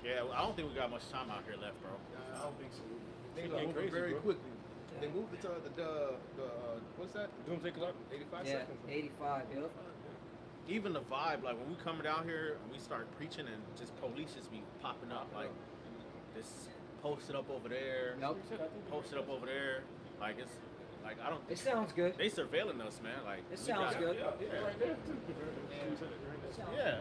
Yeah, I don't think we got much time out here left, bro. I don't think so. Things Shit are getting moving crazy, very bro. quickly. They moved it to the what's that? Doomsday Clock? 85 Yeah, seconds. 85. Yep. Even the vibe, like when we come down here and we start preaching and just police just be popping up, like this posted up over there, Nope. posted up over there. Like it's like I don't. It sounds good. They surveilling us, man. Like It we sounds got- good. Yeah, Right there. yeah,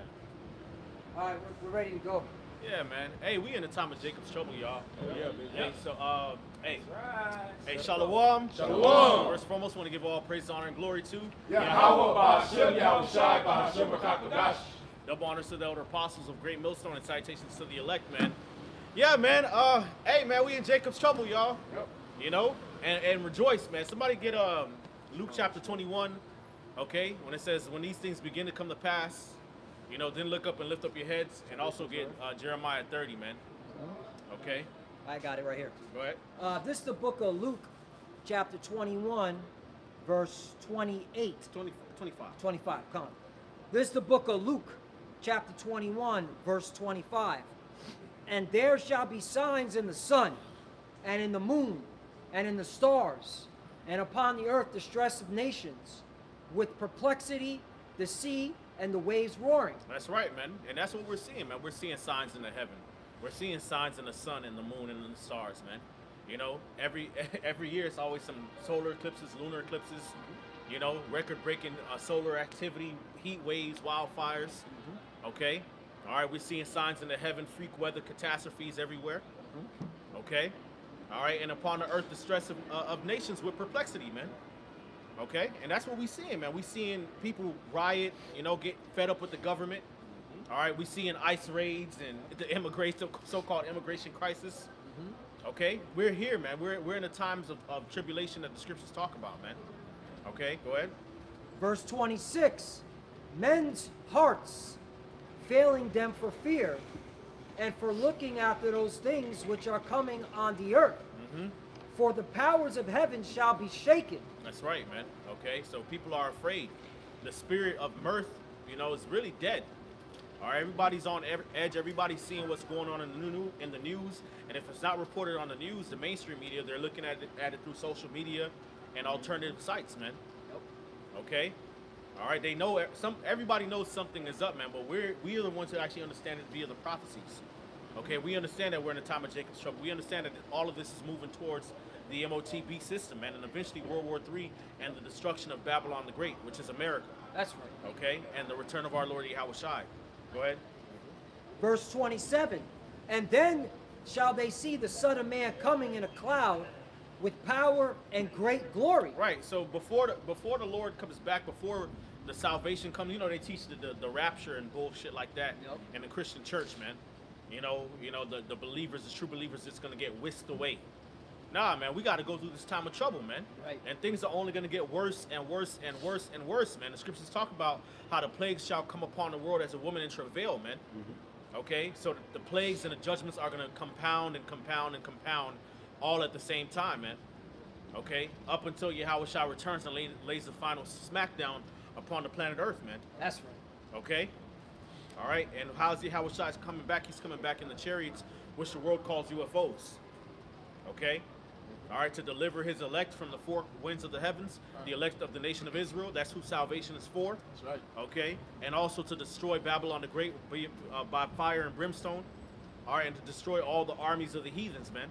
All right, we're ready to go. yeah, man. Hey, we in the time of Jacob's trouble, y'all. Yeah, baby. Hey, so hey, Right. hey, shalom. Shalom. First and foremost, want to give all praise, honor, and glory to Yahweh Ba'Hashem, Yahweh Shai, Ba'Hashem, B'Kakadash. double honors to the elder apostles of Great Millstone and salutations to the elect, man. Yeah, man. Hey, man, we in Jacob's trouble, y'all. Yep. You know, and rejoice, man. Somebody get Luke chapter 21, okay? When it says, when these things begin to come to pass, you know, then look up and lift up your heads, and also get Jeremiah 30, man. Okay, I got it right here. go ahead. This is the book of Luke, chapter 21, verse 28. 25. 25, come on. This is the book of Luke, chapter 21, verse 25. And there shall be signs in the sun, and in the moon, and in the stars, and upon the earth distress of nations, with perplexity, the sea, and the waves roaring. That's right, man. And that's what we're seeing, man. We're seeing signs in the heaven. We're seeing signs in the sun and the moon and in the stars, man. You know, every year it's always some solar eclipses, lunar eclipses, you know, record-breaking solar activity, heat waves, wildfires. Okay? All right, we're seeing signs in the heaven, freak weather, catastrophes everywhere. Okay? All right, and upon the earth, the stress of nations with perplexity, man. Okay? And that's what we're seeing, man. We're seeing people riot, you know, get fed up with the government. All right, we're seeing ICE raids and the immigration, so-called immigration crisis. Okay? We're here, man. We're in the times of tribulation that the scriptures talk about, man. Okay, go ahead. Verse 26, men's hearts failing them for fear, and for looking after those things which are coming on the earth. For the powers of heaven shall be shaken. That's right, man. Okay, so people are afraid. The spirit of mirth, you know, is really dead. All right, everybody's on edge. Everybody's seeing what's going on in the news, and if it's not reported on the news, the mainstream media, they're looking at it through social media and alternative sites, man. Okay, all right. They know everybody knows something is up, man. But we are the ones that actually understand it via the prophecies. Okay, we understand that we're in a time of Jacob's trouble. We understand that all of this is moving towards the MOTB system, man, and eventually World War III and the destruction of Babylon the Great, which is America. That's right. Okay, and the return of our Lord Yahweh Shai. Go ahead. Verse 27, and then shall they see the Son of Man coming in a cloud with power and great glory. Right. So before the Lord comes back, before the salvation comes, you know, they teach the rapture and bullshit like that in the Christian church, man. You know the believers, the true believers, it's gonna get whisked away. Nah, man, we got to go through this time of trouble, man. Right. And things are only gonna get worse and worse and worse and worse, man. The scriptures talk about how the plagues shall come upon the world as a woman in travail, man. Okay, so the plagues and the judgments are gonna compound and compound and compound, all at the same time, man. Okay, up until Yahweh Shai returns and lays the final smackdown upon the planet Earth, man. That's right. Okay? All right, and how's Yahweh Shai coming back? He's coming back in the chariots, which the world calls UFOs. Okay? All right, to deliver his elect from the four winds of the heavens, the elect of the nation of Israel. That's who salvation is for. That's right. Okay? And also to destroy Babylon the Great by fire and brimstone. All right, and to destroy all the armies of the heathens, man.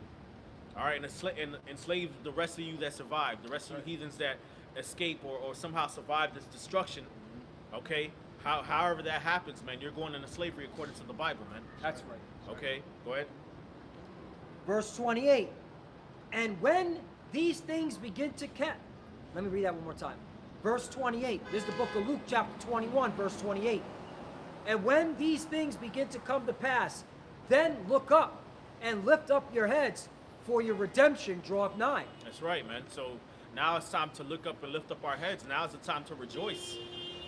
All right, and enslave the rest of you that survive, the rest of you heathens that escape or somehow survive this destruction. Okay? However that happens, man, you're going into slavery according to the Bible, man. That's right. Okay, go ahead. Verse 28, and when these things begin to let me read that one more time. Verse 28, this is the book of Luke chapter 21, verse 28. And when these things begin to come to pass, then look up and lift up your heads, for your redemption draweth nigh. That's right, man. So now it's time to look up and lift up our heads. Now is the time to rejoice.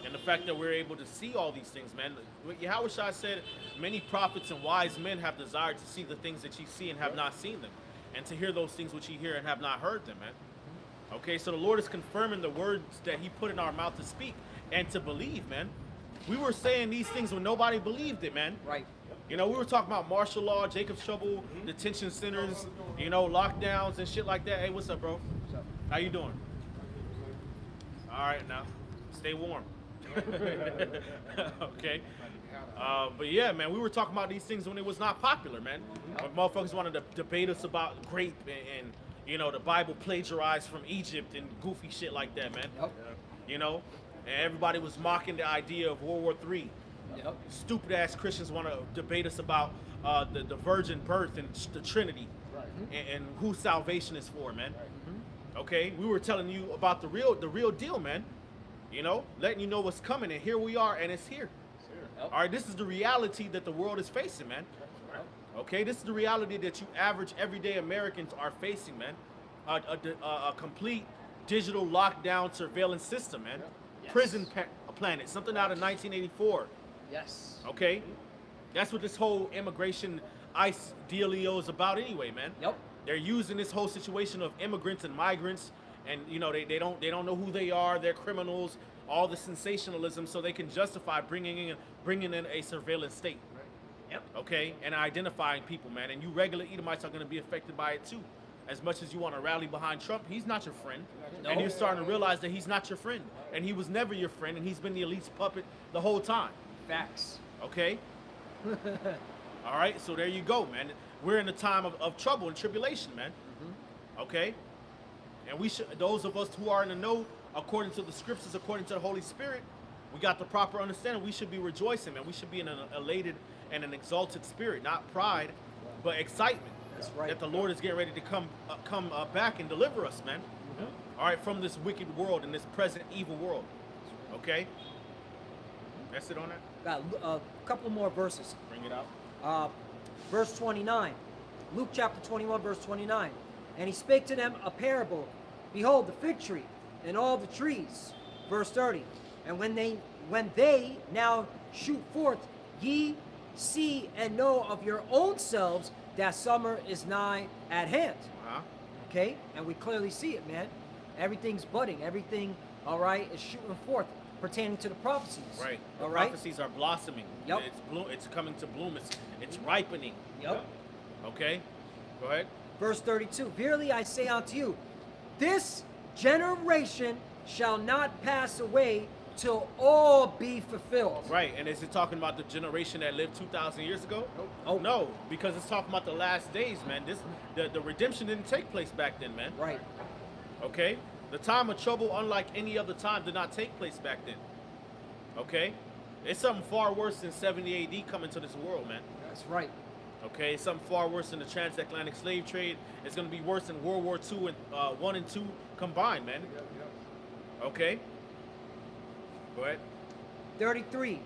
And the fact that we're able to see all these things, man. Yahweh Shai said, many prophets and wise men have desired to see the things that ye see and have not seen them, and to hear those things which ye hear and have not heard them, man. Okay, so the Lord is confirming the words that he put in our mouth to speak and to believe, man. We were saying these things when nobody believed it, man. Right. You know, we were talking about martial law, Jacob's trouble, detention centers, you know, lockdowns and shit like that. Hey, what's up, bro? So, How you doing? All right, now, stay warm. Okay. But yeah, man, we were talking about these things when it was not popular, man. When motherfuckers wanted to debate us about grape and you know, the Bible plagiarized from Egypt and goofy shit like that, man. Yep. You know, and everybody was mocking the idea of World War III. Yep. Stupid ass Christians want to debate us about the virgin birth and the Trinity, and who salvation is for, man. Okay, we were telling you about the real deal, man. You know, letting you know what's coming, and here we are, and it's here. Yep. All right, this is the reality that the world is facing, man. Okay, this is the reality that you average everyday Americans are facing, man. A complete digital lockdown surveillance system, man. Yes. Prison planet, something out of 1984. Yes. Okay, that's what this whole immigration ICE dealio is about, anyway, man. Yep. They're using this whole situation of immigrants and migrants, and you know they don't know who they are. They're criminals. All the sensationalism, so they can justify bringing in a surveillance state. Yep. Okay, and identifying people, man. And you regular Edomites are going to be affected by it too. As much as you want to rally behind Trump, he's not your friend. No. And you're starting to realize that he's not your friend. And he was never your friend, and he's been the elite's puppet the whole time. Facts. Okay? All right, so there you go, man. We're in a time of trouble and tribulation, man. Okay? And we should, those of us who are in the know, according to the scriptures, according to the Holy Spirit, we got the proper understanding. We should be rejoicing, man. We should be in an elated and an exalted spirit, not pride, but excitement. That's right. That the Lord is getting ready to come back and deliver us, man. All right, from this wicked world and this present evil world. Okay? That's it on that? Got a couple more verses. Bring it out. Verse 29. Luke chapter 21, verse 29. And he spake to them a parable. Behold, the fig tree and all the trees. Verse 30. And when they now shoot forth, ye see and know of your own selves that summer is nigh at hand. Uh-huh. Okay? And we clearly see it, man. Everything's budding. Everything, all right, is shooting forth pertaining to the prophecies. Right. The All right? prophecies are blossoming. Yep. It's coming to bloom. It's ripening. Yep. Okay? Go ahead. Verse 32. Verily I say unto you, this generation shall not pass away till all be fulfilled. Right, and is it talking about the generation that lived 2,000 years ago? Nope. Oh. No, because it's talking about the last days, man. The redemption didn't take place back then, man. Right. Okay? The time of trouble, unlike any other time, did not take place back then. Okay? It's something far worse than 70 AD coming to this world, man. That's right. Okay? It's something far worse than the transatlantic slave trade. It's going to be worse than World War II and 1 and 2 combined, man. Okay? Go ahead. 33.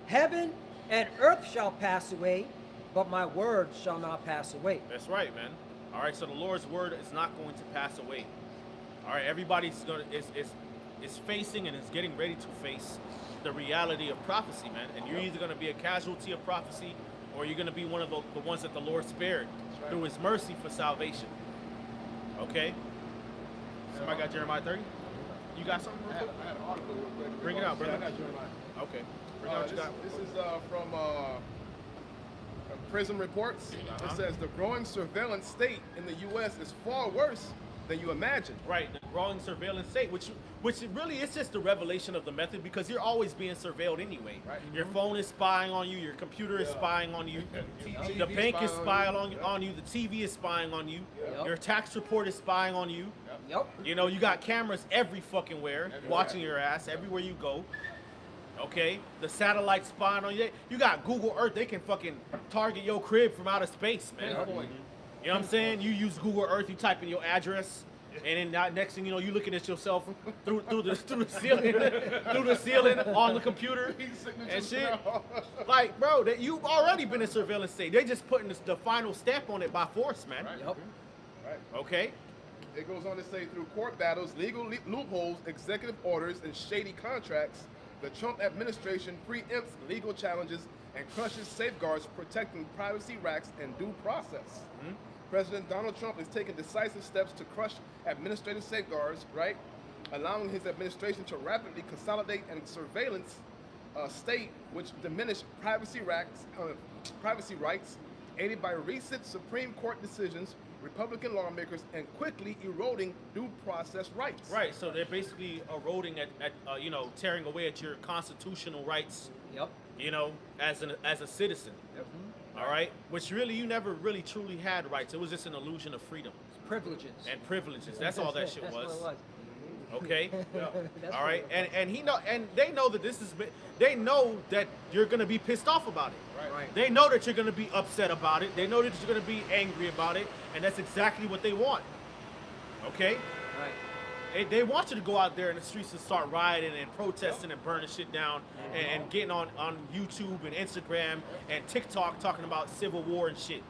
Heaven and earth shall pass away, but my word shall not pass away. That's right, man. All right, so the Lord's word is not going to pass away. All right, everybody's is facing and is getting ready to face the reality of prophecy, man. And you're either going to be a casualty of prophecy, or you're going to be one of the ones that the Lord spared through His mercy for salvation. Okay. Somebody got Jeremiah 30? You got something real quick? I had an article real quick. Bring it out, brother. Yeah, I got Jeremiah. Okay. Bring out what you got. This is from Prison Reports. It says the growing surveillance state in the U.S. is far worse than you imagine. Right, the growing surveillance state, which really is just the revelation of the method, because you're always being surveilled anyway. Right. Your phone is spying on you, your computer is spying on you, the TV bank is spying on on you, the TV is spying on you, Yep. your tax report is spying on you. Yep. You know, you got cameras every fucking where, Everywhere. watching your ass everywhere you go. Okay, the satellite spying on you. You got Google Earth; they can fucking target your crib from outer space, man. Yep. You know what I'm saying? You use Google Earth, you type in your address, and then next thing you know, you looking at yourself through the ceiling on the computer and shit. Like, bro, that you've already been in surveillance state. They just putting the final stamp on it by force, man. Right. Yep. Right. Okay. It goes on to say, through court battles, legal loopholes, executive orders, and shady contracts, the Trump administration preempts legal challenges and crushes safeguards protecting privacy rights and due process. President Donald Trump is taking decisive steps to crush administrative safeguards, right? Allowing his administration to rapidly consolidate and surveillance state which diminish privacy rights, aided by recent Supreme Court decisions, Republican lawmakers, and quickly eroding due process rights. Right. So they're basically eroding tearing away at your constitutional rights. Yep. As a citizen. Yep. All right. Which really you never really truly had rights. It was just an illusion of freedom Privileges. and privileges. That's all that shit That's was. what it was. Okay. That's All what right. it was. And they know that they know that you're gonna be pissed off about it. Right. They know that you're going to be upset about it. They know that you're going to be angry about it, and that's exactly what they want. Okay? Right. They want you to go out there in the streets and start rioting and protesting and burning shit down and getting on YouTube and Instagram and TikTok talking about civil war and shit.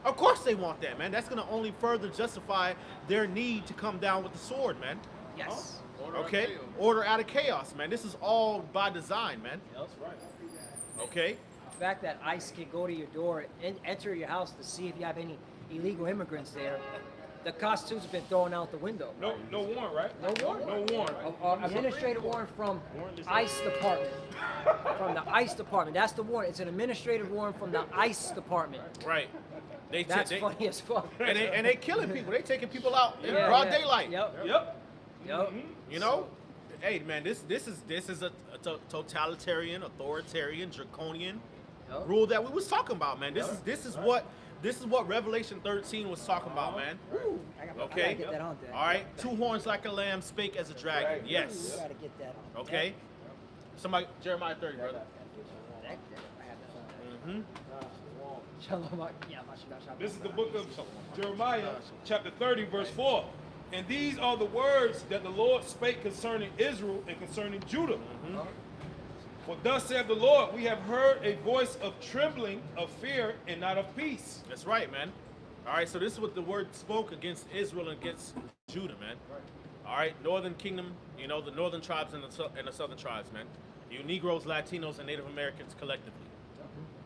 Of course they want that, man. That's going to only further justify their need to come down with the sword, man. Yes. Okay? Order out of chaos, man. This is all by design, man. That's right. Okay? The fact that ICE can go to your door and enter your house to see if you have any illegal immigrants there, the Constitution's been thrown out the window. No warrant, right? No warrant. No warrant. Administrative warrant from ICE department. From the ICE department. That's the warrant. It's an administrative warrant from the ICE department. Right. That's funny as fuck. And they killing people. They taking people out in Yeah, broad yeah. daylight. Yep. Yep. You know, hey man, this is a totalitarian, authoritarian, draconian Yep. rule that we was talking about, man. This is what Revelation 13 was talking about, man. Woo. I gotta Okay. get that on there. All right, two horns like a lamb, spake as a dragon. I Yes. gotta get that on. Okay. Somebody, Jeremiah 30, brother. I have that on. Mm-hmm. Shalom. Yeah, This is the book of Jeremiah, chapter 30, verse 4. And these are the words that the Lord spake concerning Israel and concerning Judah. For thus saith the Lord, we have heard a voice of trembling, of fear, and not of peace. That's right, man. All right, so this is what the word spoke against Israel and against Judah, man. All right, northern kingdom, the northern tribes and the southern tribes, man. You Negroes, Latinos, and Native Americans collectively.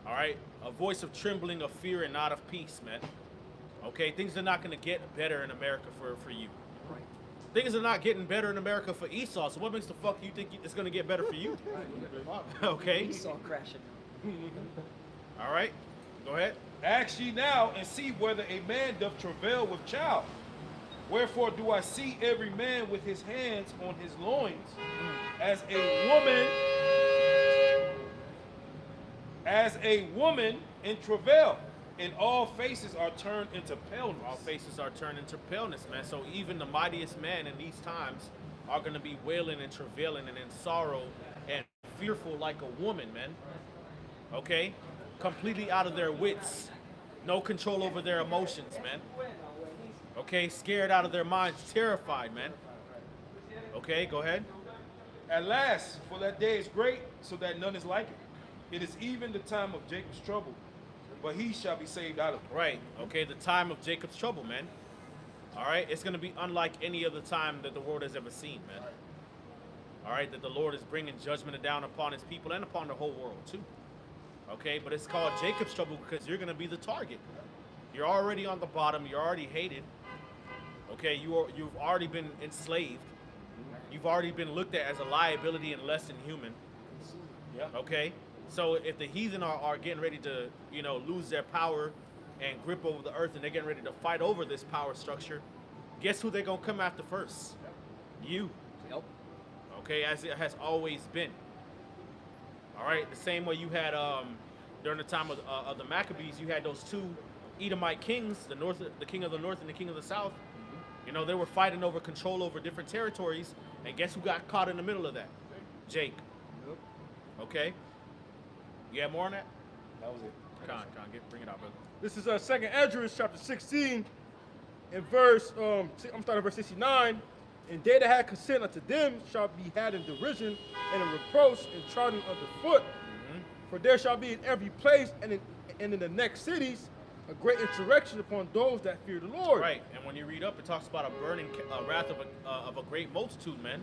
All right, a voice of trembling, of fear, and not of peace, man. Okay, things are not going to get better in America for you. Right. Things are not getting better in America for Esau, so what makes the fuck you think it's going to get better for you? Okay, Esau crashing. all right, go ahead. Ask ye now and see whether a man doth travail with child. Wherefore do I see every man with his hands on his loins, as a woman in travail, and all faces are turned into paleness. All faces are turned into paleness, man. So even the mightiest man in these times are going to be wailing and travailing and in sorrow and fearful like a woman, man. Okay? Completely out of their wits. No control over their emotions, man. Okay? Scared out of their minds, terrified, man. Okay, go ahead. At last, for that day is great, so that none is like it. It is even the time of Jacob's trouble, but he shall be saved out of it. Right. Okay, the time of Jacob's trouble, man. All right? It's going to be unlike any other time that the world has ever seen, man. All right? That the Lord is bringing judgment down upon his people and upon the whole world, too. Okay? But it's called Jacob's trouble because you're going to be the target. You're already on the bottom. You're already hated. Okay? You've already been enslaved. You've already been looked at as a liability and less than human. Yeah. Okay? So if the heathen are getting ready to, lose their power and grip over the earth and they're getting ready to fight over this power structure, guess who they're going to come after first? You. Yep. Okay? As it has always been. All right? The same way you had, during the time of the Maccabees, you had those two Edomite kings, the king of the north and the king of the south. They were fighting over control over different territories, and guess who got caught in the middle of that? Jake. Yep. Okay? You have more on that? That was it. Bring it out, brother. This is 2nd Esdras chapter 16, in verse, I'm starting at verse 69. And they that had consent unto them shall be had in derision and in reproach and trodden underfoot. For there shall be in every place and in the next cities a great insurrection upon those that fear the Lord. Right, and when you read up, it talks about a burning wrath of a great multitude, man.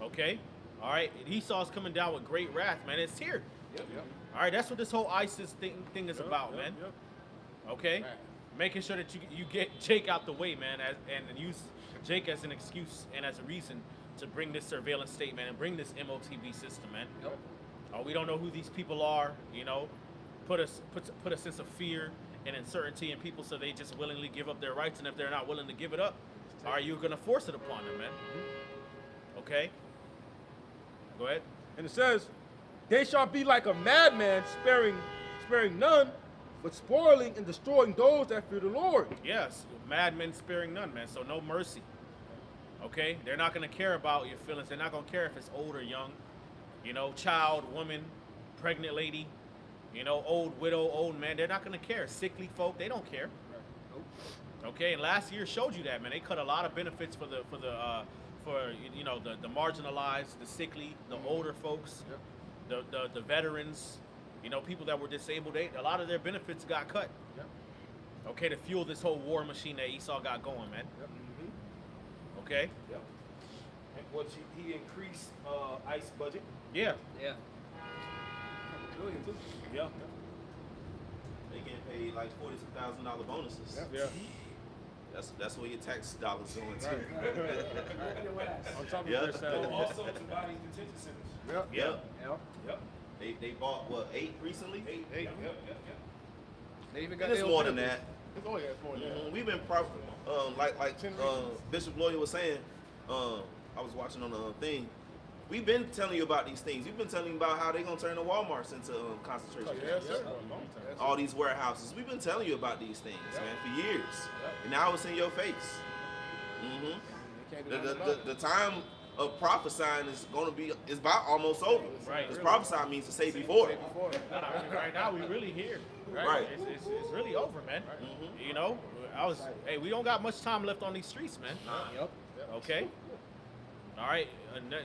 Okay? All right, Esau's coming down with great wrath, man. It's here. All right, that's what this whole ISIS thing is about, man. Okay? Making sure that you get Jake out the way, man, and use Jake as an excuse and as a reason to bring this surveillance state, man, and bring this MOTB system, man. We don't know who these people are. You know, put a sense of fear and uncertainty in people, so they just willingly give up their rights. And if they're not willing to give it up, are you going to force it upon them, man? Okay. Go ahead. And it says, they shall be like a madman, sparing none, but spoiling and destroying those that fear the Lord. Yes, madmen sparing none, man. So no mercy. Okay, they're not gonna care about your feelings. They're not gonna care if it's old or young. You know, child, woman, pregnant lady. You know, old widow, old man. They're not gonna care. Sickly folk, they don't care. Okay, and last year showed you that, man. They cut a lot of benefits for the marginalized, the sickly, the older folks, the veterans. You know, people that were disabled. A lot of their benefits got cut. Okay, to fuel this whole war machine that Esau got going, man. Okay. Yep. And what he increased ICE budget. Yeah. Yeah. Billion, too. Yeah. They getting paid like $42,000 bonuses. Yeah. That's where your tax dollars going to. On top of Yeah. their salary. Also to buy these detention centers. Yep. Yep. They bought what, 8 recently? Eight. Yep. They even got And it's their more own than that. It's more than that. We've been like Bishop Lawyer was saying. I was watching on the thing. We've been telling you about these things. We've been telling you about how they're gonna turn the Walmarts into concentration camps. Yes, sir. All these warehouses. We've been telling you about these things, man, for years. And now it's in your face. They can't do nothing about The it. time of prophesying is about almost over. Right. Because prophesying means to say before. Right now, we really here. Right. It's really over, man. You know, we don't got much time left on these streets, man. Yep. Okay. All right.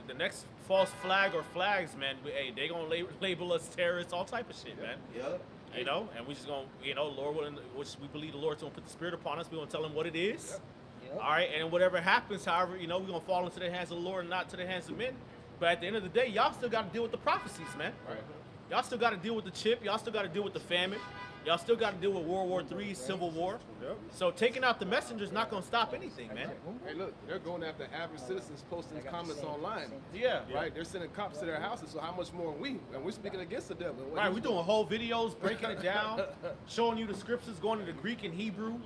The next false flag or flags, man. They gonna label us terrorists, all type of shit, man. Yeah. You know, and we just gonna, Lord willing, which we believe the Lord's gonna put the Spirit upon us. We gonna tell him what it is. Yep. All right, and whatever happens, however, we're gonna fall into the hands of the Lord and not to the hands of men. But at the end of the day, y'all still got to deal with the prophecies, man. Right. Y'all still got to deal with the chip. Y'all still got to deal with the famine. Y'all still got to deal with World War III, Civil War. Yep. So taking out the messenger is not gonna stop anything, man. Hey, look, they're going after average citizens posting comments online. Yeah. Right? They're sending cops to their houses, so how much more are we? And we're speaking against the devil. What Right, he's we're doing whole videos, breaking it down, showing you the scriptures, going into Greek and Hebrew,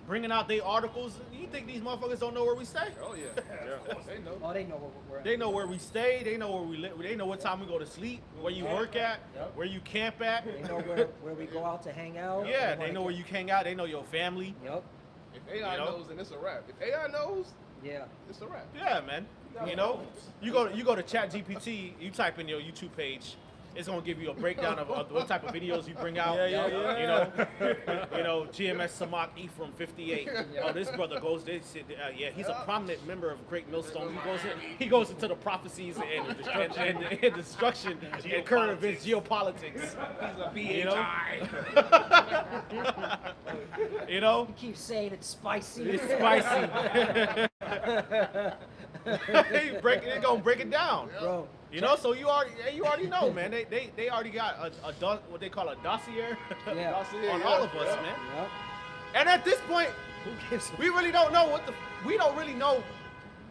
bringing out their articles. You think these motherfuckers don't know where we stay? Oh, yeah. They know. Oh, they know where we're at. They know where we stay. They know where we live. They know what time we go to sleep, where you work at, Yep. where you camp at. They know where we go out to hang out. Yeah, they know where you hang out. They know your family. Yep. If AI You know? knows, then it's a wrap. If AI knows, Yeah. it's a wrap. Yeah, man. You know, you go to ChatGPT, you type in your YouTube page. It's gonna give you a breakdown of what type of videos you bring out. You know, GMS Samak Ephraim 58. Oh, this brother goes. He's a prominent member of Great Millstone. He goes into the prophecies and destruction and current events, geopolitics. He's a you know, You keep saying it's spicy. it's spicy. They're gonna break it down. Bro. You know, so you already know, man. They already got what they call a dossier Yeah. on all of us, man. Yep. And at this point, Who gives a we really don't know we don't really know.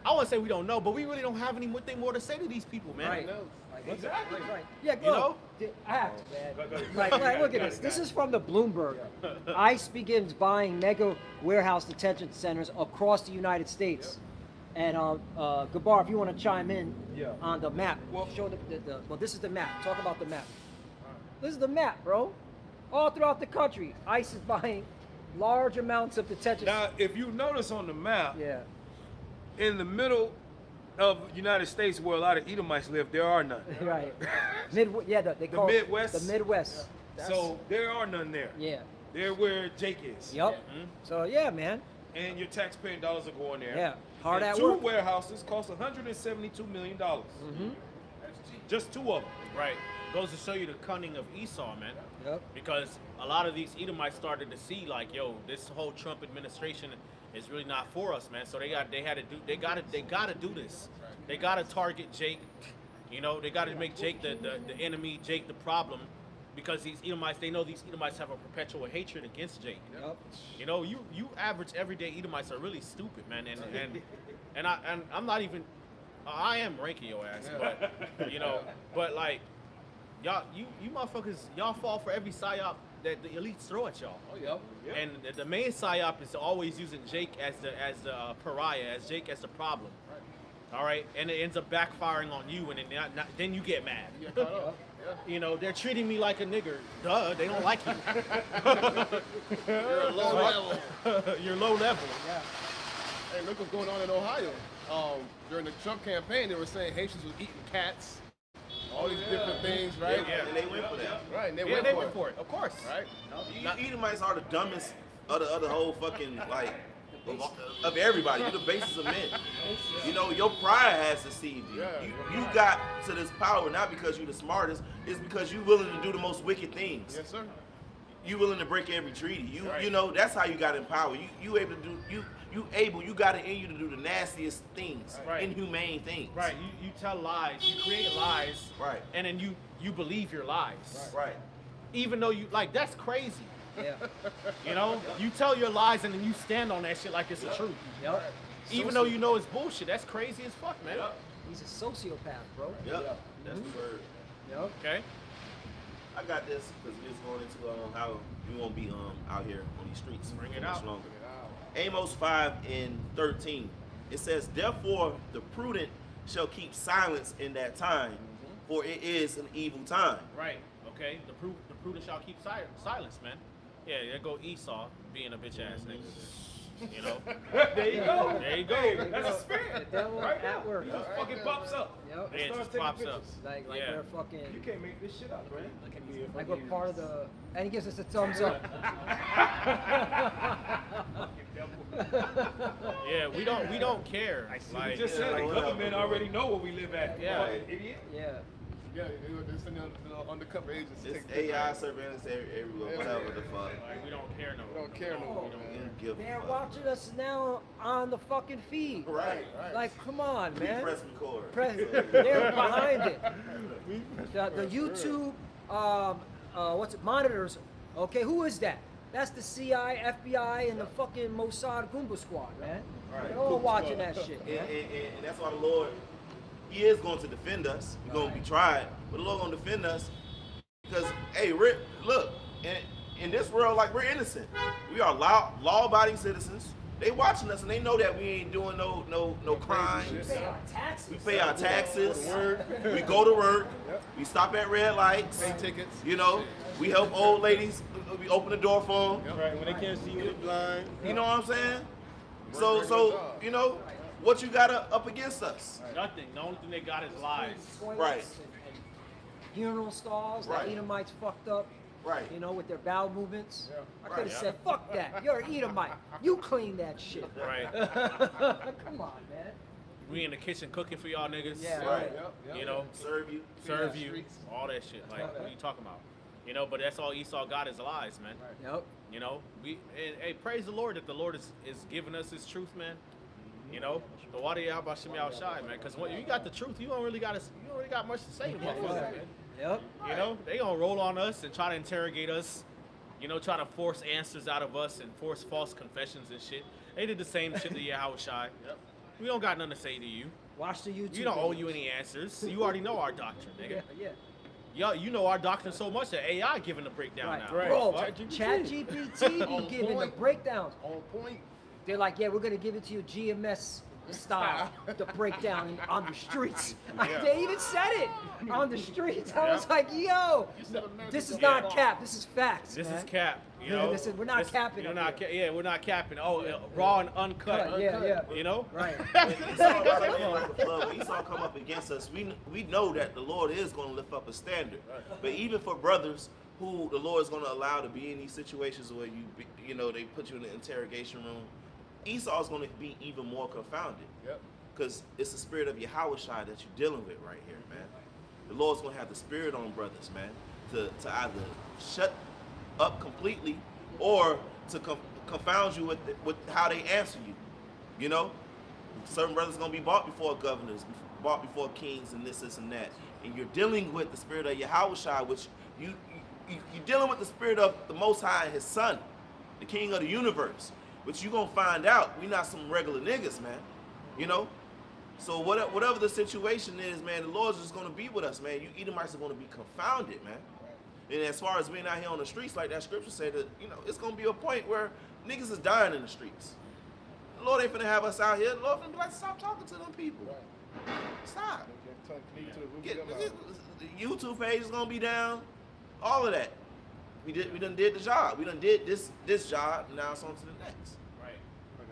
I wouldn't say we don't know, but we really don't have anything more to say to these people, man. Right. knows? Like, Exactly. Right. Yeah, go. You know? I have to, man. Like, look at this. This is from the Bloomberg. ICE begins buying mega warehouse detention centers across the United States. And Gabar, if you want to chime in on the map, show well, this is the map. Talk about the map. This is the map, bro. All throughout the country, ICE is buying large amounts of detention. Now, if you notice on the map, Yeah. in the middle of the United States where a lot of Edomites live, there are none. Right. They call it Midwest? The Midwest. So there are none there. Yeah. They're where Jake is. Yep. So yeah, man. And your taxpaying dollars are going there. Yeah. Hard And at two work. warehouses cost $172 million. Just two of them. Right. Goes to show you the cunning of Esau, man. Yep. Because a lot of these Edomites started to see like, yo, this whole Trump administration is really not for us, man. So they gotta do this. They gotta target Jake. You know, they gotta make Jake the enemy, Jake the problem. Because these Edomites, they know these Edomites have a perpetual hatred against Jake. Yep. You know, you average everyday Edomites are really stupid, man. And I'm not even, I am ranking your ass, but you know, but like you motherfuckers, y'all fall for every psyop that the elites throw at y'all. Oh, yeah. And the main psyop is always using Jake as the pariah, as Jake as the problem. All right, and it ends up backfiring on you, and then you get mad. You get caught up. Yeah. You know, they're treating me like a nigger. Duh, they don't like you. You're a low level. You're low level. Yeah. Hey, look what's going on in Ohio. During the Trump campaign, they were saying Haitians was eating cats. All these different things, right? Yeah. And they went for that. Right, and they Yeah, went they for went it. for it, of course. Right? Edomites are the dumbest of the whole fucking like of everybody. You're the basis of men. You know, your pride has deceived you. Yeah. You got to this power not because you're the smartest, it's because you're willing to do the most wicked things. Yes, sir. You willing to break every treaty. Right. You know, that's how you got in power. You able to do you got it in you to do the nastiest things, Right. inhumane things. Right, you tell lies, you create lies, Right. and then you believe your lies. Right. Even though that's crazy. Yeah. You know, you tell your lies and then you stand on that shit like it's the truth. Yep. Even though you know it's bullshit, that's crazy as fuck, man. Yep. He's a sociopath, bro. Yep. That's the word. Yep. Okay. I got this because we're just going into how we won't be out here on these streets Bring for it much out. longer. Amos 5:13. It says, "Therefore the prudent shall keep silence in that time, for it is an evil time." Right. Okay. The prudent shall keep silence, man. Yeah, there go Esau being a bitch ass nigga. You know. There you go. There you go. Hey, that's a spirit. The devil Right at now. work. It just fucking pops up. Yep. Yeah, it Start just taking pops up. pictures. Like Yeah. they're fucking. You can't make this shit up, man. Like we're part of the. And he gives us a thumbs up. Yeah, we don't care. You Like, just said like, the government already know where we live at. Yeah. Fucking idiot. Yeah. Yeah, they're sending undercover agents to It's take AI surveillance everywhere, whatever the fuck. like, we don't care no We more. don't care no more, We man. don't give a They're fuck. watching us now on the fucking feed. Right. Like, come on, man. Press record. They're behind it. The YouTube, what's it, monitors. Okay, who is that? That's the CI, FBI, and the fucking Mossad Goomba Squad, man. Right. They're all watching that shit, And, man. and that's why the Lord, He is going to defend us. We're going to be tried, but the Lord going to defend us because, hey, look, in this world, like, we're innocent. We are law-abiding citizens. They watching us and they know that we ain't doing no crimes. We pay our taxes. We pay our taxes. Go to work. We go to work. We stop at red lights. Pay tickets. You know, we help old ladies. We open the door for them. Right, when they can't see you, they're blind. You know what I'm saying? Work So, your job. you know, what you got up against us? Nothing. The only thing they got is lies. Toilets Right. and funeral stalls. Right. The Edomites fucked up. Right. You know, with their bowel movements. Yeah. I could have Right. said, fuck that. You're an Edomite. You clean that shit. Right. Come on, man. We in the kitchen cooking for y'all niggas. Yeah. Right. You know, Serve you. serve Yeah, you, streets. all that shit. Like, what are you talking about? You know, but that's all Esau got is lies, man. Yep. You know, and hey, praise the Lord that the Lord is giving us His truth, man. You know, the water about Shimmy Shai, man. Because when you got the truth, you don't really got much to say, motherfucker. Man. Yep. You know, they gonna roll on us and try to interrogate us. You know, try to force answers out of us and force false confessions and shit. They did the same shit to Yahweh Shai. We don't got nothing to say to you. Watch the YouTube. You don't owe videos. you any answers. You already know our doctrine, nigga. Yeah. Yo, you know our doctrine so much that AI giving the breakdown Right. now. Right. Bro, Fuck. ChatGPT On be giving the point. breakdowns. On point. They're like, yeah, we're gonna give it to you GMS style, the breakdown on the streets. They even said it on the streets. I was like, yo, this is not cap. This is facts. This man. is cap. You Yeah, know, we're not capping We're up not. here. Yeah, we're not capping. Oh, raw and uncut. Yeah. You know. Right. Esau like a flood. When Esau come up against us, we know that the Lord is going to lift up a standard. But even for brothers who the Lord is going to allow to be in these situations where you know, they put you in the interrogation room, Esau is going to be even more confounded. Yep. Because it's the spirit of Yahweh Shai that you're dealing with right here, man. The Lord's going to have the spirit on brothers, man, to either shut up completely or to confound you with how they answer you. You know? Certain brothers going to be brought before governors, brought before kings and this and that. And you're dealing with the spirit of Yahweh Shai, which you're dealing with the spirit of the Most High and His Son, the King of the universe. Which you're going to find out, we not some regular niggas, man. You know? So whatever the situation is, man, the Lord's just gonna be with us, man. You Edomites are gonna be confounded, man. And as far as being out here on the streets, like that scripture said, that it's gonna be a point where niggas is dying in the streets. The Lord ain't finna have us out here. The Lord finna be like, stop talking to them people. Stop. The YouTube page is gonna be down. All of that. We done did the job. We done did this job. Now it's on to the next. Right. Bring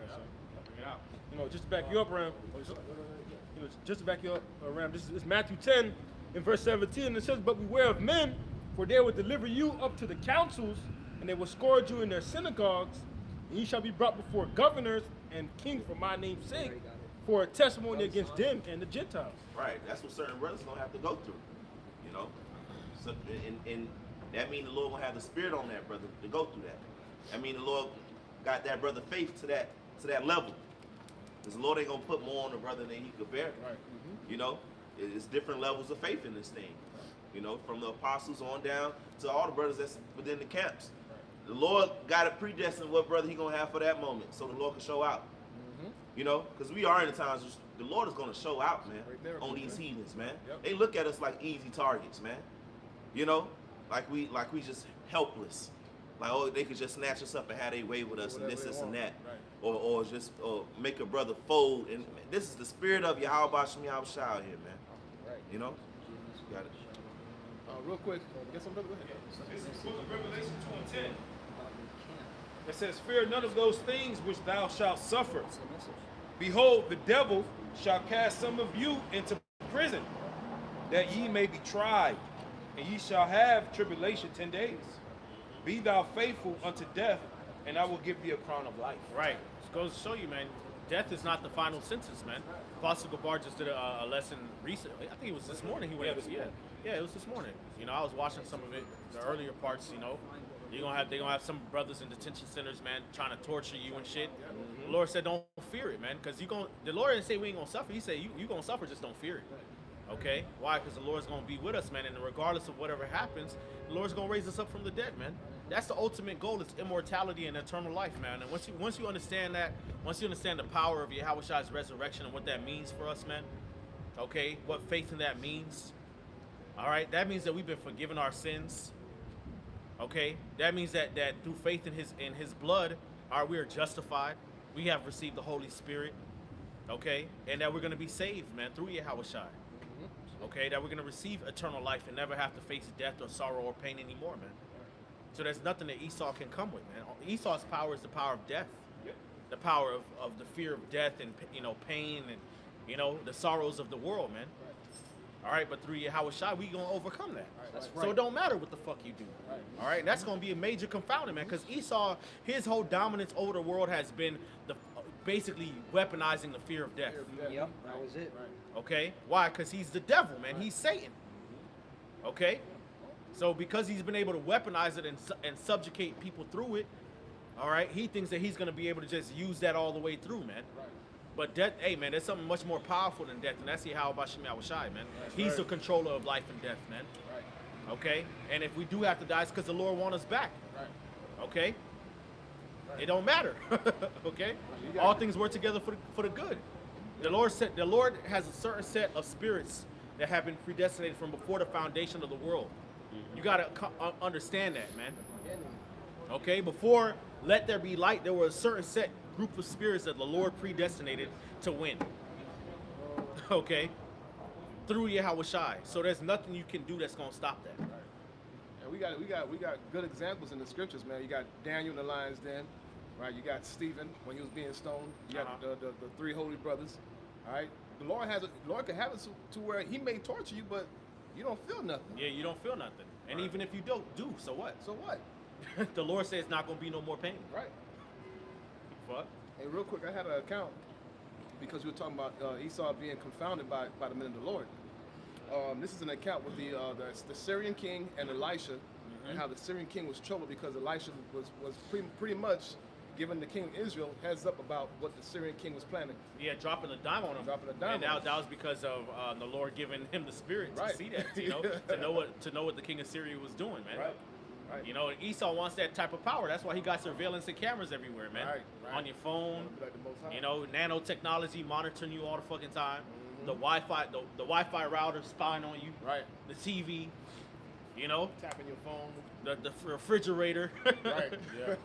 it out. Just to back you up, Ram. Just to back you up, Ram. This is Matthew 10 in verse 17. It says, "But beware of men, for they will deliver you up to the councils, and they will scourge you in their synagogues, and ye shall be brought before governors and kings for my name's sake, for a testimony against them and the Gentiles." Right. That's what certain brothers gonna have to go through. So and that means the Lord gonna have the spirit on that brother to go through that. I mean the Lord got that brother faith to that level. Because the Lord ain't gonna put more on the brother than he could bear. Right. It's different levels of faith in this thing. From the apostles on down to all the brothers that's within the camps. The Lord got it predestined what brother he gonna have for that moment, so the Lord can show out. Because we are in the times the Lord is gonna show out, man, right on these heathens, man. Yep. They look at us like easy targets, man. Like we just helpless. Like, oh, they could just snatch us up and have their way with us, and this and that. Right. Or just make a brother fold. And this is the spirit of Yahweh Shem Yahweh Shai out here, man. Right. Got it. Real quick, get some brother. Go ahead. This is the book of Revelation 2:10. It says, "Fear none of those things which thou shalt suffer. Behold, the devil shall cast some of you into prison, that ye may be tried, and ye shall have tribulation 10 days. Be thou faithful unto death, and I will give thee a crown of life." Right. It goes to show you, man, death is not the final sentence, man. Apostle Gabar just did a lesson recently. I think it was this morning he went. Yeah, it was this morning. I was watching some of it, the earlier parts. They're gonna have some brothers in detention centers, man, trying to torture you and shit. The Lord said, don't fear it, man, because the Lord didn't say we ain't gonna suffer. He said you gonna suffer, just don't fear it. Okay? Why? Because the Lord's gonna be with us, man, and regardless of whatever happens, the Lord's gonna raise us up from the dead, man. That's the ultimate goal. It's immortality and eternal life, man. And once you understand that, once you understand the power of Yahweh Shai's resurrection and what that means for us, man. Okay, what faith in that means. All right, that means that we've been forgiven our sins. Okay, that means that through faith in his blood, we are justified. We have received the Holy Spirit. Okay, and that we're gonna be saved, man, through Yahweh Shai. Okay, that we're gonna receive eternal life and never have to face death or sorrow or pain anymore, man. So there's nothing that Esau can come with, man. Esau's power is the power of death, the power of the fear of death and pain and the sorrows of the world, man. All right, but through Yahweh Shai, we gonna overcome that. That's right. So it don't matter what the fuck you do. All right, and that's gonna be a major confounding, man, because Esau, his whole dominance over the world has been basically weaponizing the fear of death. Yep, that was it. Okay, why? Because he's the devil, man. He's Satan. Okay, so because he's been able to weaponize it and subjugate people through it, all right, he thinks that he's gonna be able to just use that all the way through, man. But death, hey man, there's something much more powerful than death, and that's Yahweh Shem Yahweh Shai, man. He's the controller of life and death, man. Okay, and if we do have to die, it's because the Lord wants us back. Okay, it don't matter. Okay, all things work together for the good. The Lord has a certain set of spirits that have been predestinated from before the foundation of the world. You gotta understand that, man. Okay, before let there be light, there was a certain set group of spirits that the Lord predestinated to win. Okay, through Yahweh Shai. So there's nothing you can do that's gonna stop that. And we got good examples in the scriptures, man. You got Daniel in the lion's den, right? You got Stephen when he was being stoned. You got the three holy brothers. All right, the Lord can have it to where He may torture you, but you don't feel nothing. Yeah, you don't feel nothing. And even if you don't do, so what? So what? The Lord says it's not gonna be no more pain. Right. What? Hey, real quick, I had an account because we were talking about Esau being confounded by the men of the Lord. This is an account with the Syrian king and Elisha, and how the Syrian king was troubled because Elisha was pretty much giving the king of Israel heads up about what the Syrian king was planning. Yeah, dropping a dime on him. And that was because of the Lord giving him the spirit to see that, to know what the king of Syria was doing, man. Right. Right. You know, Esau wants that type of power. That's why he got surveillance and cameras everywhere, man. Right, right. On your phone, Wanna be like the Most High. you know, nanotechnology monitoring you all the fucking time. Mhm. The Wi-Fi router spying on you. Right. The TV, you know, Tapping your phone. the refrigerator, Right.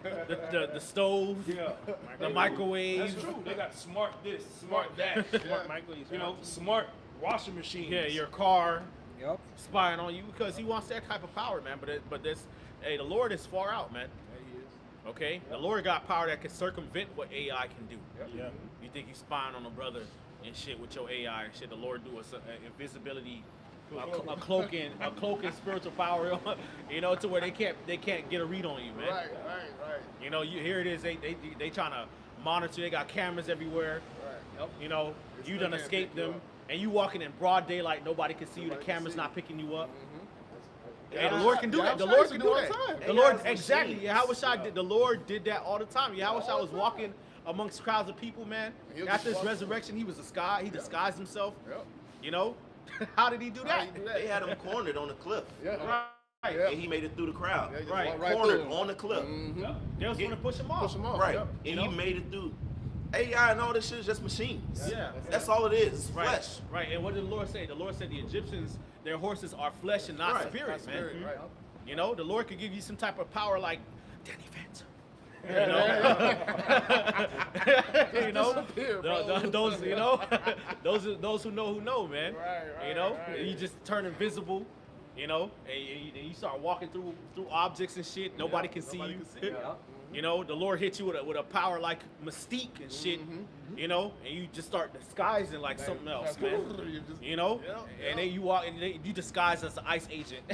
the stove, Yeah. the microwave. That's true. They got smart this, smart that. Yeah. You know, smart washing machines. Yeah, your car Yep. spying on you because he wants that type of power, man. But this, hey, the Lord is far out, man. Yeah, he is. Okay, the Lord got power that can circumvent what AI can do. Yep. Yeah. You think you spying on a brother and shit with your AI and shit? The Lord do a invisibility, a cloaking spiritual power, you know, to where they can't get a read on you, man. Right. You know, here it is. They trying to monitor. They got cameras everywhere. Right. You know, It's you still done can't escaped pick you them, up. and you walking in broad daylight. Nobody can see you. The Nobody can camera's see not you. picking you up. Mm-hmm. Hey, the Lord can do that. The Yahushua Lord used can to do it all that. the time. AI The Lord, is exactly. machines. Yahushua did. The Lord did that all the time. Yahushua was walking amongst crowds of people, man. He was After his just walking. resurrection, he was disguised. He disguised himself. Yep. You know, how did he do How that? you do that? They had him cornered on the cliff, Yeah. Right. Yeah. and he made it through the crowd. Yeah, just Right. walk right Cornered through 'em. on the cliff. Mhm. They was going to push him off. Push him off. Right, Yep. and You know? he made it through. AI and all this shit is just machines. Yeah. That's all it is. It's Right. flesh. Right. And what did the Lord say? The Lord said the Egyptians, their horses are flesh and not Right. spirit, Not spirit, man. right. You know, the Lord could give you some type of power like Danny Phantom. You know, Disappear, bro. those you know, those who know, man. Right, you know, right. you just turn invisible. You know, and you start walking through objects and shit. Nobody can see Nobody you. can see you. Yep. You know, the Lord hit you with a power like Mystique and shit. You know, and you just start disguising like something else, man. You just- You know, Yeah, and yeah. then you walk and you disguise as an ICE agent.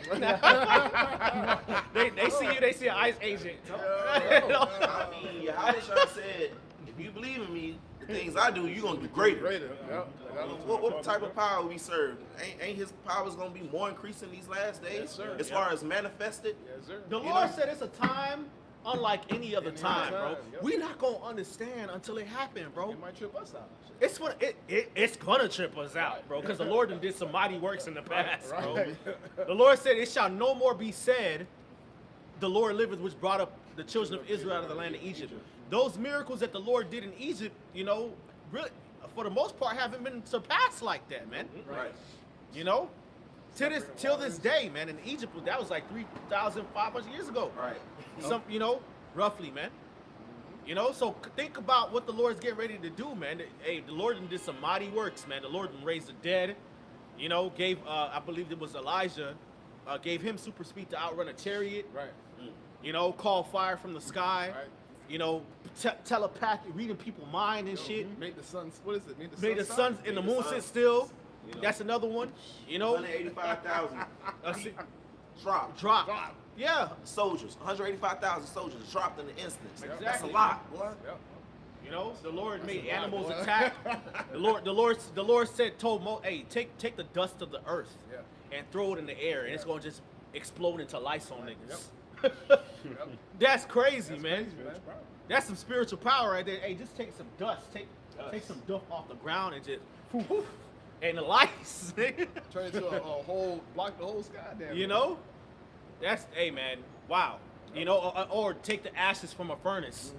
they see you, they see an ICE agent. You know? I mean, Yahushua said, if you believe in me, the things I do, you're gonna do greater. Greater. Yep. What type of power we serve? Ain't his powers gonna be more increasing these last days? Yes, sir. As far as manifested? Yes, sir. The You Lord know? said it's a time unlike any other time, bro. time, yep. We not gonna understand until it happened, bro. It might trip us out. It's gonna trip us out, bro, because the Lord done did some mighty works in the past, bro. Right. The Lord said, "It shall no more be said, the Lord liveth, which brought up the children of Israel out of the land of Egypt." Those miracles that the Lord did in Egypt, you know, really, for the most part, haven't been surpassed like that, man. Right. You know, till this day, man. In Egypt, that was like 3,500 years ago. Right. Some, you know, roughly, man. You know, so think about what the Lord's getting ready to do, man. Hey, the Lord did some mighty works, man. The Lord raised the dead. You know, gave I believe it was Elijah, gave him super speed to outrun a chariot. Right. You know, call fire from the sky. Right. You know, telepathy, reading people's mind and shit. Make the sun. What is it? Made the sun and the Made the moon sun. sit still. You know. That's another one. You know, 185,000 dropped. drop. Yeah. Soldiers, 185,000 soldiers dropped in an instant. That's a Exactly. lot, boy. Yep. You know, the Lord made a lot, animals boy. attack. The Lord told Mo, hey, take the dust of the earth Yeah. and throw it in the air, and it's gonna just explode into lice on niggas. Yep. That's crazy, man. Crazy, man. That's some spiritual power right there. Hey, just take some dust, take some dust off the ground and just whoof, and the lice, nigga. Turn into a whole block the whole sky down. You know, that's hey man, wow. You know, or take the ashes from a furnace.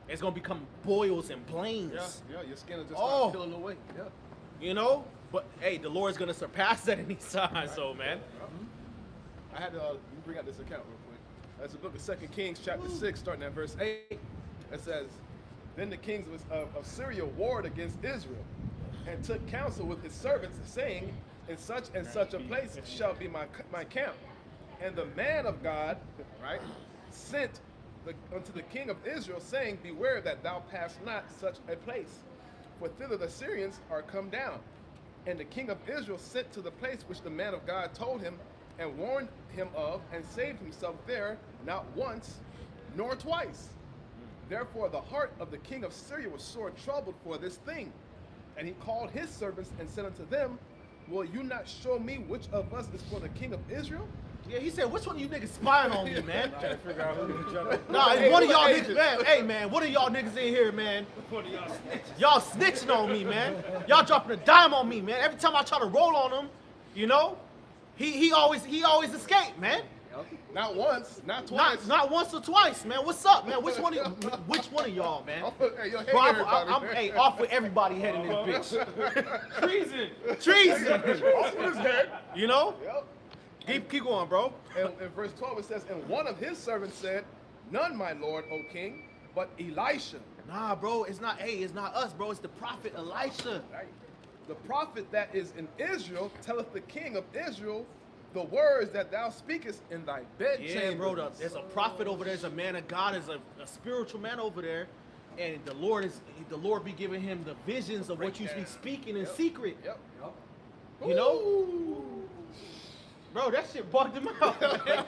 It's gonna become boils and blains. Yeah. Your skin will just Oh. start peeling away. Yeah. You know, but hey, the Lord's gonna surpass that in these times. So man, I had to bring out this account real quick. That's the book of 2 Kings, chapter 6, starting at verse 8. It says, "Then the kings of Syria warred against Israel, and took counsel with his servants, saying, in such and such a place shall be my camp. And the man of God, right, sent unto the king of Israel, saying, Beware that thou pass not such a place, for thither the Syrians are come down. And the king of Israel sent to the place which the man of God told him, and warned him of, and saved himself there, not once, nor twice. Therefore the heart of the king of Syria was sore troubled for this thing. And he called his servants and said unto them, Will you not show me which of us is for the king of Israel? yeah, he said, which one of you niggas spying on me, man? Trying to figure out who to jump. Nah, Hey, one of y'all agent. niggas, man. Hey, man, one of y'all niggas in here, man. What are y'all snitches? Y'all snitching on me, man. Y'all dropping a dime on me, man. Every time I try to roll on him, you know, he always escape, man. Not once, not Not twice. not once or twice, man. What's up, man? Which one of y'all, man? Hey, yo, hey, Bro, everybody. I'm hey, off with everybody head in this bitch. Treason. Treason. Off with his head. You know? Yep. Keep going, bro. And in verse 12 it says, and one of his servants said, none, my lord, O king, but Elisha. Nah, bro, it's not us, bro. It's the prophet Elisha. Right. The prophet that is in Israel telleth the king of Israel the words that thou speakest in thy bedchamber. Yeah, bro. There's a prophet over there. There's a man of God. There's a spiritual man over there, and the Lord be giving him the visions of what you be speaking in secret. Yep. You know, Ooh. bro, that shit bugged him out. Man.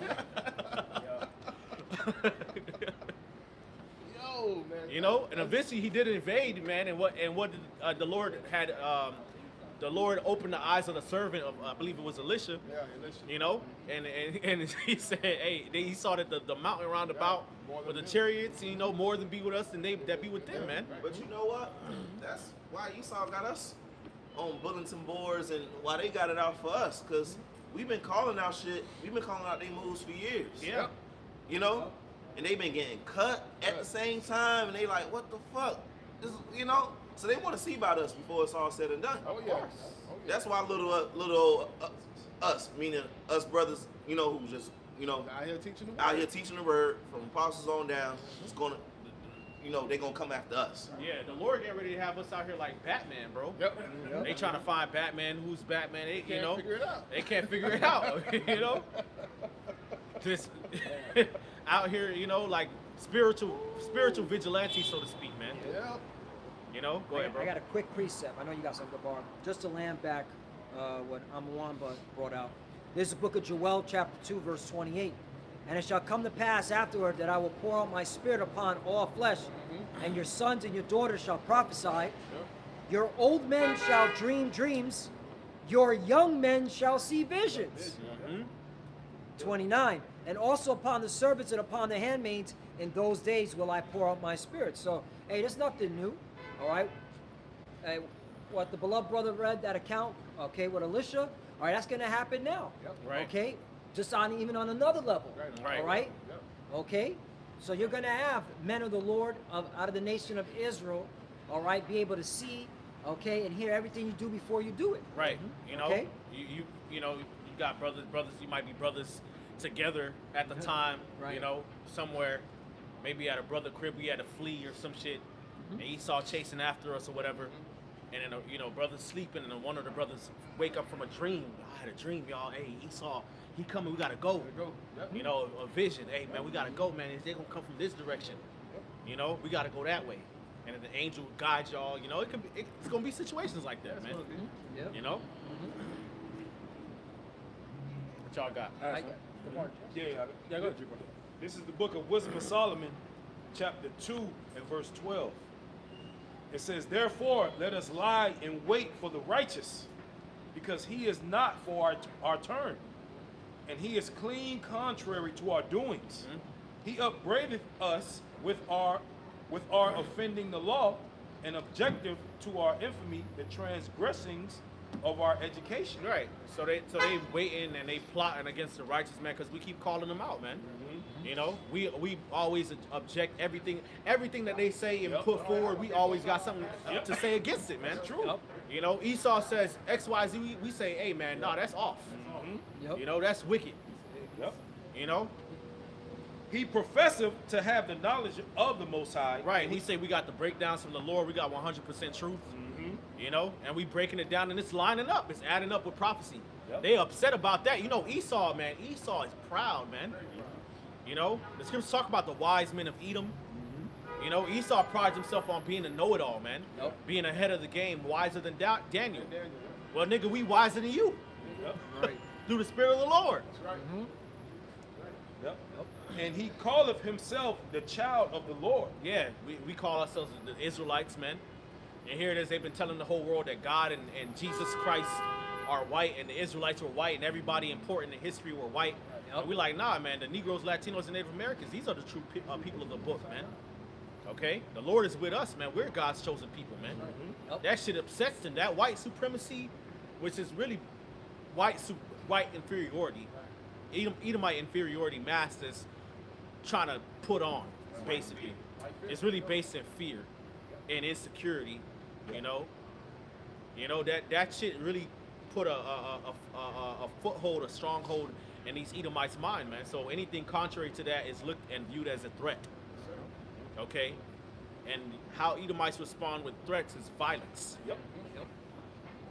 Yo, man. You know, and eventually he did invade, man. And what did the Lord had the Lord opened the eyes of the servant of I believe it was Elisha. Yeah, Elisha. You know, and he said, hey, he saw that the mountain round about more with than the them. chariots, you know, more than be with us than that be with them, man. But you know what? That's why Esau got us on bulletin boards and why they got it out for us. Because we've been calling out shit. We've been calling out their moves for years. Yeah. You know? And they've been getting cut at the same time. And they like, what the fuck? You know? So they want to see about us before it's all said and done. Oh, yeah. Oh, yeah. That's why little us, meaning us brothers, you know, who just, you know, Out here teaching the word. out here teaching the word from apostles on down. It's gonna, you know, they gonna come after us. Yeah, the Lord getting ready to have us out here like Batman, bro. Yep. They trying to find Batman. Who's Batman? They, Can't you know, figure it out. they can't figure it out. You know, just out here, you know, like spiritual vigilante, so to speak, man. Yeah. You know, go ahead, bro. I got a quick precept. I know you got some good bar. Just to land back what Amwamba brought out. This is the book of Joel, chapter 2, verse 28. And it shall come to pass afterward that I will pour out my spirit upon all flesh, and your sons and your daughters shall prophesy. Your old men shall dream dreams, your young men shall see visions. 29. And also upon the servants and upon the handmaids in those days will I pour out my spirit. So, hey, there's nothing new. All right. What the beloved brother read that account, okay, with Elisha. All right, that's going to happen now. Right. Okay. Just even on another level. Right. All right. Okay. So you're going to have men of the Lord out of the nation of Israel. All right, be able to see, okay, and hear everything you do before you do it. Right. You know, Okay. you know, you got brothers. You might be brothers together at the time. Right. You know, somewhere, maybe at a brother crib, we had to flee or some shit, and Esau chasing after us or whatever. And then, you know, brothers sleeping, and then one of the brothers wake up from a dream. I had a dream, y'all. Hey, Esau, he coming. We gotta go. You know, a vision. Hey, man, we gotta go, man. They're gonna come from this direction. You know, we gotta go that way. And then the angel will guide y'all. You know, it's gonna be situations like that, man. Yep. You know. What y'all got? Yeah, go ahead. This is the book of Wisdom of Solomon, chapter 2 and verse 12. It says, therefore, let us lie in wait for the righteous, because he is not for our turn, and he is clean contrary to our doings. He upbraideth us with our offending the law, and objective to our infamy, the transgressings of our education. Right. So they waiting and they plotting against the righteous man because we keep calling them out, man. You know, we always object everything that they say and put forward. We always got something to say against it, man. True. Yep. You know, Esau says X, Y, Z. We say, hey, man, no, that's off. Yep. You know, that's wicked. Yep. You know, He professeth to have the knowledge of the Most High. right? And he say we got the breakdowns from the Lord. We got 100% truth. You know, and we breaking it down and it's lining up. It's adding up with prophecy. Yep. They upset about that. You know, Esau, man. Esau is proud, man. You know, the scriptures talk about the wise men of Edom. You know, Esau prides himself on being a know-it-all, man. Yep. Being ahead of the game, wiser than Daniel. Well, nigga, we wiser than you. Yep. Right. Through the Spirit of the Lord. Yep. And he calleth himself the child of the Lord. Yeah, we call ourselves the Israelites, man. And here it is, they've been telling the whole world that God and Jesus Christ are white and the Israelites were white and everybody important in history were white. Yep. And we like, nah, man, the Negroes, Latinos, and Native Americans, these are the true people of the book, man. Okay? The Lord is with us, man. We're God's chosen people, man. Yep. That shit upsets them. That white supremacy, which is really white inferiority, Edomite inferiority masked as trying to put on, basically. It's really based in fear and insecurity, you know. You know, that shit really put a foothold, a stronghold in these Edomites' mind, man. So anything contrary to that is looked and viewed as a threat. Okay? And how Edomites respond with threats is violence. Yep.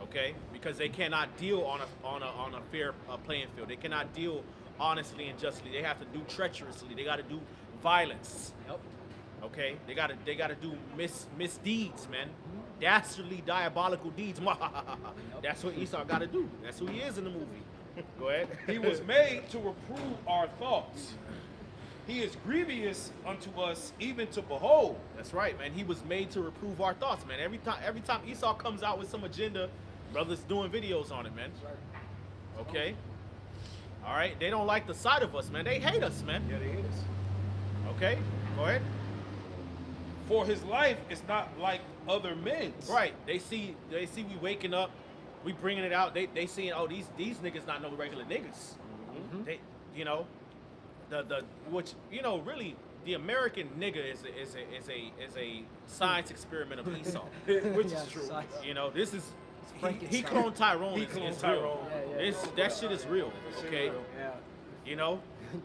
Okay? Because they cannot deal on a fair playing field. They cannot deal honestly and justly. They have to do treacherously. They got to do violence. Yep. Okay? They gotta do misdeeds, man. Dastardly, diabolical deeds. That's what Esau got to do. That's who he is in the movie. Go ahead. He was made to reprove our thoughts. He is grievous unto us, even to behold. That's right, man. He was made to reprove our thoughts, man. Every time Esau comes out with some agenda, brothers doing videos on it, man. Okay? All right? They don't like the sight of us, man. They hate us, man. Yeah, they hate us. Okay? Go ahead. For his life is not like other men's. Right. They see we waking up, we bringing it out. They seeing, oh, these niggas not no regular niggas. They, you know, which, you know, really the American nigga is a science experiment of Esau. Which Yeah, is true. science. You know, this is he Frankenstein. cloned Tyrone. He It's cloned real. Tyrone. Yeah. That shit is real. Okay. Yeah. You know.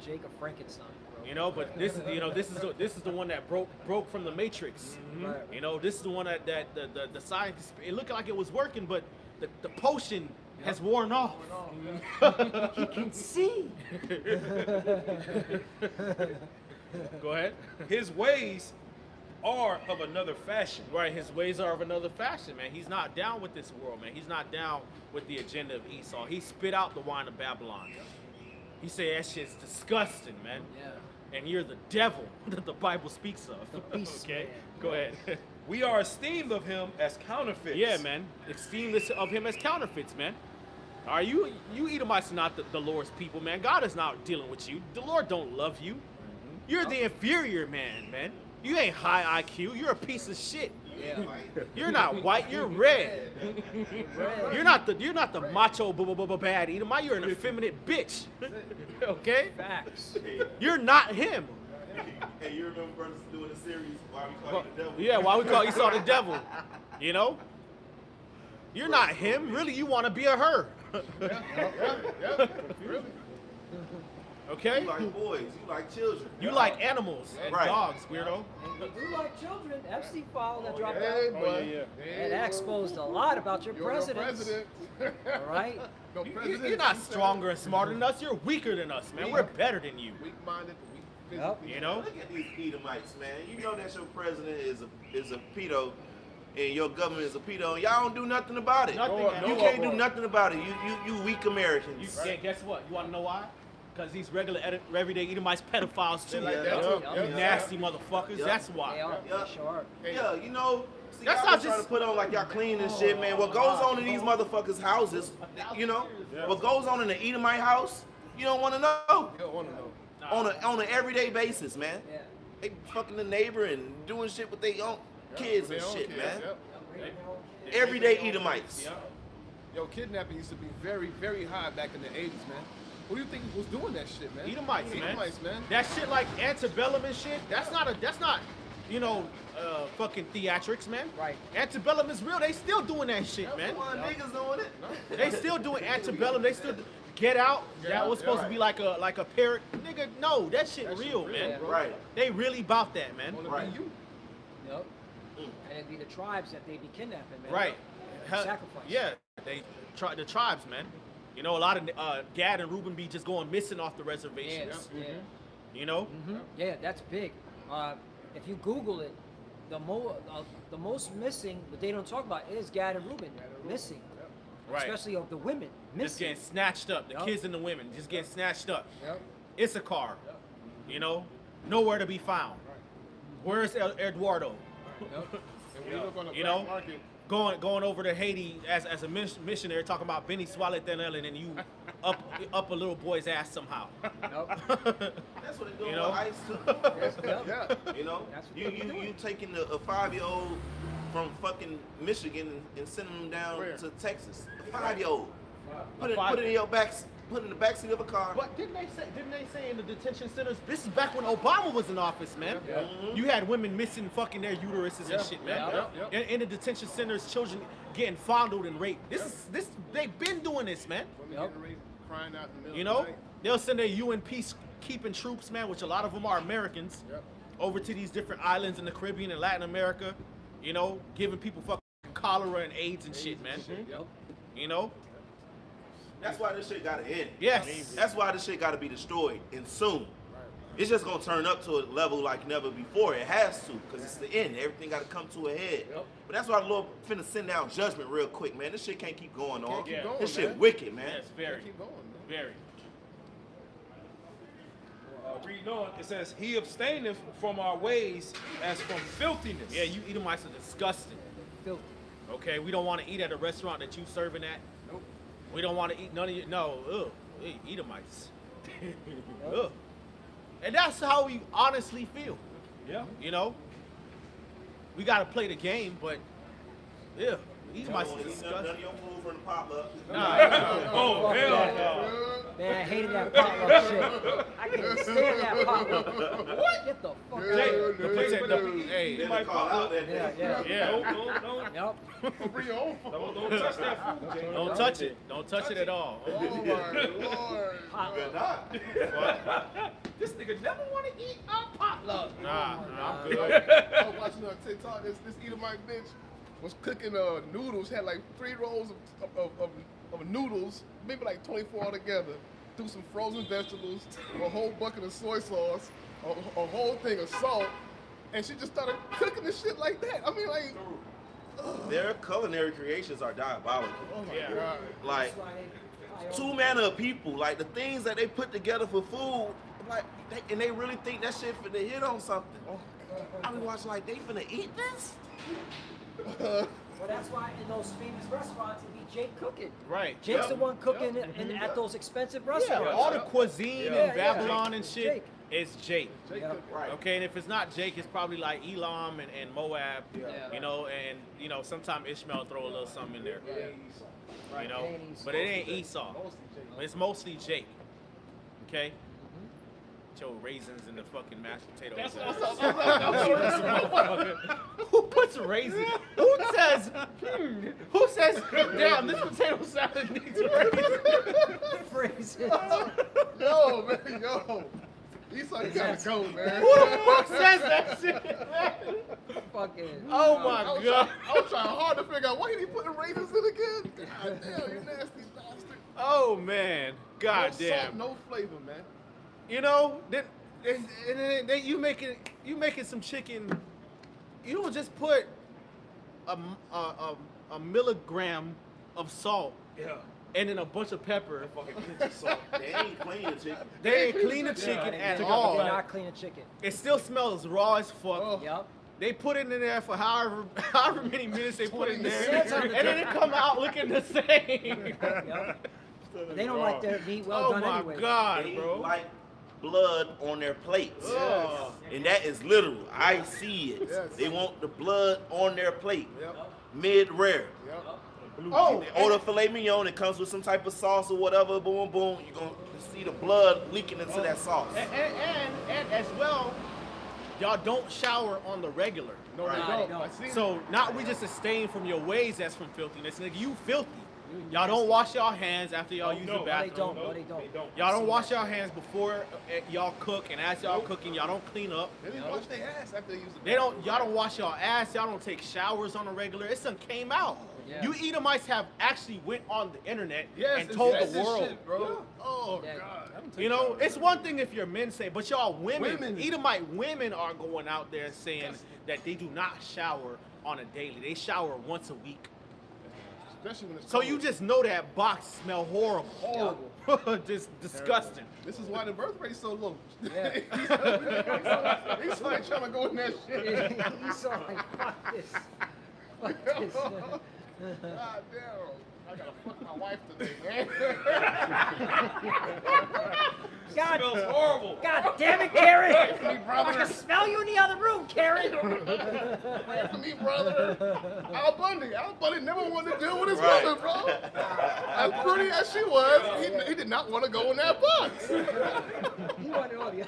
Jacob Frankenstein, bro. You know, but this is the one that broke from the matrix. Right. You know, this is the one that the science, it looked like it was working, but the potion has worn off. He can see. Go ahead. His ways are of another fashion. Right, his ways are of another fashion, man. He's not down with this world, man. He's not down with the agenda of Esau. He spit out the wine of Babylon. He said that shit's disgusting, man. Yeah. And you're the devil that the Bible speaks of. The beast, Okay, man. go ahead. We are esteemed of him as counterfeits. Yeah, man. Esteem this of him as counterfeits, man. Are you Edomites are not the Lord's people, man. God is not dealing with you. The Lord don't love you. You're the inferior man, man. You ain't high IQ. You're a piece of shit. Yeah. You're not white. You're red. You're not the macho bad Edomite. You're an effeminate bitch. Okay? Facts. You're not him. Hey, you remember brothers doing a series why we call you the devil? Yeah, why we call Esau the devil? You know? You're not him. Really, you want to be a her. Yeah, really. Okay? You like boys, you like children. You like animals and Right. dogs, weirdo. And you do like children. Epstein file that dropped Hey, out. boy. And that exposed a lot about your You're president. president. All right? No president. You're not stronger and smarter than us. You're weaker than us, man. We're better than you. Weak-minded, weak Yep. physically. You know? Look at these Edomites, man. You know that your president is a pedo, and your government is a pedo, and y'all don't do nothing about it. Nothing. You can't do nothing about it. You weak Americans. Yeah, guess what? You want to know why? Because these regular, everyday Edomites pedophiles too. like that You too. Yeah. nasty motherfuckers. Yeah. That's They why. are. Yeah. They sure are. Yeah, you know, see, That's y'all not been trying just- to put on like y'all clean and shit, man. What goes on in these motherfuckers' houses, you know? What goes on in the Edomite house, you don't want to know. You don't want to know. On an everyday basis, man. Yeah. They fucking the neighbor and doing shit with their own kids and Their own shit, kids, man. yep. Everyday Edomites. Yo, kidnapping used to be very, very high back in the 80s, man. Who do you think was doing that shit, man? Edomites, man. Edomites, man. That shit like antebellum and shit. That's not, you know, fucking theatrics, man. Right. Antebellum is real. They still doing that shit, man. Come on, niggas doing it. They still doing antebellum. They still Get Out. That was supposed to be like a parrot. Nigga, no, that shit real, man. bro. Right. They really about that, man. Wanna Right. be you. Yep. And it'd be the tribes that they'd be kidnapping, man. Right. Sacrifice. Yeah, the tribes, man. You know, a lot of Gad and Reuben be just going missing off the Yeah. reservations. Yeah. You know, Yeah, that's big. If you Google it, the most missing, but they don't talk about, is Gad and Reuben missing, right? especially of the women Just missing. getting snatched up. The Yup. kids and the women just getting snatched up. Yep. Issachar, you know, nowhere to be found. Where's Eduardo? Yep. And when you look on the You black know? market, Going over to Haiti as a missionary, talking about Benny Swallet-Denel, and then you up a little boy's ass somehow. Yep. That's what they're doing You know? with ICE too. Yep. yeah. You know, That's what you they're doing. you taking a 5-year-old from fucking Michigan and sending them down Where? to Texas. A 5-year-old. Put it five- in your back put in the backseat of a car. But didn't they say in the detention centers? This is back when Obama was in office, man. You had women missing fucking their uteruses and shit, man. In the detention centers, children getting fondled and raped. They've been doing this, man. Women getting raped, crying out in the middle You of know, the night. they'll send their UN peacekeeping troops, man, which a lot of them are Americans, over to these different islands in the Caribbean and Latin America. You know, giving people fucking cholera and AIDS and shit, man. You know. That's why this shit gotta end. Yes. That's why this shit gotta be destroyed, and soon. It's just gonna turn up to a level like never before. It has to, because it's the end. Everything gotta come to a head. But that's why the Lord finna send down judgment real quick, man. This shit can't keep going on. keep going, This shit man. wicked, man. Yes, very, Keep going, man. very. Reading on, it says, he abstaineth from our ways as from filthiness. Yeah, you Edomites are disgusting. Filthy. Okay, we don't want to eat at a restaurant that you serving at. Nope. We don't want to eat none of you. No, Edomites. Ugh. And that's how we honestly feel. Yeah. You know, we gotta play the game, but yeah, Edomites Don't is eat none disgusting. of your food from the potluck. Oh, hell no. Man, I hated that potluck shit. I can't stand that potluck. What? Get the fuck out of here. Hey, Then they call out that Yeah, day. yeah. yeah, Don't Yep. Bring your own phone. don't touch that food, Jay. don't touch it. Don't touch it at all. Oh my lord. Potluck. This nigga never want to eat a potluck. Nah, I'm good. I was watching on TikTok. This Edomite bitch was cooking noodles. Had like 3 rolls of noodles, maybe like 24 altogether. Threw some frozen vegetables, a whole bucket of soy sauce, a whole thing of salt, and she just started cooking this shit like that. I mean, like, Their culinary creations are diabolical. oh my Yeah. god. Like, two manner of people, like the things that they put together for food, like, and they really think that shit finna hit on something. Oh I be watching like, they finna eat this? Well, that's why in those famous restaurants, it'd be Jake cooking. Right. Jake's the one cooking at those expensive Yeah, restaurants. all the cuisine Yeah, in Babylon and shit Jake. is Jake. Yeah. Right. Okay, and if it's not Jake, it's probably like Elam and Moab. Yeah. You know, and you know, sometimes Ishmael throw a little something in there. You know, It ain't but it ain't Esau. It's mostly Jake. Okay. Your raisins in the fucking mashed potatoes. Who puts raisins? Who says? Who says? Damn, this potato salad needs raisins. Phrases. Yo, man, yo. Esau, you gotta go, man. Who the fuck says that shit? Fucking. Oh I my was god. I was trying hard to figure out why he putting raisins in again. God damn, you nasty bastard. Oh man. God No damn. salt, no flavor, man. You know, then you making some chicken. You don't just put a milligram of salt Yeah. and then a bunch of pepper. Fucking pinch of salt. They ain't clean the chicken. They ain't clean the chicken at They're all. not clean a chicken. It still smells raw as fuck. Oh. Yep. They put it in there for however many minutes they put it in there, 20 minutes. and then it come out looking the same. Yep. They don't like their meat well Oh done my anyway. god, They bro. like blood on their plates. Ugh. And that is literal. I see it. Yes. They want the blood on their plate. Yep. Mid-rare. Yep. Oh, They order filet mignon, it comes with some type of sauce or whatever, boom, boom. You're going to see the blood leaking into that sauce. and as well, y'all don't shower on the regular. No, they Right. don't. They I don't. seen So not we just abstain from your ways that's from filthiness. Nigga, you filthy. Y'all don't wash y'all hands after y'all use the No, they bathroom. don't. No, they don't. Y'all don't wash y'all hands before y'all cook, and as y'all cooking, y'all don't clean up. They didn't wash their ass after they used it. They don't. Y'all don't wash y'all ass. Y'all don't take showers on a regular. It done came out. Yeah. You Edomites have actually went on the internet Yes, and told it's the this world. shit, bro. Oh Yeah. god. You know, it's one thing if your men say, but y'all women, Women. Edomite women are going out there saying that they do not shower on a daily. They shower once a week. Especially when it's So cold. you just know that box smell horrible. horrible. Just disgusting. This is why the birth rate's so low. Yeah. He's like trying to go in that shit. You saw like fuck this. Fuck this. God damn. I gotta fuck my wife today, man. God, Smells horrible. God damn it, Karen! me, brother. I can smell you in the other room, Karen. Pray for me, brother. Al Bundy never wanted to deal with his Right. woman, bro. As pretty as she was, he did not want to go in that box. He wanted all the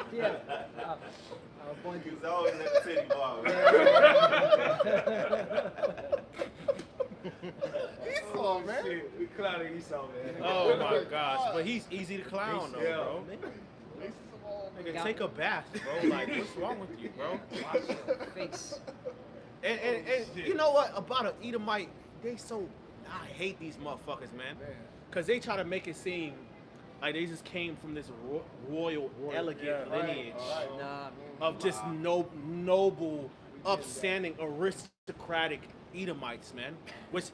Bundy. He was always at the titty bar. Esau, man. Shit, we clowning Esau, man. Oh my gosh, but he's easy to clown though, Yeah. bro. Racist of all, man. Nigga, take a bath, bro. Like, what's wrong with you, bro? Wash your face. And you know what about an Edomite? They so I hate these motherfuckers, man. Cause they try to make it seem like they just came from this royal, elegant lineage Nah, of just noble, upstanding, aristocratic Edomites, man. Which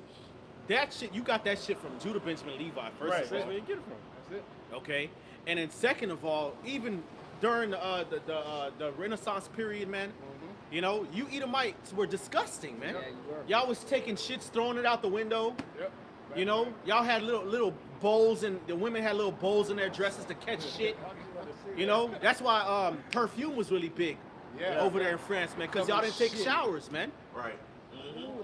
that shit, you got that shit from Judah Benjamin Levi, first Right, of that's all. where you get it from. That's it. Okay, and then second of all, even during the Renaissance period, man, you know, you Edomites were disgusting, man. Yeah, you were. Y'all was taking shits, throwing it out the window. Yep. You know, y'all had little bowls, and the women had little bowls in their dresses to catch shit. You know, that's why perfume was really big Yeah. over there in France, man, because y'all didn't take showers, man. Right.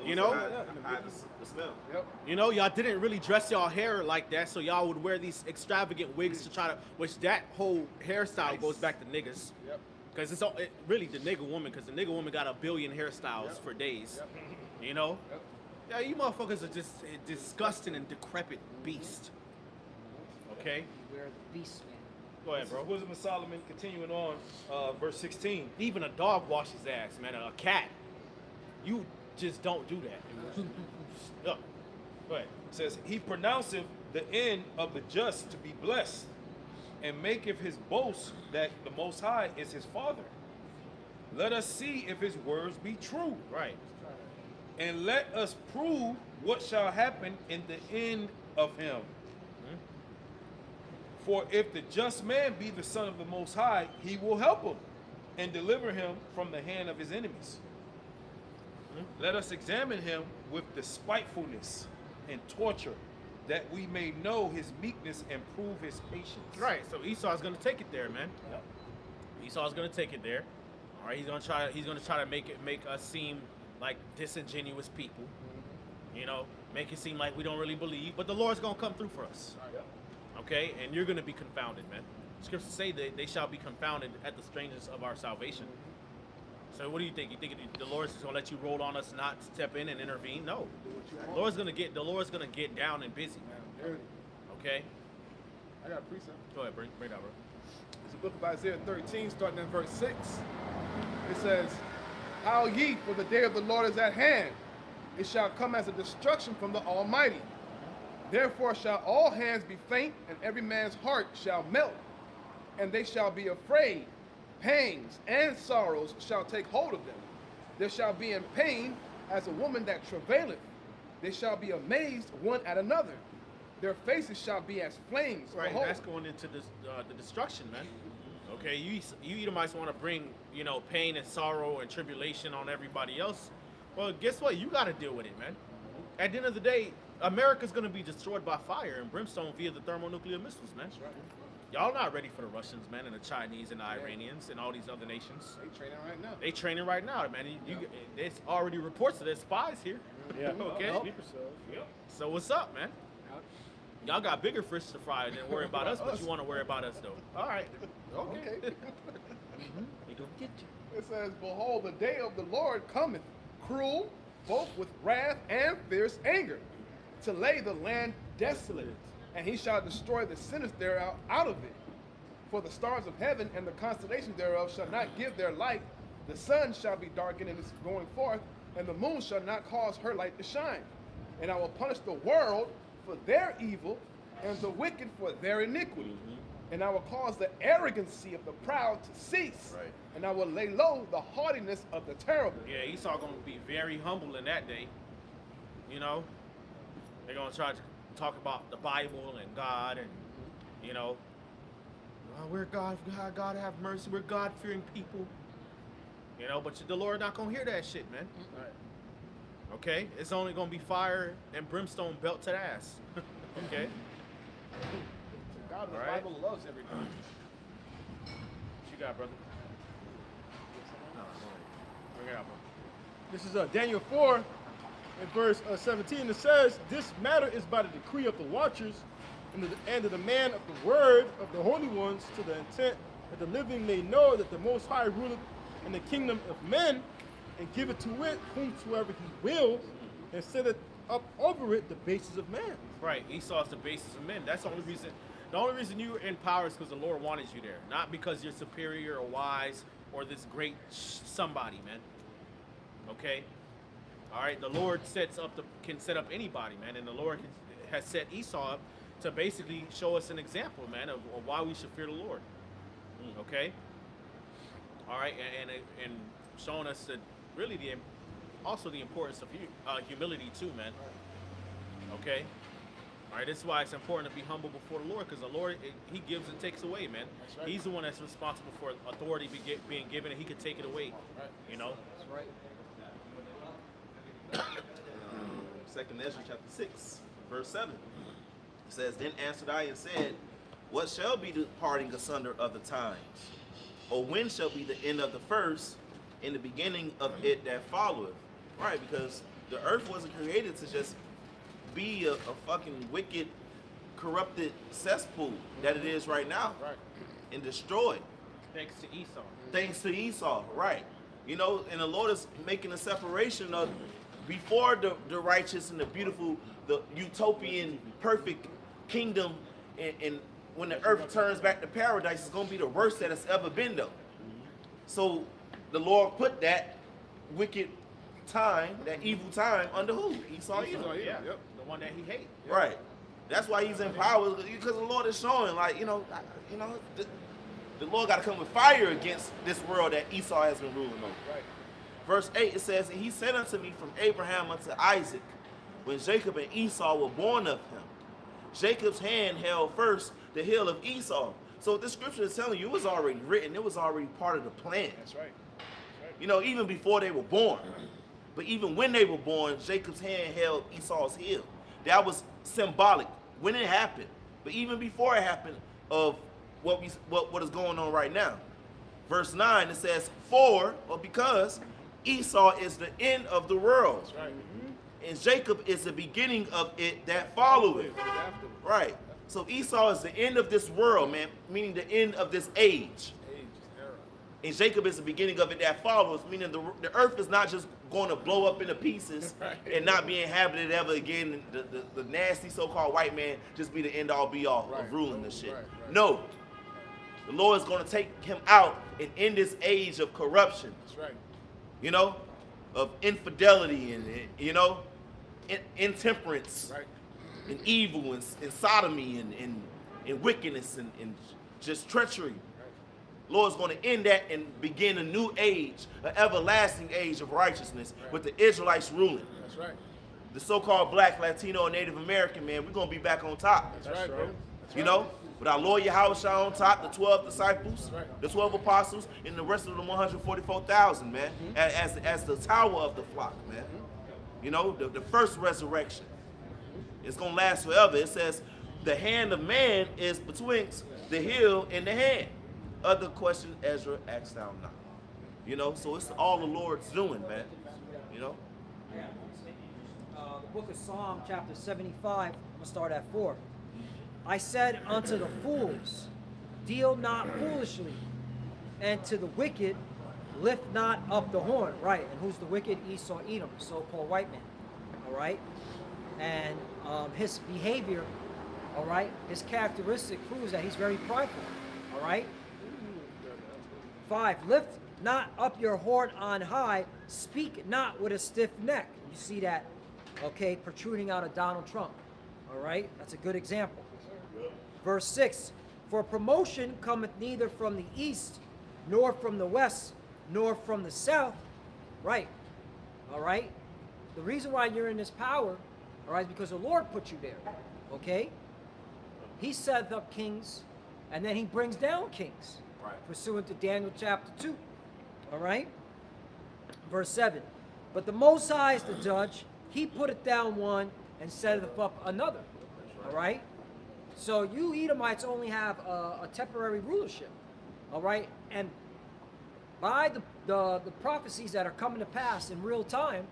You know? Hide the smell. Yep. You know, y'all didn't really dress y'all hair like that, so y'all would wear these extravagant wigs to try to, which that whole hairstyle goes back to niggas. Yep. Because it's really the nigga woman, because the nigga woman got a billion hairstyles for days. You know? Yep. Yeah, you motherfuckers are just a disgusting and decrepit beast. Okay? We're the beast, man. Go ahead, bro. Wisdom of Solomon, continuing on, verse 16. Even a dog washes ass, man. A cat. You just don't do that. Look. Go ahead. It says, he pronounceth the end of the just to be blessed, and maketh his boast that the Most High is his father. Let us see if his words be true, Right. and let us prove what shall happen in the end of him. For if the just man be the son of the Most High, he will help him and deliver him from the hand of his enemies. Let us examine him with despitefulness and torture, that we may know his meekness and prove his patience. Right. So Esau's gonna take it there, man. Yep. Esau's gonna take it there. All right. He's gonna try to make us seem like disingenuous people. You know, make it seem like we don't really believe, but the Lord's gonna come through for us. Okay, and you're gonna be confounded, man. Scriptures say that they shall be confounded at the strangeness of our salvation. So what do you think? You think the Lord's just gonna let you roll on us, not step in and intervene? No. The Lord's gonna get down and busy. Okay. I got a precept. Go ahead, bring it out, bro. It's the book of Isaiah 13, starting at verse 6. It says, Howl ye, for the day of the Lord is at hand. It shall come as a destruction from the Almighty. Therefore shall all hands be faint, and every man's heart shall melt. And they shall be afraid. Pangs and sorrows shall take hold of them. There shall be in pain as a woman that travaileth. They shall be amazed one at another. Their faces shall be as flames. Right, Behold, that's going into this, the destruction, man. Okay, you Edomites want to bring, you know, pain and sorrow and tribulation on everybody else. Well, guess what? You got to deal with it, man. At the end of the day, America's going to be destroyed by fire and brimstone via the thermonuclear missiles, man. Y'all not ready for the Russians, man, and the Chinese and the Iranians and all these other nations. they training right now. They training right now, man. There's already reports that there's spies here. Yeah. Okay. Sleeper cells. So what's up, man? Y'all got bigger fish to fry than worry about us, but you want to worry about us, though. All right. Okay. They gonna get you. It says, Behold, the day of the Lord cometh, cruel, both with wrath and fierce anger, to lay the land desolate, and he shall destroy the sinners thereof out of it. For the stars of heaven and the constellations thereof shall not give their light, the sun shall be darkened in its going forth, and the moon shall not cause her light to shine. And I will punish the world for their evil, and the wicked for their iniquity. And I will cause the arrogancy of the proud to cease. Right. And I will lay low the haughtiness of the terrible. Yeah, Esau gonna be very humble in that day. You know, they're gonna try to talk about the Bible and God, and you know, we're God have mercy. We're God-fearing people. You know, but the Lord not gonna hear that shit, man. Right. Okay? It's only going to be fire and brimstone belted ass. Okay? God in the All right. Bible loves everybody. What you got, brother? Bring it out, bro. This is Daniel 4, in verse 17. It says, "This matter is by the decree of the watchers and the demand of the word of the holy ones, to the intent that the living may know that the Most High ruleth in the kingdom of men, and giveth to it whomsoever he wills, and setteth up over it the basis of man." Right. Esau is the basis of men. That's the only reason. The only reason you're in power is because the Lord wanted you there, not because you're superior or wise or this great somebody, man. Okay. All right. The Lord can set up anybody, man, and the Lord has set Esau up to basically show us an example, man, of why we should fear the Lord. Okay. All right, and showing us that really also the importance of humility too, man. Okay. All right, this is why it's important to be humble before the Lord, because the Lord, he gives and takes away, man. That's right. He's the one that's responsible for authority being given, and he could take it away. Right. You know. That's right. Second Ezra chapter 6, verse 7. It says, "Then answered I and said, What shall be the parting asunder of the times? Or when shall be the end of the first, and the beginning of it that followeth?" Right, because the earth wasn't created to just be a fucking wicked, corrupted cesspool that it is right now, Right. and destroyed. Thanks to Esau. Thanks to Esau, right? You know, and the Lord is making a separation of before the righteous and the beautiful, the utopian, perfect kingdom, and when the earth turns back to paradise, it's going to be the worst that it's ever been, though. So the Lord put that wicked time, that evil time, under who? Esau. Esau, Yeah. Yep. The one that he hates. Right. That's why he's in power, because the Lord is showing, like, the Lord got to come with fire against this world that Esau has been ruling over. Right. Verse 8, it says, "And he sent unto me from Abraham unto Isaac, when Jacob and Esau were born of him. Jacob's hand held first the heel of Esau." So this scripture is telling you it was already written. It was already part of the plan. That's right. You know, even before they were born. But even when they were born, Jacob's hand held Esau's heel. That was symbolic when it happened. But even before it happened, of what is going on right now. Verse 9, it says, "For," or because, "Esau is the end of the world, That's right. and Jacob is the beginning of it that followeth." After Right. So Esau is the end of this world, man, meaning the end of this age. age, era. And Jacob is the beginning of it that follows, meaning the earth is not just going to blow up into pieces Right. and not be inhabited ever again. The nasty so-called white man just be the end-all be-all Right. of ruling this shit. Right. No. The Lord is going to take him out and end this age of corruption, That's right. you know, of infidelity and intemperance, Right. and evil and sodomy and wickedness and just treachery. Lord's going to end that and begin a new age, an everlasting age of righteousness with the Israelites ruling. That's right. The so-called black, Latino, and Native American, man, we're going to be back on top. That's right, bro. That's You right. know, with our Lord Yahweh on top, the 12 disciples, That's right. the 12 apostles, and the rest of the 144,000, man, as the tower of the flock, man. You know, the first resurrection. It's going to last forever. It says, "The hand of man is betwixt the heel and the hand. Other question Ezra asked thou not." You know, so it's all the Lord's doing, man. You know? The book of Psalm, chapter 75, I'm going to start at 4. "I said unto the fools, deal not foolishly, and to the wicked, lift not up the horn." Right, and who's the wicked? Esau, Edom, so-called white man. All right? And his behavior, all right, his characteristic proves that he's very prideful. All right? 5, "Lift not up your horn on high, speak not with a stiff neck." You see that, okay, protruding out of Donald Trump. All right? That's a good example. Verse 6, "For promotion cometh neither from the east, nor from the west, nor from the south." Right. All right? The reason why you're in this power, all right, is because the Lord put you there. Okay? He sets up kings, and then he brings down kings. Right. Pursuant to Daniel chapter 2. All right? Verse 7, But the Most High is the judge. He put it down one and set it up another. All right? So you Edomites only have a temporary rulership. All right? And by the prophecies that are coming to pass in real time,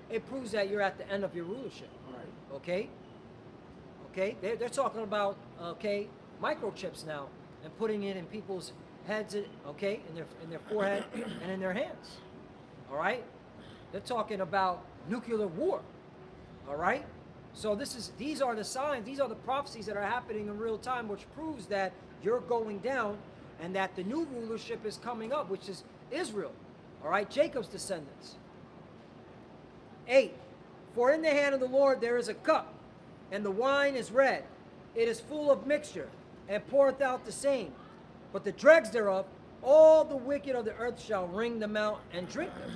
it proves that you're at the end of your rulership. Okay? Okay? They're talking about, okay, microchips now and putting it in people's heads, okay, in their forehead and in their hands. All right? They're talking about nuclear war. All right? So these are the signs, these are the prophecies that are happening in real time, which proves that you're going down and that the new rulership is coming up, which is Israel. All right? Jacob's descendants. 8. For in the hand of the Lord there is a cup, and the wine is red. It is full of mixture, and poureth out the same. But the dregs thereof, all the wicked of the earth shall wring them out and drink them.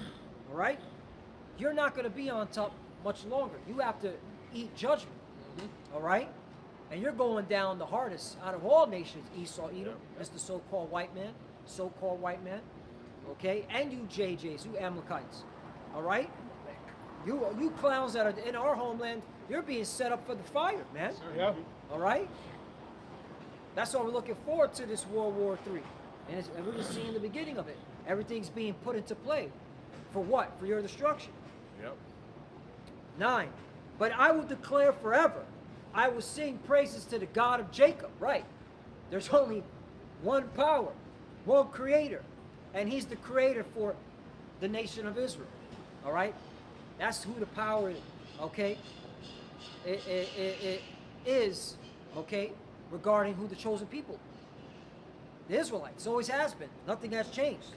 All right? You're not going to be on top much longer. You have to eat judgment. All right? And you're going down the hardest out of all nations, Esau, Edom, as the so-called white man. So-called white man. Okay? And you JJs, you Amalekites. All right? You clowns that are in our homeland, you're being set up for the fire, man. Yeah. All right? That's why we're looking forward to this World War III. And we're just seeing the beginning of it. Everything's being put into play. For what? For your destruction. Yep. 9. But I will declare forever. I will sing praises to the God of Jacob. Right. There's only one power, one creator. And he's the creator for the nation of Israel. All right? That's who the power is. Okay? It is, okay, regarding who the chosen people. The Israelites. Always has been. Nothing has changed.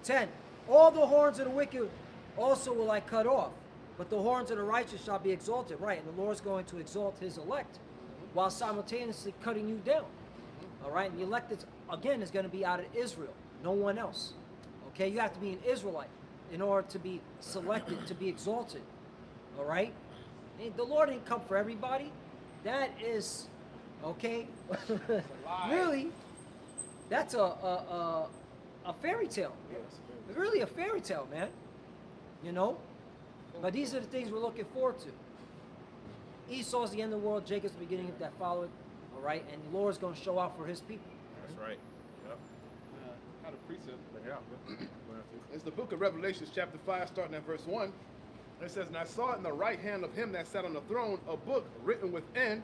10. All the horns of the wicked also will I cut off, but the horns of the righteous shall be exalted. Right, and the Lord's going to exalt his elect while simultaneously cutting you down. All right, and the elect, again, is going to be out of Israel. No one else. Okay, you have to be an Israelite in order to be selected, to be exalted. All right? And the Lord didn't come for everybody. That is, okay, really, that's a fairy tale. It's really a fairy tale, man. You know? But these are the things we're looking forward to. Esau's the end of the world, Jacob's the beginning of that followed. All right? And the Lord's going to show out for his people. That's right. Yep. Kind of precept. Yeah. It's the book of Revelations, chapter 5, starting at verse 1. It says, And I saw in the right hand of him that sat on the throne a book written within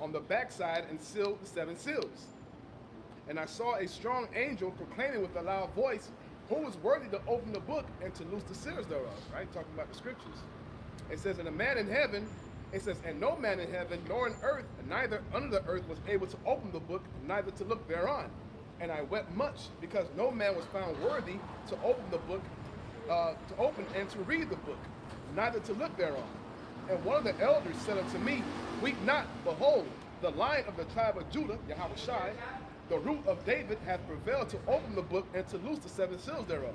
on the backside and sealed with 7 seals. And I saw a strong angel proclaiming with a loud voice, Who is worthy to open the book and to loose the seals thereof? Right? Talking about the scriptures. It says, And a man in heaven, it says, And no man in heaven nor in earth, neither under the earth was able to open the book, neither to look thereon. And I wept much, because no man was found worthy to open the book, to open and to read the book, neither to look thereon. And one of the elders said unto me, Weep not, behold, the Lion of the tribe of Judah, Yahushai, the root of David, hath prevailed to open the book and to loose the 7 seals thereof.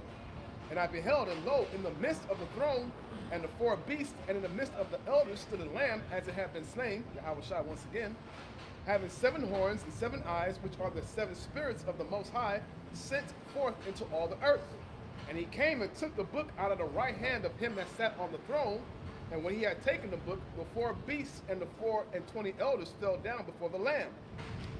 And I beheld, and lo, in the midst of the throne and the 4 beasts, and in the midst of the elders stood a lamb as it had been slain, Yahushai once again, having 7 horns and 7 eyes, which are the 7 spirits of the Most High, sent forth into all the earth. And he came and took the book out of the right hand of him that sat on the throne. And when he had taken the book, the 4 beasts and the 24 elders fell down before the Lamb,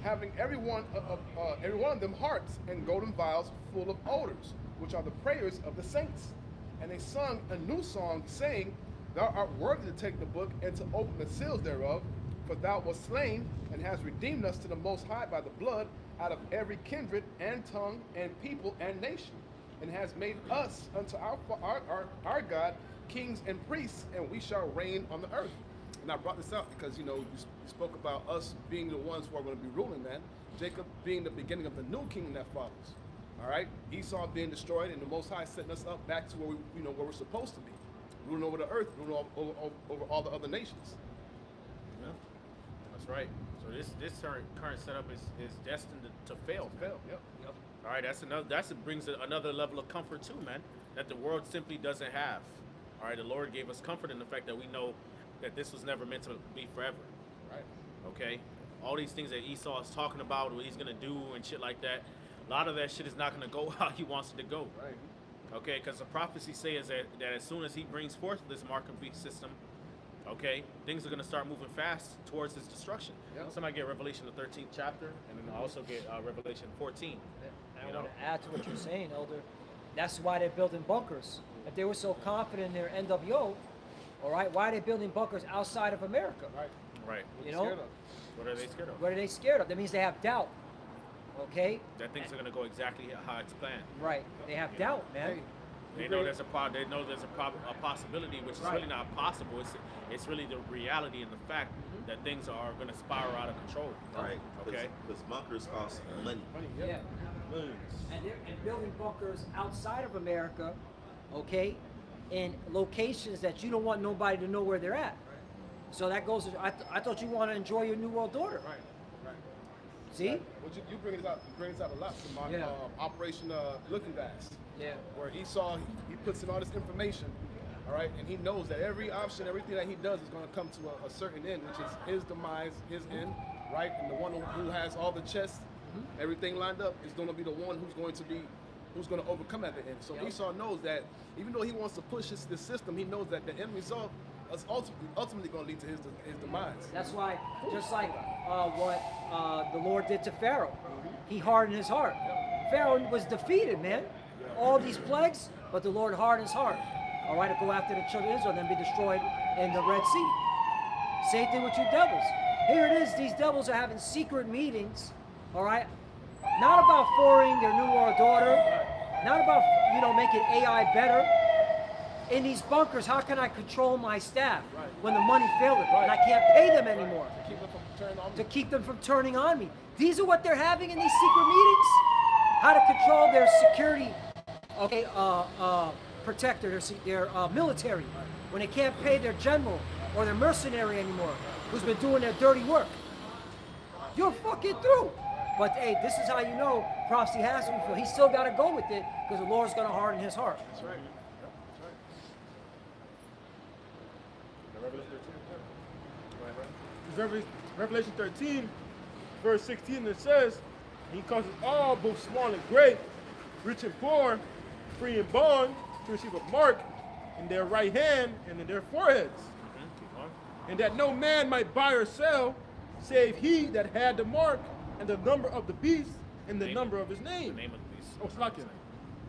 having every one of them harps and golden vials full of odors, which are the prayers of the saints. And they sung a new song, saying, Thou art worthy to take the book and to open the seals thereof, for thou wast slain, and hast redeemed us to the Most High by the blood out of every kindred and tongue and people and nation, and has made us unto our God kings and priests, and we shall reign on the earth. And I brought this up because, you know, you spoke about us being the ones who are going to be ruling, man. Jacob being the beginning of the new kingdom that follows. All right? Esau being destroyed, and the Most High setting us up back to where where we're supposed to be, ruling over the earth, ruling over all the other nations. Yeah. That's right. So this current setup is destined to fail. Fail. Yep. All right, that brings another level of comfort too, man, that the world simply doesn't have. All right, the Lord gave us comfort in the fact that we know that this was never meant to be forever. Right. Okay? All these things that Esau is talking about, what he's going to do and shit like that, a lot of that shit is not going to go how he wants it to go. Right. Okay, because the prophecy says that as soon as he brings forth this mark of beast system, okay, things are going to start moving fast towards his destruction. Yep. Somebody get Revelation the 13th chapter, and then also get Revelation 14. I You want know? to add to what you're saying, Elder. That's why they're building bunkers. If they were so confident in their NWO, all right, why are they building bunkers outside of America? Right. Right. You know, Scared of. What are they scared of? what are they scared of? That means they have doubt. Okay? That things are going to go exactly how it's planned. Right. They have doubt, man. They know there's a They know there's a possibility, which is Right. really not possible. It's really the reality and the fact that things are going to spiral out of control. Right. Okay. Because bunkers cost money. Money, Yeah. yeah. Millions. And building bunkers outside of America, okay, in locations that you don't want nobody to know where they're at. So that goes. I thought you want to enjoy your New World Order. Right. Right. See? Well, you bring this out. You bring this out a lot from my Yeah. Operation Looking Glass, Yeah. where Esau he puts in all this information, all right, and he knows that every option, everything that he does is going to come to a certain end, which is his demise, his end, right? And the one who has all the chests, everything lined up, is going to be the one who's going to overcome at the end. So Yep. Esau knows that even though he wants to push this system, he knows that the end result is ultimately going to lead to his demise. That's why, just like what the Lord did to Pharaoh, he hardened his heart. Pharaoh was defeated, man. All these plagues, but the Lord hardened his heart. All right, to go after the children of Israel and then be destroyed in the Red Sea. Same thing with you devils. Here it is, these devils are having secret meetings, all right? Not about forwarding their New World Order, not about, making AI better. In these bunkers, how can I control my staff when the money failed them and I can't pay them anymore? Keep them from turning on. To keep them from turning on me. These are what they're having in these secret meetings. How to control their security, okay, protector, their military, when they can't pay their general or their mercenary anymore, who's been doing their dirty work. You're fucking through. But hey, this is how you know prophecy has to be fulfilled. He's still got to go with it because the Lord's going to harden his heart. That's right. Revelation 13, verse 16, it says, he causes all, both small and great, rich and poor, free and bond, to receive a mark in their right hand and in their foreheads. And that no man might buy or sell, save he that had the mark and the number of the beast and the number of his name. The name of the beast. Oh, Slakin.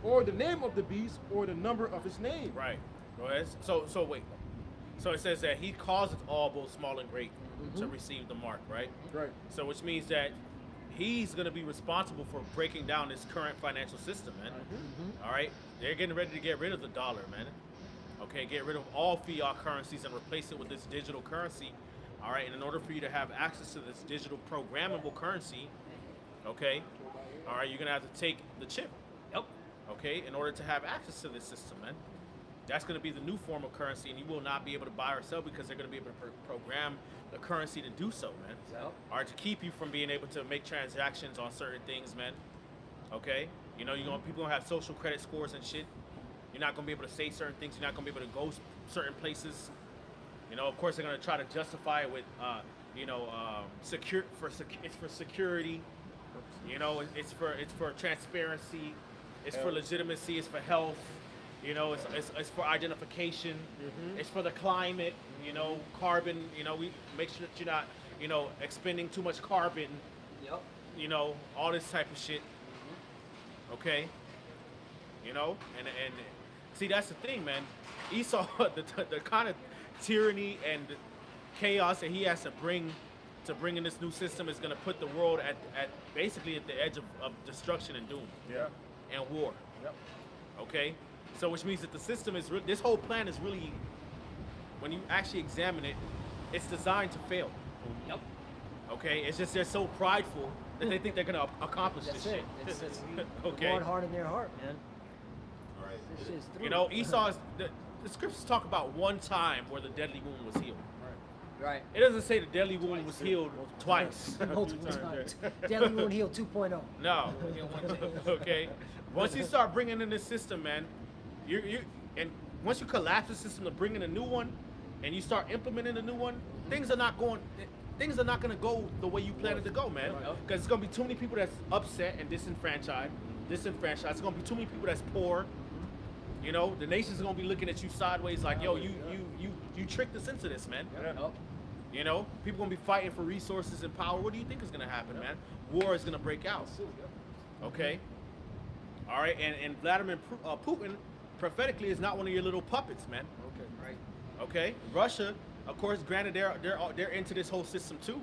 Or the name of the beast or the number of his name. Right. Go ahead. So wait. So it says that he causeth all, both small and great, to receive the mark, right? Right. So which means that he's going to be responsible for breaking down this current financial system, man. All right? They're getting ready to get rid of the dollar, man. Okay, get rid of all fiat currencies and replace it with this digital currency. All right, and in order for you to have access to this digital programmable currency, okay, all right, you're going to have to take the chip. Yep. Okay, in order to have access to this system, man. That's going to be the new form of currency, and you will not be able to buy or sell because they're going to be able to program the currency to do so, man. Yep. Or to keep you from being able to make transactions on certain things, man. Okay, you know, people gonna have social credit scores and shit. You're not gonna be able to say certain things. You're not gonna be able to go certain places. You know, of course, they're gonna try to justify it with, it's for security. You know, it's for transparency. It's for legitimacy. It's for health. You know, it's for identification. It's for the climate. You know, carbon. You know, we make sure that you're not, expending too much carbon. Yep. You know, all this type of shit. Okay. You know, and see, that's the thing, man. Esau, the kind of tyranny and chaos that he has to bring in this new system is going to put the world at basically at the edge of destruction and doom. Yeah. And war. Yep. Okay. So which means that the system is this whole plan is really, when you actually examine it, it's designed to fail. Yep. Okay. It's just they're so prideful that they think they're going to accomplish That's this it. shit. It's Okay. The Lord hardened their heart, man. All right. This is through. You know, Esau's the scriptures talk about one time where the deadly wound was healed. Right. It doesn't say the deadly wound was healed twice. Multiple times. Deadly Wound Heal 2.0. No. Okay. Once you start bringing in this system, man, and once you collapse the system to bring in a new one, and you start implementing a new one, things are not going to go the way you planned it to go, man. Because it's going to be too many people that's upset and disenfranchised. It's going to be too many people that's poor. You know, the nation's gonna be looking at you sideways like, yo, you tricked us into this, man. Yep. You know, people gonna be fighting for resources and power. What do you think is gonna happen, man? War is gonna break out. Okay. All right, and Vladimir Putin prophetically is not one of your little puppets, man. Okay. Right. Okay, Russia, of course, granted they're into this whole system too,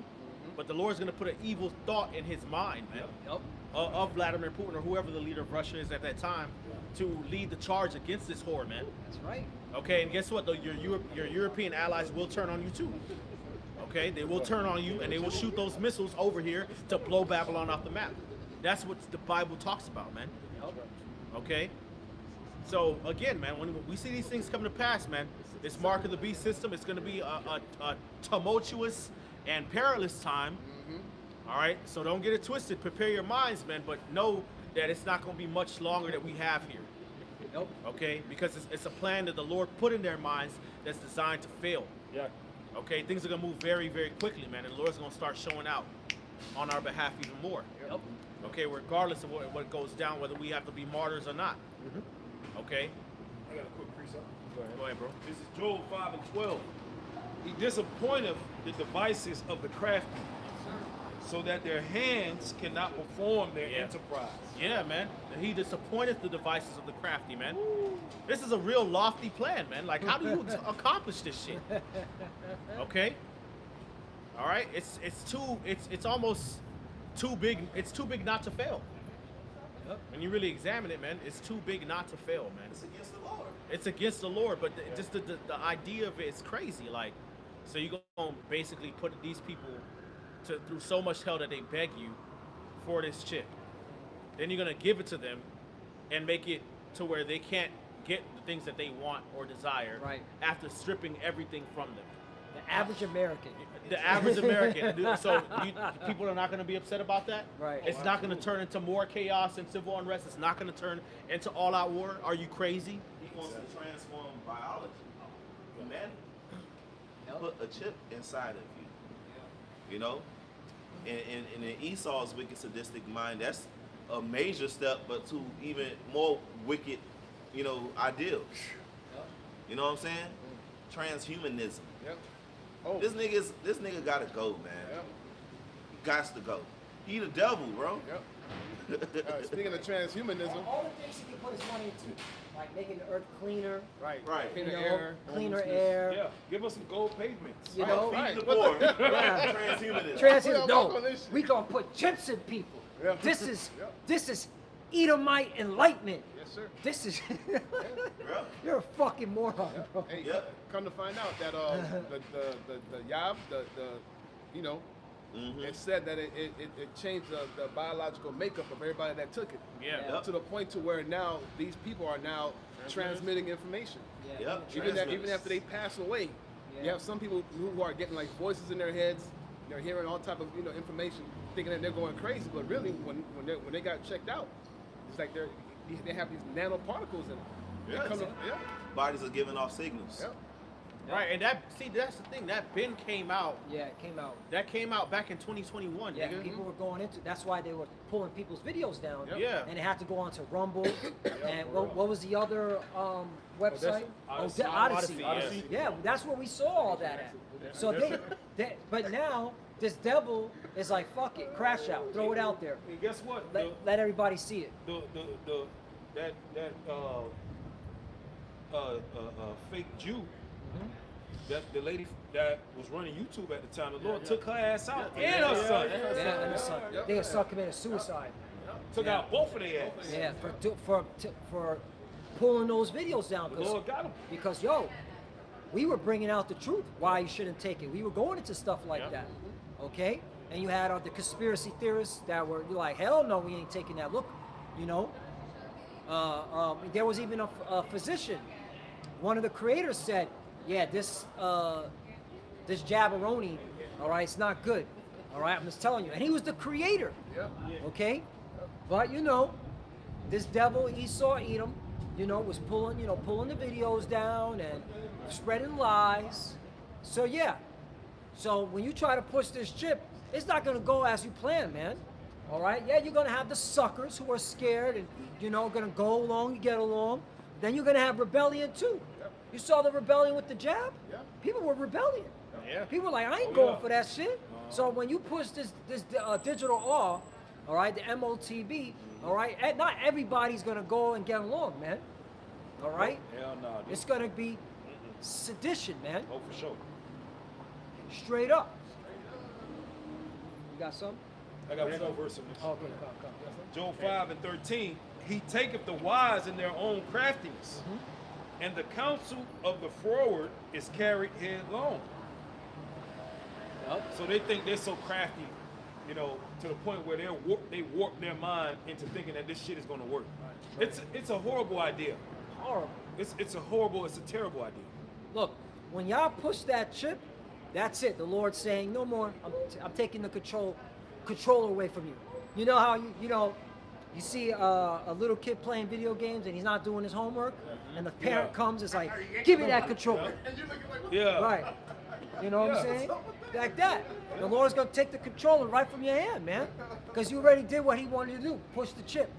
but the Lord's gonna put an evil thought in his mind, man, Yep. of Vladimir Putin or whoever the leader of Russia is at that time, to lead the charge against this whore, man. That's right. Okay, and guess what? Though your European allies will turn on you too. Okay, they will turn on you and they will shoot those missiles over here to blow Babylon off the map. That's what the Bible talks about, man. Yep. Okay. So again, man, when we see these things come to pass, man, this mark of the beast system, it's going to be a tumultuous and perilous time. All right, so don't get it twisted. Prepare your minds, man, but know that it's not going to be much longer that we have here. Nope. Okay, because it's a plan that the Lord put in their minds that's designed to fail. Yeah. Okay, things are going to move very, very quickly, man, and the Lord's going to start showing out on our behalf even more. Yep. Okay, regardless of what goes down, whether we have to be martyrs or not. Okay, I got a quick precept. go ahead, bro. This is Joel 5 and 12. He disappointeth the devices of the crafty, so that their hands cannot perform their Yeah. enterprise. Yeah, man. He disappointed the devices of the crafty, man. This is a real lofty plan, man. Like, how do you accomplish this shit? Okay. All right. It's almost too big. It's too big not to fail. Yep. When you really examine it, man, it's too big not to fail, man. It's against the Lord. It's against the Lord, but just the idea of it is crazy. Like, so you're gonna basically put these people through so much hell that they beg you for this chip. Then you're gonna give it to them and make it to where they can't get the things that they want or desire. Right. After stripping everything from them. The average American. The average American. So people are not going to be upset about that. Right. It's not going to turn into more chaos and civil unrest. It's not going to turn into all-out war. Are you crazy? He wants to transform biology, humanity. Yep. Put a chip inside of you. You know, and in Esau's wicked sadistic mind, that's a major step, but to even more wicked, you know, ideals. Yep. You know what I'm saying? Transhumanism. Yep. Oh. This nigga gotta go, man. Yep. Gots to go. He the devil, bro. Yep. Speaking of transhumanism, All the things he can put his money into, like making the earth cleaner, right? Right. you Cleaner know, air, cleaner homelessness. air. Yeah, give us some gold pavements. You know, Right. Feed the poor. Yeah. Transhumanism. Transit. Put No, on this shit. we gonna put chips in people. Yeah. This Yeah. is Edomite enlightenment. Yes, sir. This is. Yeah. You're a fucking moron, bro. Hey, Yep. come to find out that the Yab, you know, it said that it changed the biological makeup of everybody that took it. Yeah. Yep. To the point to where now these people are now transmitting information. Yeah. Yep. Even after they pass away, you Yeah. have some people who are getting like voices in their heads. They're hearing all type of information, thinking that they're going crazy. But really, when they got checked out, it's like they have these nanoparticles in them. They Yeah. come to- yeah. Bodies are giving off signals. Yep. Right. And that's the thing. That bin came out. Yeah, it came out. That came out back in 2021, Yeah, nigga. people were going into. That's why they were pulling people's videos down. Yep. Yeah. And it had to go onto Rumble. And what was the other website? Odyssey. Odyssey. Odyssey, Yeah, that's where we saw all that at. So but now this devil is like, fuck it, crash out, throw it out there, And guess what? let everybody see it. That fake Jew, that the lady that was running YouTube at the time, the Lord took her ass out and her son. Yeah, and the son. They had son committed suicide. Took out both of their ass. Yeah, for pulling those videos down. The Lord got him. Because we were bringing out the truth why you shouldn't take it. We were going into stuff like that, okay? And you had the conspiracy theorists that were like, hell no, we ain't taking that. Look, you know. There was even a physician. One of the creators said, yeah, this jabberoni, all right, it's not good. All right, I'm just telling you. And he was the creator, okay? But this devil Esau Edom, was pulling the videos down and spreading lies. So yeah. So when you try to push this chip, it's not gonna go as you plan, man. All right? Yeah, you're gonna have the suckers who are scared and gonna go along, get along. then you're gonna have rebellion too. Yep. You saw the rebellion with the jab. Yeah. People were rebellion. Yeah. People were like, I ain't Oh, going yeah. for that shit. So when you push this digital awe, all right, the MOTB, all right, not everybody's gonna go and get along, man. All right, Hell no. Dude. it's gonna be sedition, man, Oh, for sure. straight up. You got some? I got one more verse in this. Okay, come. Job 5:13. He taketh the wise in their own craftiness, and the counsel of the froward is carried headlong. Yep. So they think they're so crafty, you know, to the point where they warp their mind into thinking that this shit is gonna work. It's a horrible idea. Horrible. It's a terrible idea. Look, when y'all push that chip, that's it. The Lord's saying, no more. I'm taking the control away from you. You know how you see a little kid playing video games and he's not doing his homework, and the parent Yeah. comes, it's like, give me that controller. And you're looking like, what? Yeah. Right. You know what I'm saying? Like that. The Lord's gonna take the controller right from your hand, man. Because you already did what he wanted to do. Push the chip.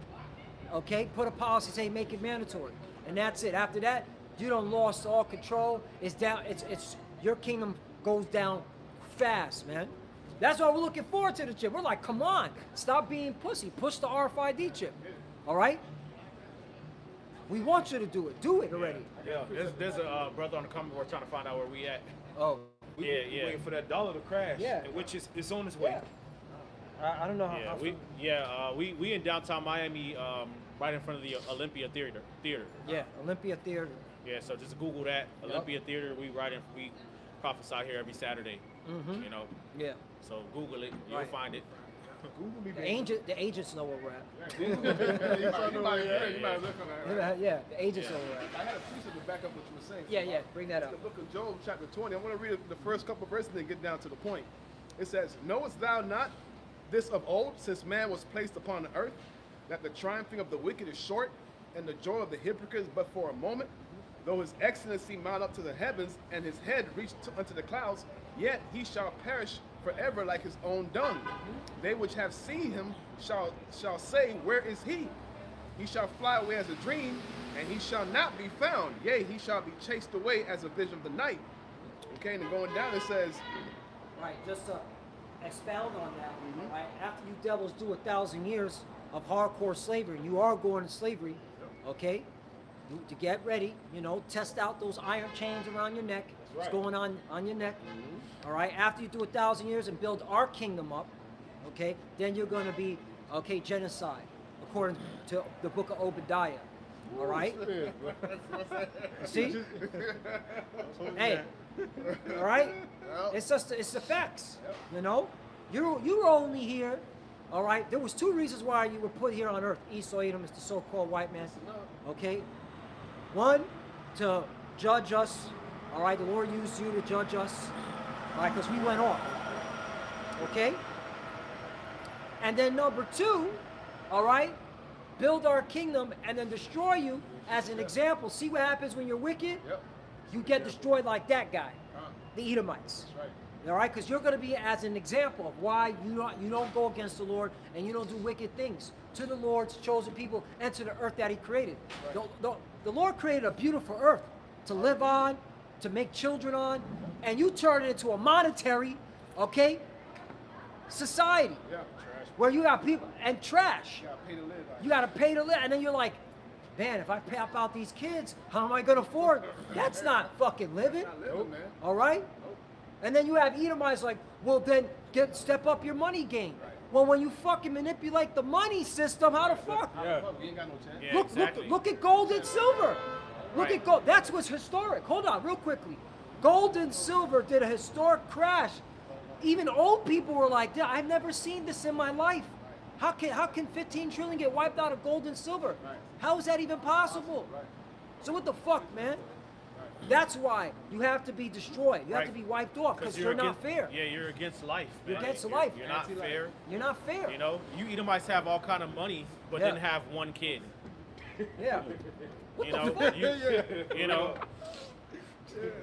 Okay? Put a policy, say make it mandatory. And that's it. After that, you done lost all control. It's down, it's your kingdom goes down fast, man. That's why we're looking forward to the chip. We're like, come on, stop being pussy. Push the RFID chip. All right? We want you to do it. Do it already. Yeah. There's a brother on the comment board trying to find out where we at. Oh. We Yeah. waiting for that dollar to crash, Yeah. which is on its way. Yeah. I don't know Yeah, we in downtown Miami, right in front of the Olympia Theater. Yeah, Olympia Theater. Yeah, so just Google that Olympia Theater. We prophesy here every Saturday. You know, Yeah. so Google it, you'll Right. find it. Google me, The agents know where we're at. You might look on that, right? Yeah, the agents know where we're at. I had a piece of it back up what you were saying. Yeah, bring that up. The book of Job, chapter 20. I want to read the first couple of verses and then get down to the point. It says, knowest thou not this of old, since man was placed upon the earth, that the triumphing of the wicked is short, and the joy of the hypocrite is but for a moment? Though his excellency mount up to the heavens, and his head reach unto the clouds, yet he shall perish forever like his own dung. They which have seen him shall say, where is he? He shall fly away as a dream, and he shall not be found. Yea, he shall be chased away as a vision of the night. Okay, and then going down it says, Right, just to expound on that, right? After you devils do 1,000 years of hardcore slavery, you are going to slavery, okay? To get ready, test out those iron chains around your neck. What's going on your neck? All right. After you do 1,000 years and build our kingdom up, okay, then you're going to be genocide, according to the book of Obadiah. All right. See? Hey. All right. It's the facts. You're only here. All right. There was 2 reasons why you were put here on earth. Esau, Edom is the so-called white man. Okay. 1, to judge us. All right, the Lord used you to judge us. All right, because we went off. Okay? And then number 2, all right, build our kingdom and then destroy you as an example. See what happens when you're wicked? Yep. You get destroyed like that guy, the Edomites. That's right. All right, because you're going to be as an example of why you don't go against the Lord and you don't do wicked things to the Lord's chosen people and to the earth that He created. Right. The Lord created a beautiful earth to live on, to make children on, and you turn it into a monetary, okay, society Yeah. where you got people and trash. You gotta pay to live. You got to pay to live, and then you're like, man, if I pay out these kids, how am I going to afford? That's not fucking living. Not living, man. All right? And then you have Edomites like, well, then step up your money game. Well, when you fucking manipulate the money system, how the fuck? Yeah. Fuck, you ain't got no chance. Yeah, Look, exactly. look at gold and silver. Look Right. at gold. That's what's historic. Hold on, real quickly. Gold and silver did a historic crash. Even old people were like, I've never seen this in my life. How can 15 trillion get wiped out of gold and silver? Right. How is that even possible? Right. So what the fuck, man? That's why you have to be destroyed. You have Right. to be wiped off because you're not fair. Yeah, you're against life. You're man. against life. You're not Anti-life. fair. You're not fair. You Edomites have all kind of money, but Yeah. then have 1 kid. Yeah. What You the know, fuck? you know,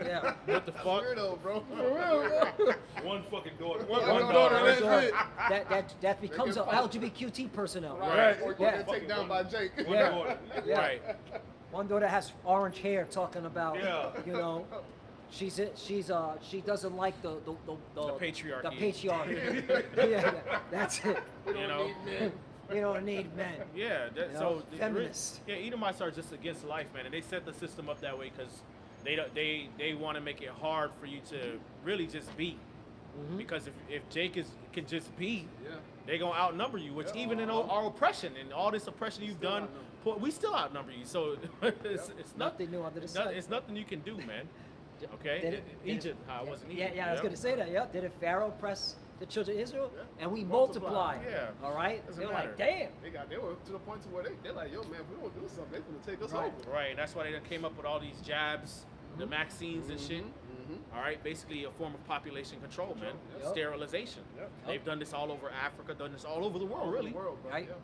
Yeah. what the fuck? Weirdo, bro. One fucking daughter. One daughter, daughter, that's it. That becomes a LGBTQT personnel. Right. Or Yeah. get taken down by Jake. One Yeah. daughter. Yeah. Right. One daughter has orange hair, talking about, Yeah. you know, she doesn't like the patriarchy. The patriarchy. Yeah, that's it. You know. We don't need men. Yeah. You know, So feminists. yeah, Edomites are just against life, man, and they set the system up that way because they want to make it hard for you to really just be. Because if Jake can just be, they're gonna outnumber you. Which even in our oppression and all this oppression you've done, we still outnumber you. So it's Nothing new under the sun. It's nothing you can do, man. Did Okay, it- Egypt, how it wasn't Egypt. Yeah, I was Yep. gonna say that. Yeah, didn't Pharaoh oppress the children of Israel, and we multiplied. Yeah. All right. Doesn't They're matter. like, damn. They were to the point to where they're like, yo, man, if we don't do something, they're gonna take us Right. over. Right, and that's why they done came up with all these jabs, the vaccines and shit. All right, basically a form of population control, man. Yep. Sterilization. Yep. They've done this all over Africa, done this all over the world, really. The world, bro. Right. Yeah.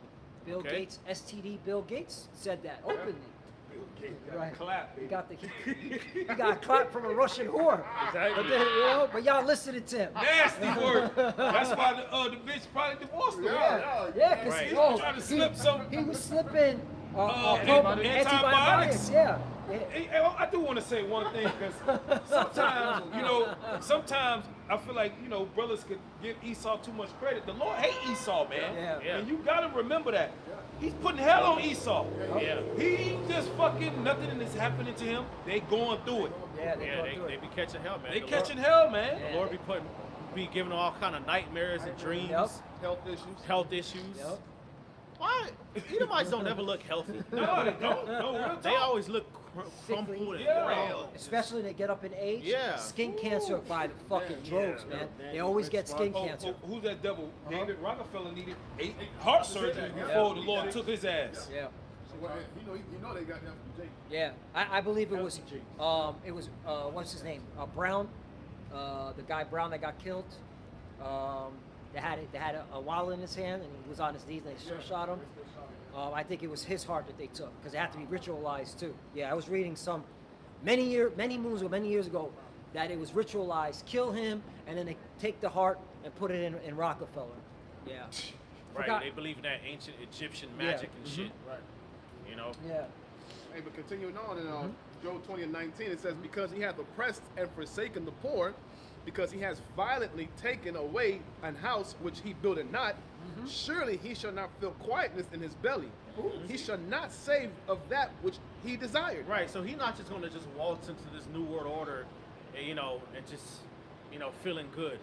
Bill Okay. Gates, STD. Bill Gates said that openly. Right. Clap. He got he got a clap from a Russian whore. Exactly. But then, you know, but y'all listening to him. Nasty word. That's why the bitch probably divorced him. Yeah, because Right. he, Trying to slip some- he was slipping antibiotics. antibiotics. Yeah. Hey, I do want to say one thing because sometimes I feel like brothers could give Esau too much credit. The Lord hate Esau, man. Yeah. And you gotta remember that. He's putting hell on Esau. Yeah. He just fucking nothing is happening to him. They going through it. Yeah, they Yeah, go through they it. be catching hell, man. They The catching hell, man. Lord, the Lord be giving them all kind of nightmares and dreams, Yep. Health issues. Yep. Why? Edomites don't ever look healthy. No, they don't. No, real They talk. always look crumpled and Yeah. frail. Especially when they get up in age. Yeah. Skin cancer by the fucking droves, man. They always get skin cancer. Who's that devil? David Rockefeller needed 8 heart surgery before the Lord took his ass. Yeah. So what, you know they got that from Jake. Yeah, I believe it was what's his name? Brown, the guy Brown that got killed. They had a wallet in his hand and he was on his knees and they still shot him. I think it was his heart that they took because it had to be ritualized too. Yeah, I was reading many years ago that it was ritualized. Kill him and then they take the heart and put it in Rockefeller. Yeah. Right, Forgot- they believe in that ancient Egyptian magic and shit. Right. You know? Yeah. Hey, but continuing on in Job 20:19, it says, because he hath oppressed and forsaken the poor, because he has violently taken away an house which he builded not, surely he shall not feel quietness in his belly. He shall not save of that which he desired. Right, so he's not just going to just waltz into this new world order, and, and just, feeling good.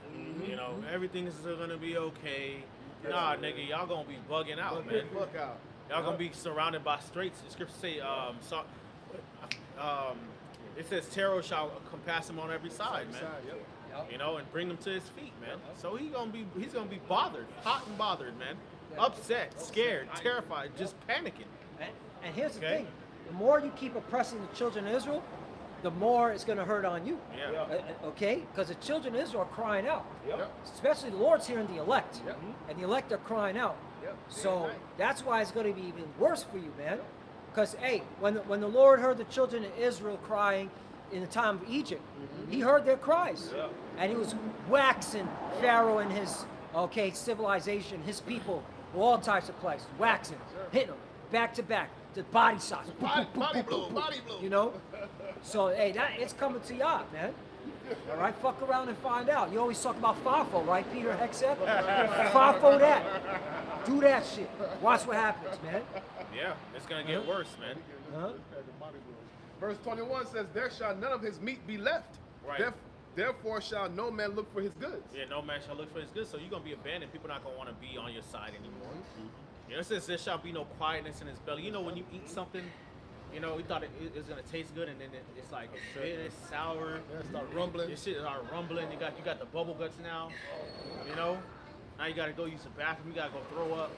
Everything is going to be okay. Nah, nigga, y'all going to be bugging out, man. Fuck out. Y'all going to be surrounded by straits. The scripture say, it says terror shall compass him on every side, man. And bring him to his feet, man. So he's gonna be bothered, hot and bothered, man. Upset, scared, terrified, just panicking. And here's the Okay. thing: the more you keep oppressing the children of Israel, the more it's going to hurt on you. Yeah. Okay? Because the children of Israel are crying out. Yep. Especially the Lord's hearing the elect. Yep. And the elect are crying out. Yep. So Right. that's why it's going to be even worse for you, man. Because, hey, when the Lord heard the children of Israel crying in the time of Egypt, he heard their cries. Yeah. And he was waxing Pharaoh and his, civilization, his people, all types of places, waxing, hitting them, back to back, the body shots. Body blow, body blow. You know? So, hey, it's coming to y'all, man. All right, fuck around and find out. You always talk about FAFO, right, Peter Hexeth? FAFO that. Do that shit. Watch what happens, man. Yeah, it's gonna get worse, man. Huh? Verse 21 says, there shall none of his meat be left. Right. Therefore shall no man look for his goods. Yeah, no man shall look for his good, so you're gonna be abandoned. People not gonna want to be on your side anymore. It says there shall be no quietness in his belly. When you eat something, we thought it was gonna taste good, and then it's like it's sour. Start rumbling. This shit start rumbling. You got the bubble guts now. Now you gotta go use the bathroom. You gotta go throw up.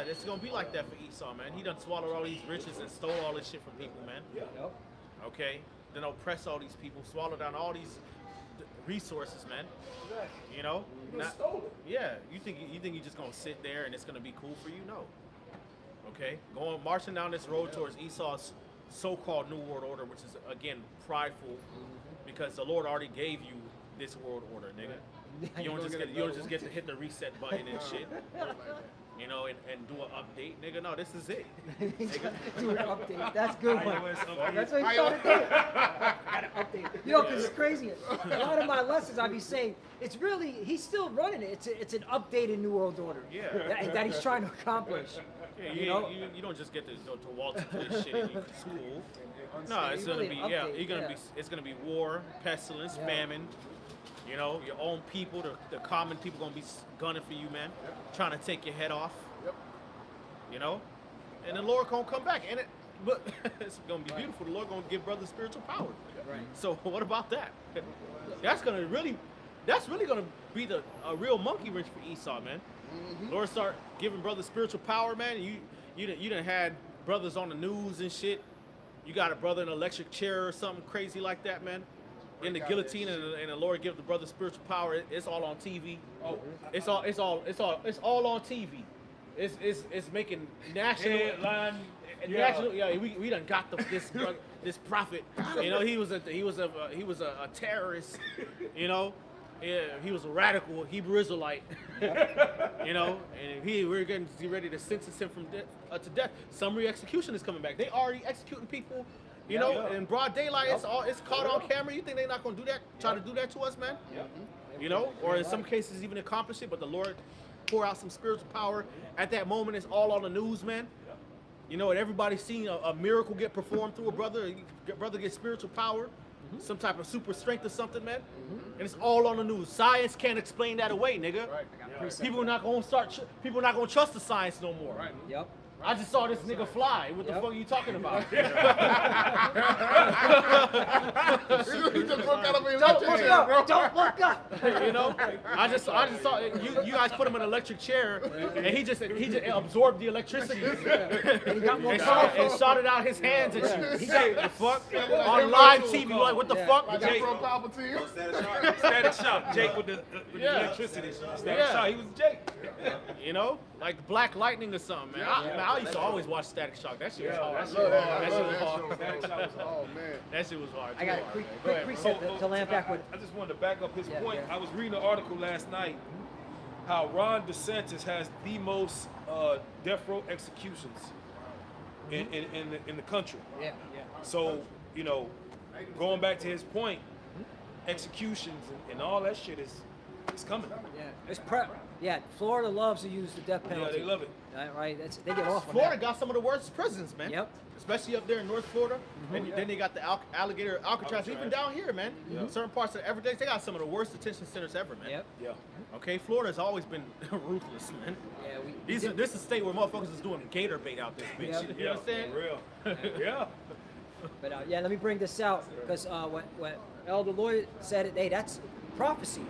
It's gonna be like that for Esau, man. He done swallowed all these riches and stole all this shit from people, man. Yep. Okay, then oppress all these people, swallow down all these resources, man. Not- stole it. Yeah, you think you're just gonna sit there and it's gonna be cool for you? No. Okay, marching down this road towards Esau's so-called New World Order, which is again prideful, because the Lord already gave you this world order, nigga. You don't just get to hit the reset button and shit. you know, and do an update, nigga. No, this is it. Do an update. That's a good one. iOS update. That's what he's trying to do. Got to update. You know, because it's crazy. A lot of my lessons, I be saying, it's really, he's still running it. It's an updated New World Order. Yeah. That he's trying to accomplish. Yeah, You know? you don't just get to go to Walter for this shit in school. No, it's gonna Really be an update, it's gonna be war, pestilence, Yeah. famine. You know, your own people, the common people gonna be gunning for you, man, trying to take your head off. Yep. You know, and the Lord gonna come back, and but it's gonna be beautiful. The Lord gonna give brothers spiritual power. Right. So what about that? That's really gonna be a real monkey wrench for Esau, man. Lord start giving brothers spiritual power, man. You done had brothers on the news and shit. You got a brother in an electric chair or something crazy like that, man. In the guillotine, and the Lord give the brother spiritual power. It's all on TV. Oh, It's all on TV. It's making national headline. national. Yeah, we done got this prophet. You know, he was a terrorist. You know, yeah, he was a radical Hebrew Israelite. You know, and we're getting ready to sentence him to death. Summary execution is coming back. They already executing people. You know, in broad daylight, it's caught on camera. You think they're not gonna do that? Try to do that to us, man? You know, or in some cases even accomplish it. But the Lord pour out some spiritual power at that moment. It's all on the news, man. You know, and everybody's seeing a miracle get performed through a brother. Brother gets spiritual power, some type of super strength or something, man. And it's all on the news. Science can't explain that away, nigga. People not gonna People not gonna trust the science no more. Right. Yep. I just saw this nigga fly. What the fuck are you talking about? He just broke out of an Don't electric look chair, up. bro. Don't look up. You know, I just saw you guys put him in an electric chair, and he just absorbed the electricity And he got more and powerful. shot it out his hands at you. He He the fuck on live TV, like what the fuck? Like Jake. Emperor Palpatine. Static Shock. Jake with the Yeah. electricity. Static Yeah. Shock. He was Jake. You know, like Black Lightning or something, man. I used to always watch Static Shock. That shit was hard. I That shit love was that. hard. I That shit love was that hard. show. Static Shock was Oh man. That shit was hard. I got a Go quick ahead, bro. precept to land back with. I just wanted to back up his Yeah, point. yeah. I was reading an article last night how Ron DeSantis has the most death row executions in the country. Yeah. So, you know, going back to his point, executions and all that shit is coming. Yeah. It's prep. Yeah. Florida loves to use the death penalty. Yeah, they love it. Right. They get off on Florida that. got some of the worst prisons, man. Yep. Especially up there in North Florida. And then they got the alligator Alcatraz. Even down here, man. Certain parts of Everglades, they got some of the worst detention centers ever, man. Yep. Yeah. Okay, Florida's always been ruthless, man. Yeah. This is a state where motherfuckers is doing gator bait out this bitch. Yep. You understand? For real. Yeah. But yeah, let me bring this out because what Elder Lloyd said it. Hey, that's prophecy.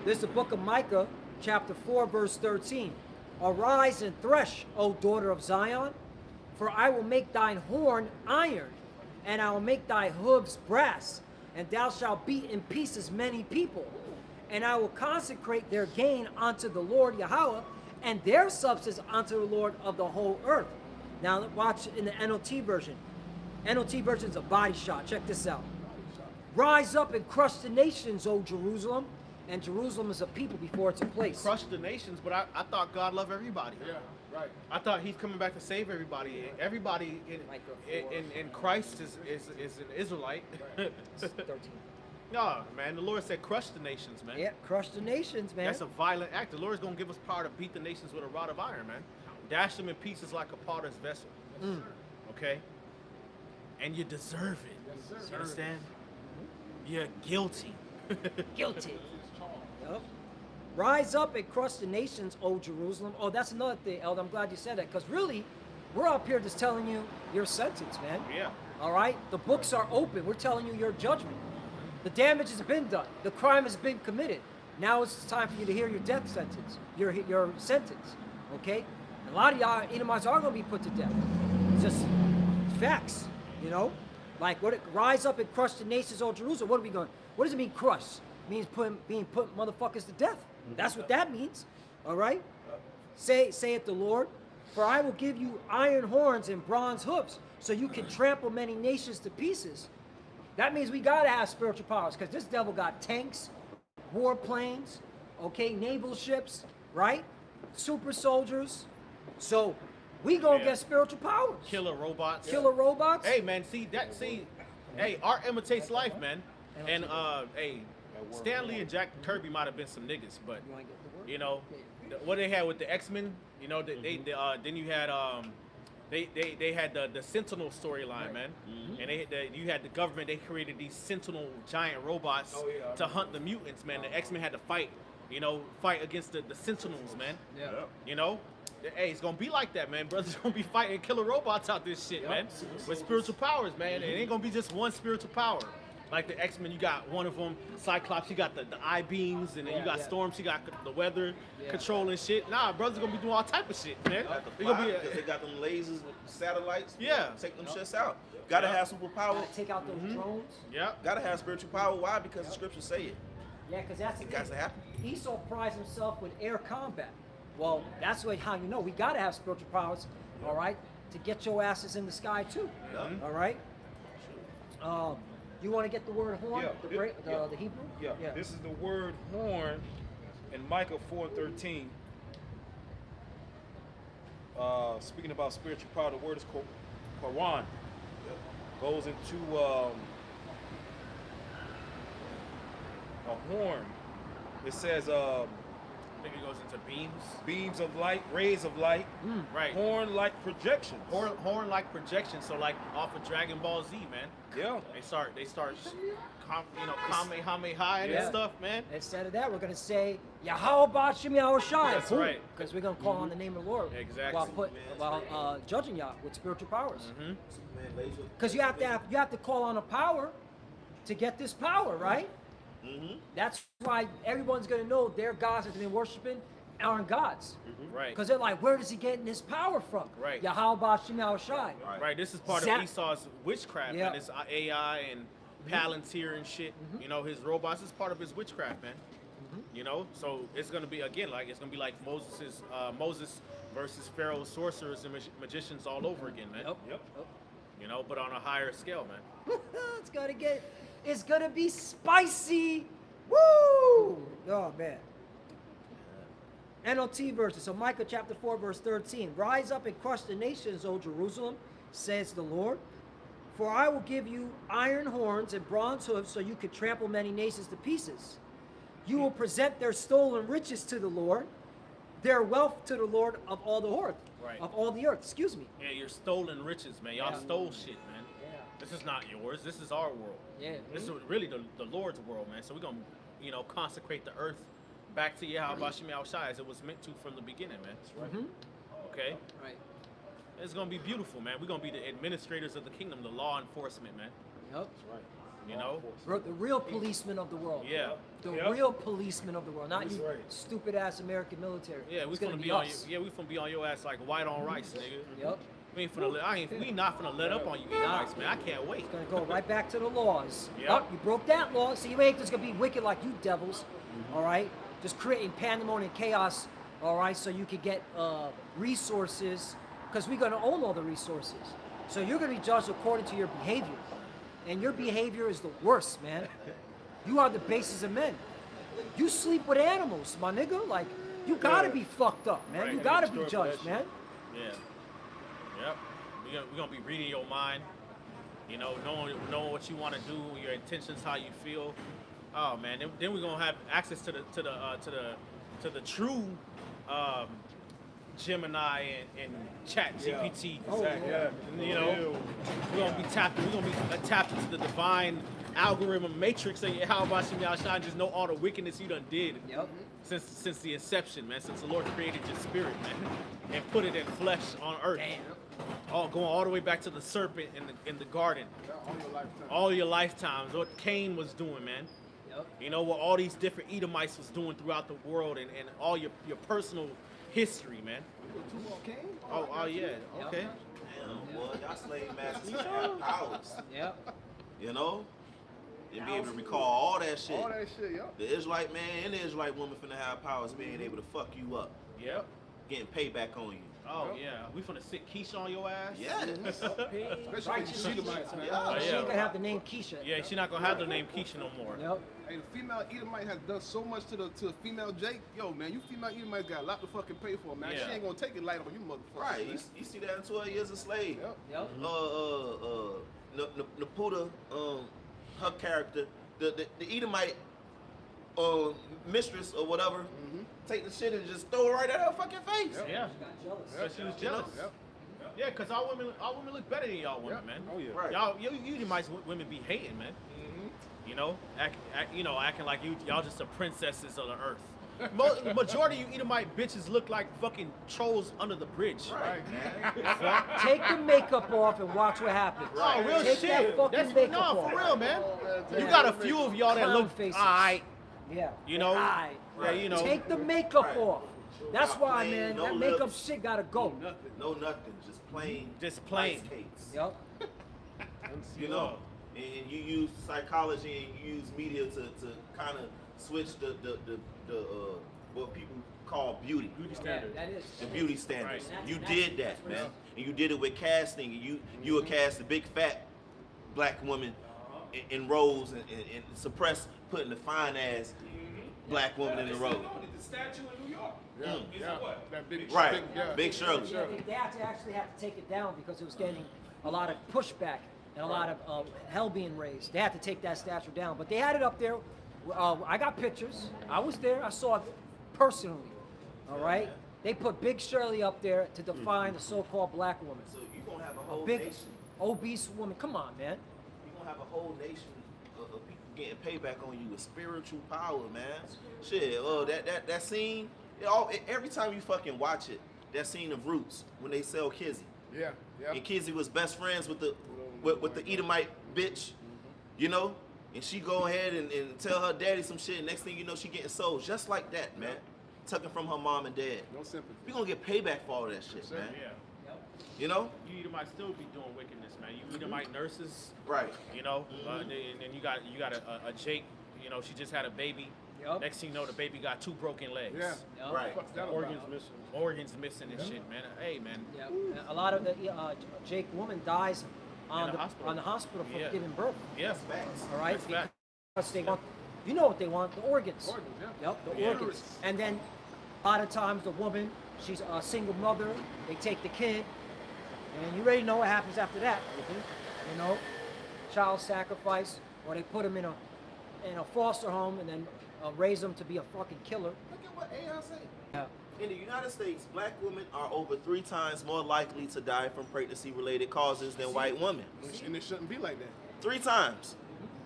This is the book of Micah, chapter 4, verse 13. Arise and thresh, O daughter of Zion, for I will make thine horn iron, and I will make thy hooves brass, and thou shalt beat in pieces many people. And I will consecrate their gain unto the Lord Yahweh, and their substance unto the Lord of the whole earth. Now watch in the NLT version. NLT version is a body shot. Check this out. Rise up and crush the nations, O Jerusalem. And Jerusalem is a people before it's a place. Crush the nations, but I thought God loved everybody. Yeah. Right. I thought he's coming back to save everybody. Everybody in Christ is an Israelite. 13. No, man, the Lord said crush the nations, man. Yeah, crush the nations, man. That's a violent act. The Lord's going to give us power to beat the nations with a rod of iron, man. Dash them in pieces like a potter's vessel. Okay? And you deserve it. You understand? You're guilty. Guilty. Yep. Rise up and crush the nations, O Jerusalem. Oh, that's another thing, Elder. I'm glad you said that. Because really, we're up here just telling you your sentence, man. Yeah. All right? The books are open. We're telling you your judgment. The damage has been done. The crime has been committed. Now it's time for you to hear your death sentence. Your sentence. Okay? A lot of y'all Edomites are going to be put to death. It's just facts, you know? Like, rise up and crush the nations, O Jerusalem. What are we going? What does it mean, crush? It means being put motherfuckers to death. That's what that means. All right? Saith the Lord, for I will give you iron horns and bronze hooves, so you can trample many nations to pieces. That means we gotta have spiritual powers, because this devil got tanks, warplanes, okay, naval ships, right? Super soldiers, So we gonna Yeah. get spiritual powers. Killer robots. Killer robots. Hey man, see, hey, art imitates life, man. And hey, Stanley and Jack Kirby might have been some niggas, but You wanna get the word? you know, what they had with the X-Men, you know, then you had they had the Sentinel storyline, man, and you had the government. They created these Sentinel giant robots to hunt the mutants, man. The X-Men had to fight against the Sentinels, man. Yeah. You know, hey, it's gonna be like that, man. Brothers gonna be fighting killer robots out this shit, man, with spiritual powers, man. It ain't gonna be just one spiritual power. Like the X-Men, you got one of them, Cyclops, you got the eye beams, and then you got Storm, she got the weather control and shit. Nah, brothers gonna be doing all type of shit, man. Got the They gonna fire, be because they got them lasers with satellites. Yeah. Take them shits out. Gotta have superpower. Gotta take out those drones. Yep. Gotta have spiritual power. Why? Because the scriptures say it. Yeah, because that's the It got to thing. happen. Esau prides himself with air combat. Well, that's how you know we gotta have spiritual powers, all right, to get your asses in the sky too. Yeah. All right. You want to get the word horn, Yeah, the Hebrew? Yeah. This is the word horn in Micah 4:13. Speaking about spiritual power, the word is Quran. Goes into a horn. It says I think it goes into beams. beams of light, rays of light, Right. horn-like projections. Horn like projection. So like off of Dragon Ball Z, man. Yeah. They start Kamehameha and Yeah. stuff, man. Instead of that, we're gonna say Yahweh Bashim Yahushai. That's right. Because we're gonna call on the name of the Lord. Exactly. While judging Yah with spiritual powers. Superman laser. Because you have to call on a power to get this power, right? That's why everyone's gonna know their gods that they've been worshiping aren't gods. Right. Because they're like, where does he getting this power from? Right. Yahweh Bashim Yahushai. Right, this is part Zap- of Esau's witchcraft, Yeah. man. This AI and Palantir and shit. You know, his robots is part of his witchcraft, man. You know, so it's gonna be again like Moses versus Pharaoh's sorcerers and magicians all over again, man. Yep. You know, but on a higher scale, man. It's gonna be spicy. Woo! Oh man. NLT verses. So Micah chapter 4, verse 13. Rise up and crush the nations, O Jerusalem, says the Lord. For I will give you iron horns and bronze hooves, so you could trample many nations to pieces. You will present their stolen riches to the Lord, their wealth to the Lord of all the earth. Right. Of all the earth, excuse me. Yeah, you're stolen riches, man. Y'all Yeah. stole shit, man. Yeah. This is not yours. This is our world. Yeah. This is really the Lord's world, man. So we're gonna, consecrate the earth back to Yahweh Bashim Yahushai as it was meant to from the beginning, man. That's right. Okay? Right. It's gonna be beautiful, man. We're gonna be the administrators of the kingdom, the law enforcement, man. Yep. You know? The real policemen of the world. Yeah. The Yep. real policemen of the world, not That's you right. stupid ass American military. Yeah, we It's gonna finna be be on you. us. Yeah, we finna be on your ass like white on rice, nigga. Yep. We ain't finna we not finna let up on you eating Nah. rice, man. I can't wait. It's gonna go right back to the laws. Yep. Oh, you broke that law, so you ain't just gonna be wicked like you devils. All right, just creating pandemonium and chaos. All right, so you could get resources, because we're gonna own all the resources. So you're gonna be judged according to your behavior, and your behavior is the worst, man. You are the basis of men. You sleep with animals, my nigga. Like, you gotta be fucked up, man. Right. You gotta be Destroy judged, that man. Yeah. Yep. We're gonna be reading your mind. You know, knowing what you want to do, your intentions, how you feel. Oh man, then we're gonna have access to the true Gemini and Chat GPT. Oh, yeah. You know, we're gonna be tapped into the divine algorithm matrix of how about Yahushua, just know all the wickedness you done did Yep. since the inception, man. Since the Lord created your spirit, man, and put it in flesh on earth. Damn. Going all the way back to the serpent in the garden. All your lifetime. All your lifetimes, what Cain was doing, man. Yep. You know what all these different Edomites was doing throughout the world, and all your personal history, man. Oh yeah, okay. Damn, boy, y'all slave masters have powers. Yep. You know? And be able to recall all that shit. All that shit, yup. The Israelite man and the Israelite woman finna have powers being able to fuck you up. Yep. Getting payback on you. Oh yeah, we finna sit Keisha on your ass. Yes. Especially for the Edomites, man. Yeah. She ain't gonna have the name Keisha. Yeah, she not gonna have the name Keisha no more. Yep. Hey, the female Edomite has done so much to the female Jake. Yo, man, you female Edomites got a lot to fucking pay for, man. Yeah. She ain't gonna take it light on you, motherfucker. Right. Man. You see that in 12 Years a Slave. Yep. Yep. Naputa, her character, the Edomite mistress or whatever, take the shit and just throw it right at her fucking face. Yep. Yeah, She got jealous. but she was jealous. Yep. Yeah, cause our women look better than y'all women, Yep. man. Oh yeah. Right. Y'all, you might women be hating, man. You know, acting like y'all just the princesses of the earth. Majority of you Edomite bitches look like fucking trolls under the bridge. Right. Take the makeup off and watch what happens. Oh, real Take shit. that fucking That's makeup no, off. for real, man. man, You got a few of y'all that Clown look faces. alright. Yeah. You know? Aight. Yeah, you know. Take the makeup Right. off. That's Not why, plain, man. no that makeup lips. shit gotta go. No nothing, just plain. Just plain. rice cakes. Yep. You know, and you use psychology and you use media to kind of switch the what people call beauty. Beauty Yeah, standard. that is. The beauty standards. Right. You That's- did that, that's what man. it And you did it with casting. And you would cast a big fat black woman in roles and suppress putting the fine ass black woman in the role. The statue in New York. Yeah, Is yeah. it what? That big, Right. big, yeah. Big Shirley. Yeah, they actually had to take it down because it was getting a lot of pushback and a lot of hell being raised. They had to take that statue down, but they had it up there. I got pictures. I was there. I saw it personally. All right. They put Big Shirley up there to define the so-called black woman. So you're gonna have a A whole big, nation. obese woman. Come on, man. You're gonna have a whole nation of people getting payback on you with spiritual power, man. Shit, that scene, every time you fucking watch it, that scene of Roots when they sell Kizzy. Yeah, yeah. And Kizzy was best friends with the Edomite bitch, you know? And she go ahead and tell her daddy some shit, and next thing you know, she getting sold just like that, man. Tucking from her mom and dad. No sympathy. We gonna get payback for all that shit, Sir. man. Yeah. You know? You Edomite still be doing wickedness, man. You Edomite nurses, Right. you know, and then you got a Jake. You know, she just had a baby. Yup. Next thing you know, the baby got 2 broken legs. Yeah. Yup. Right. Fuck's that Organs about? missing. Organs missing and shit, man. Hey, man. Yeah. A lot of the Jake woman dies on the hospital. On the hospital for Yeah. giving birth. Yeah. Facts. All right. That's fact. Because they want, you know what they want, the organs. Organs, yeah. Yep, the Yeah. organs. And then a lot of times the woman, she's a single mother. They take the kid, and you already know what happens after that. You know, child sacrifice, or they put him in a foster home and then raise him to be a fucking killer. Look at what AI say. Yeah. In the United States, black women are over 3 times more likely to die from pregnancy-related causes than white women. And it shouldn't be like that. 3 times.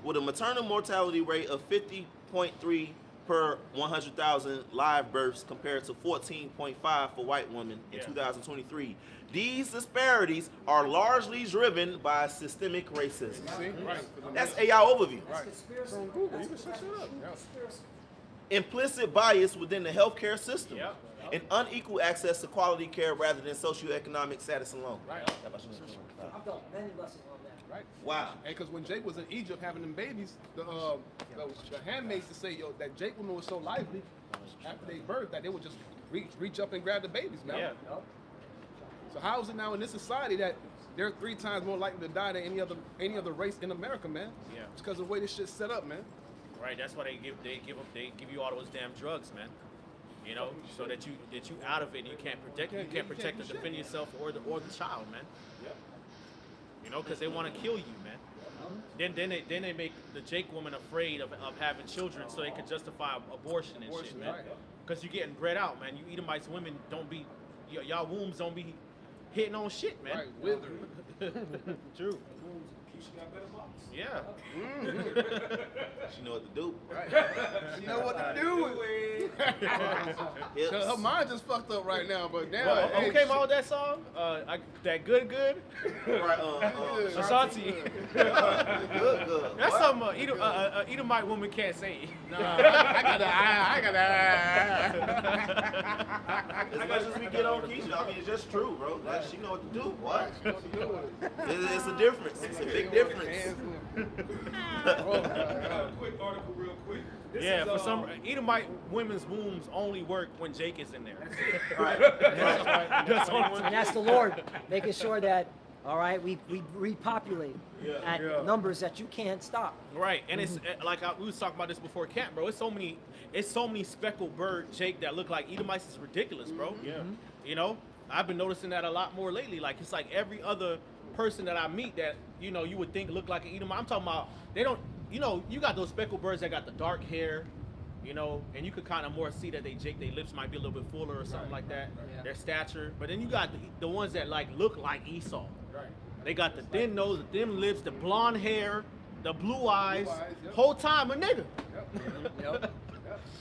With a maternal mortality rate of 50.3 per 100,000 live births compared to 14.5 for white women in Yeah. 2023. These disparities are largely driven by systemic racism. See? Right. That's AI overview. That's conspiracy. From Google, That's you can search it up. Yeah. conspiracy. Implicit bias within the healthcare system. Yep. And unequal access to quality care rather than socioeconomic status alone. Right. I've done many lessons on that. Right. Wow. And because when Jake was in Egypt having them babies, the handmaids to say, yo, that Jake woman was so lively after they birthed that they would just reach up and grab the babies, man. Yeah. Yup. So how is it now in this society that they're 3 times more likely to die than any other race in America, man? Yeah. It's because of the way this shit's set up, man. Right. That's why they give you all those damn drugs, man. You know, so that you out of it and you can't protect or defend yourself or the child, man. Yep. You know, because they want to kill you, man. Then they make the Jake woman afraid of having children so they can justify abortion and shit, man. Right. Because you're getting bred out, man. You Edomites women don't be, y'all wombs don't be hitting on shit, man. Right. Withering. True. She got better box. Yeah. She know what to do. Right. You know what to do with it. Hips. Her mind just fucked up right now, but now. Well, hey, who came out with that song? That good. Right, Ashanti. good. That's What? something Edomite woman can't say. Nah, I As much as we get on Keisha, I mean, it's just true, bro. Like, she know what to do. What? It's a difference. It's a big difference. I got a quick article real quick. Yeah, for some Edomite women's wombs only work when Jake is in there. Right. That's all. And that's the Lord making sure that, all right, we repopulate at numbers that you can't stop. Right, and it's like we was talking about this before camp, bro. It's so many speckled bird Jake that look like Edomites. Is ridiculous, bro. Yeah. You know, I've been noticing that a lot more lately. Like it's like every other person that I meet that you would think look like an Edomite. I'm talking about they don't. You got those speckled birds that got the dark hair, and you could kind of more see that their lips might be a little bit fuller or something like that. Yeah. Their stature, but then you got the ones that like look like Esau. Right. They got the thin nose, the thin lips, the blonde hair, the blue eyes. Yep. Whole time a nigga. Yep. Yep. Yep.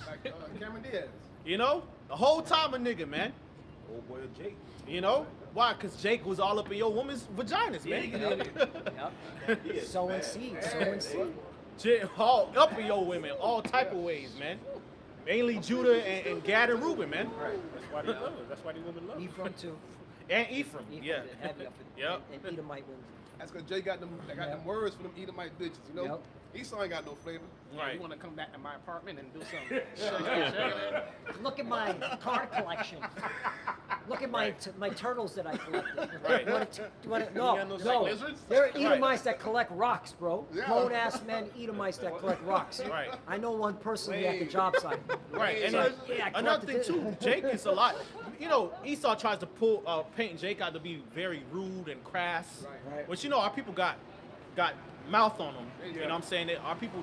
Like Cameron Diaz. The whole time a nigga, man. Old boy Jake. Why? Because Jake was all up in your woman's vaginas, man. Yep. Sowing seed. All up in your women, all type of ways, man. Mainly Judah and Gad and Reuben, man. That's why they love her. That's why these women love her. Ephraim too. And Ephraim, Ephraim, yeah. the heavy up in, Yep. and Edomite women. That's because Jay got them words for them Edomite bitches, Yep. Esau ain't got no flavor. Right. You want to come back to my apartment and do something? Look at my card collection. Look at my turtles that I collected. Right. You wanna, no, got no no. lizards? There are Edomites that collect rocks, bro. Yeah. Grown ass men, Edomites that collect rocks. Right. I know one personally at the job site. Right, and So, then yeah, I another thing collected too, Jake is a lot. Esau tries to paint Jake out to be very rude and crass. Right. Which our people got mouth on them. You know what I'm saying? That our people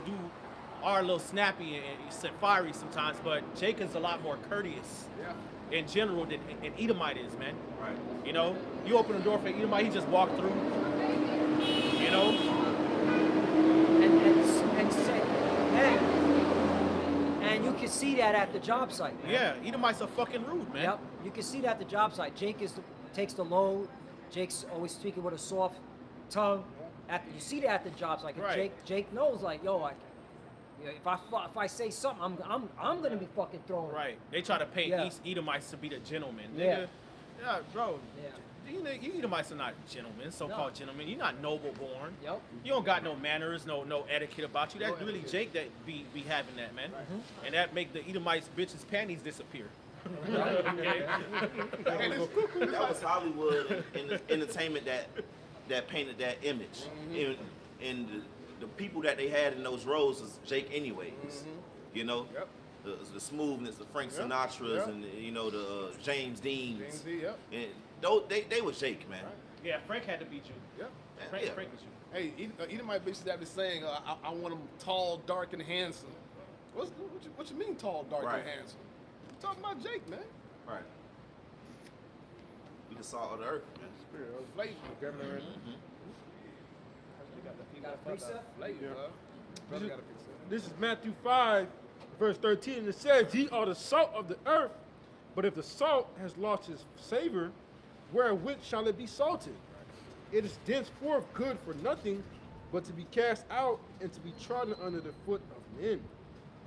are a little snappy and fiery sometimes, but Jake is a lot more courteous in general than an Edomite is, man. Right. You open the door for an Edomite, he just walked through. and say, and you can see that at the job site, man. Yeah, Edomites are fucking rude, man. Yep, you can see that at the job site. Jake takes the load. Jake's always speaking with a soft tongue. You see that at the job site. Right. Jake knows, like, if I say something, I'm gonna be fucking thrown. Right. They try to paint Yeah. Edomites to be the gentlemen. Yeah. Nigga. Yeah, bro. Yeah. You Edomites are not gentlemen, so-called gentlemen. You're not noble born. Yep. You don't got no manners, no etiquette about you. That's really Jake that be having that, man. And that make the Edomites bitches' panties disappear. Okay? That was Hollywood and the entertainment that painted that image. And the people that they had in those roles was Jake anyways. Yep. The smoothness, the Frank Sinatra's, and the James Dean's. James D, yep. And they was Jake, man. Yeah, Frank had to beat you. Yep. Frank, Yeah. Frank was you. Hey, Edomite bitches have this saying, I want them tall, dark, and handsome. What you mean tall, dark, Right. and handsome? I'm talking about Jake, man. Right. We the salt of the earth, man. Spirit of flavor. Governor, You got a precept? Flavor, Yeah. Brother got a precept. This is Matthew 5, verse 13, and it says, "Ye are the salt of the earth, but if the salt has lost its savor, wherewith shall it be salted? It is thenceforth good for nothing, but to be cast out and to be trodden under the foot of men."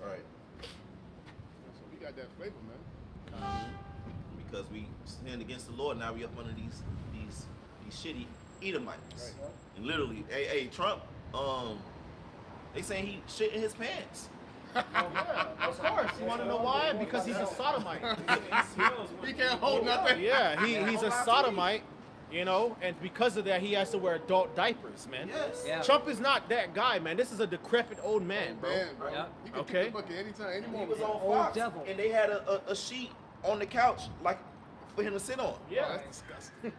Right. So we got that flavor, man. Because we sinned against the Lord, now we up under these shitty Edomites. Right. And literally, hey, Trump, they saying he shit in his pants. Of course. You want to know why? Because he's a sodomite. He can't hold nothing. Yeah, he's a sodomite, and because of that, he has to wear adult diapers, man. Yes. Yeah. Trump is not that guy, man. This is a decrepit old man, bro. Man, bro. Yeah. He can Okay. kick the bucket anytime, any He moment. was on Old Fox, devil. and they had a sheet on the couch like for him to sit on. Oh, Yeah. that's disgusting.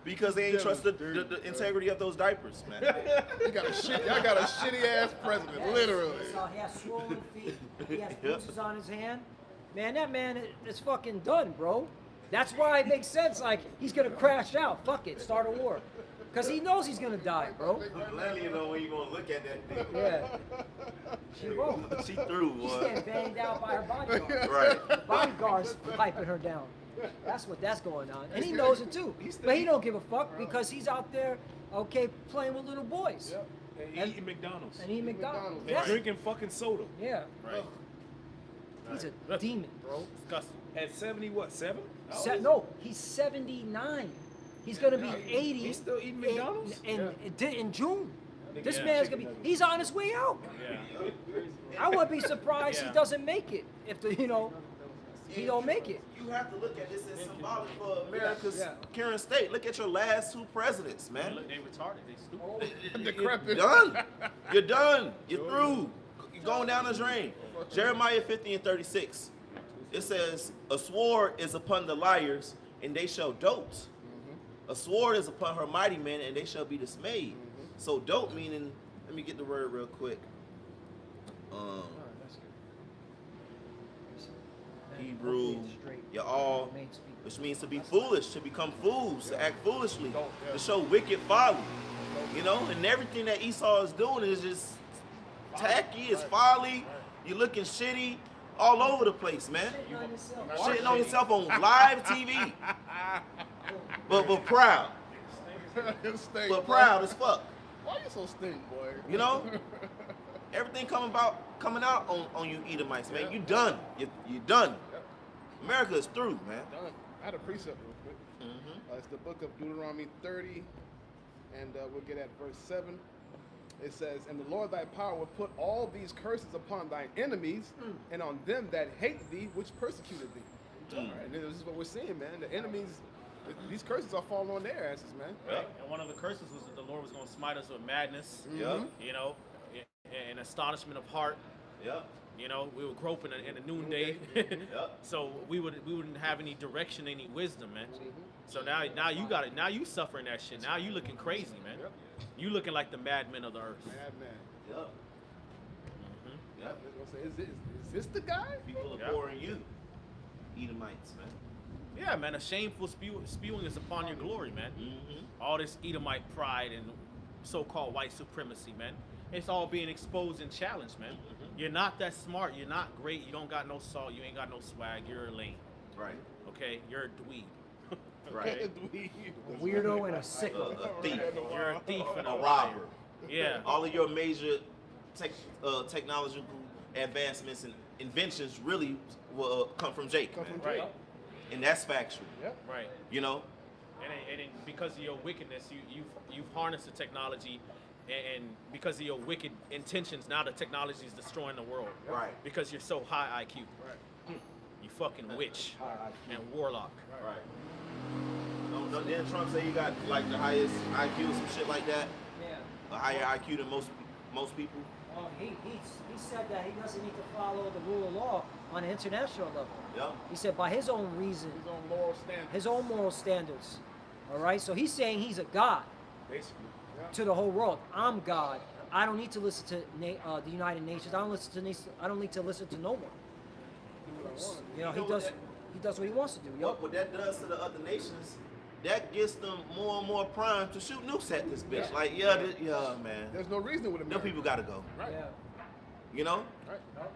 Because they ain't Devil trust the dirty, integrity of those diapers, man. Y'all got a shitty ass president, literally. So he has swollen feet. He has bruises on his hand. Man, that man is fucking done, bro. That's why it makes sense. Like, he's gonna crash out. Fuck it, start a war. Because he knows he's gonna die, bro. Let you know when you gonna look at that thing. Yeah. She won't. She threw She's one. getting banged out by her bodyguard. Right. Bodyguards piping her down. That's that's going on. And he knows it too. But he don't give a fuck because he's out there, okay, playing with little boys. And eating McDonald's. And eating McDonald's. And Yeah. drinking fucking soda. Yeah. Right. He's a demon, bro. Disgusting. At 70, what, 7? No, he's 79. He's gonna be 80. He's still eating McDonald's? in June. This Yeah. man's gonna he's on his way out. Yeah. I wouldn't be surprised Yeah. he doesn't make it if he don't make it. You have to look at this as symbolic for America's Yeah. current state. Look at your last 2 presidents, man. Look, they retarded. They stupid. Decrepit. You're done. You're done. You're through. You're going down the drain. Jeremiah 50 and 36. It says, a sword is upon the liars, and they shall dote. A sword is upon her mighty men, and they shall be dismayed. So dote meaning, let me get the word real quick. Hebrew, y'all, which means to be foolish, to become fools, to act foolishly, to show wicked folly. You know, and everything that Esau is doing is just tacky, it's folly. You're looking shitty all over the place, man. Shitting on yourself on live TV. But proud. Stink, But boy. proud as fuck. Why you so stink, boy? You know? Everything coming out on you Edomites, man. You done. You done. America is through, man. Done. I had a precept real quick. It's the book of Deuteronomy 30, and we'll get at verse 7. It says, and the Lord thy power will put all these curses upon thine enemies and on them that hate thee, which persecuted thee. All right, and this is what we're seeing, man. The enemies, these curses are falling on their asses, man. Right. And one of the curses was that the Lord was going to smite us with madness. Yeah. You know, and astonishment of heart. Yeah. You know, we would grope in a noonday. So we wouldn't have any direction, any wisdom, man. So now you got it. Now you suffering that shit. Now you looking crazy, man. Yep. You looking like the madmen of the earth. Madman. Yeah. Yeah. Is this the guy? People Yeah. are pouring you. Edomites, man. Yeah, man. A shameful spewing is upon your glory, man. All this Edomite pride and so-called white supremacy, man. It's all being exposed and challenged, man. You're not that smart. You're not great. You don't got no salt. You ain't got no swag. You're a lame. Right. Okay? You're a dweeb. Right. A weirdo and a sickle. A thief. You're a thief and a A liar. robber. Yeah. All of your major technological advancements and inventions really will come from Jake, Come man. from Jake. Right. And that's factual. Yep. Right. You know? And because of your wickedness, you've harnessed the technology, and because of your wicked intentions, now the technology is destroying the world. Right. Because you're so high IQ. Right. You fucking witch and warlock. Right. Don't didn't Trump say you got like the highest IQ or some shit like that? Yeah. A higher IQ than most people? Well, he said that he doesn't need to follow the rule of law on an international level. Yeah. He said by his own reason, His own moral standard. his own moral standards. All right, so he's saying he's a god Basically. Yeah. to the whole world. I'm God. I don't need to listen to the United Nations. I don't need to listen to no one. Do what I want. You know, You know he does what he wants to do. Yup. What that does to the other nations, that gets them more and more primed to shoot nukes at this bitch. Like, yeah, man. There's no reason with Them America. people gotta go. Right. Yeah. You know? Right.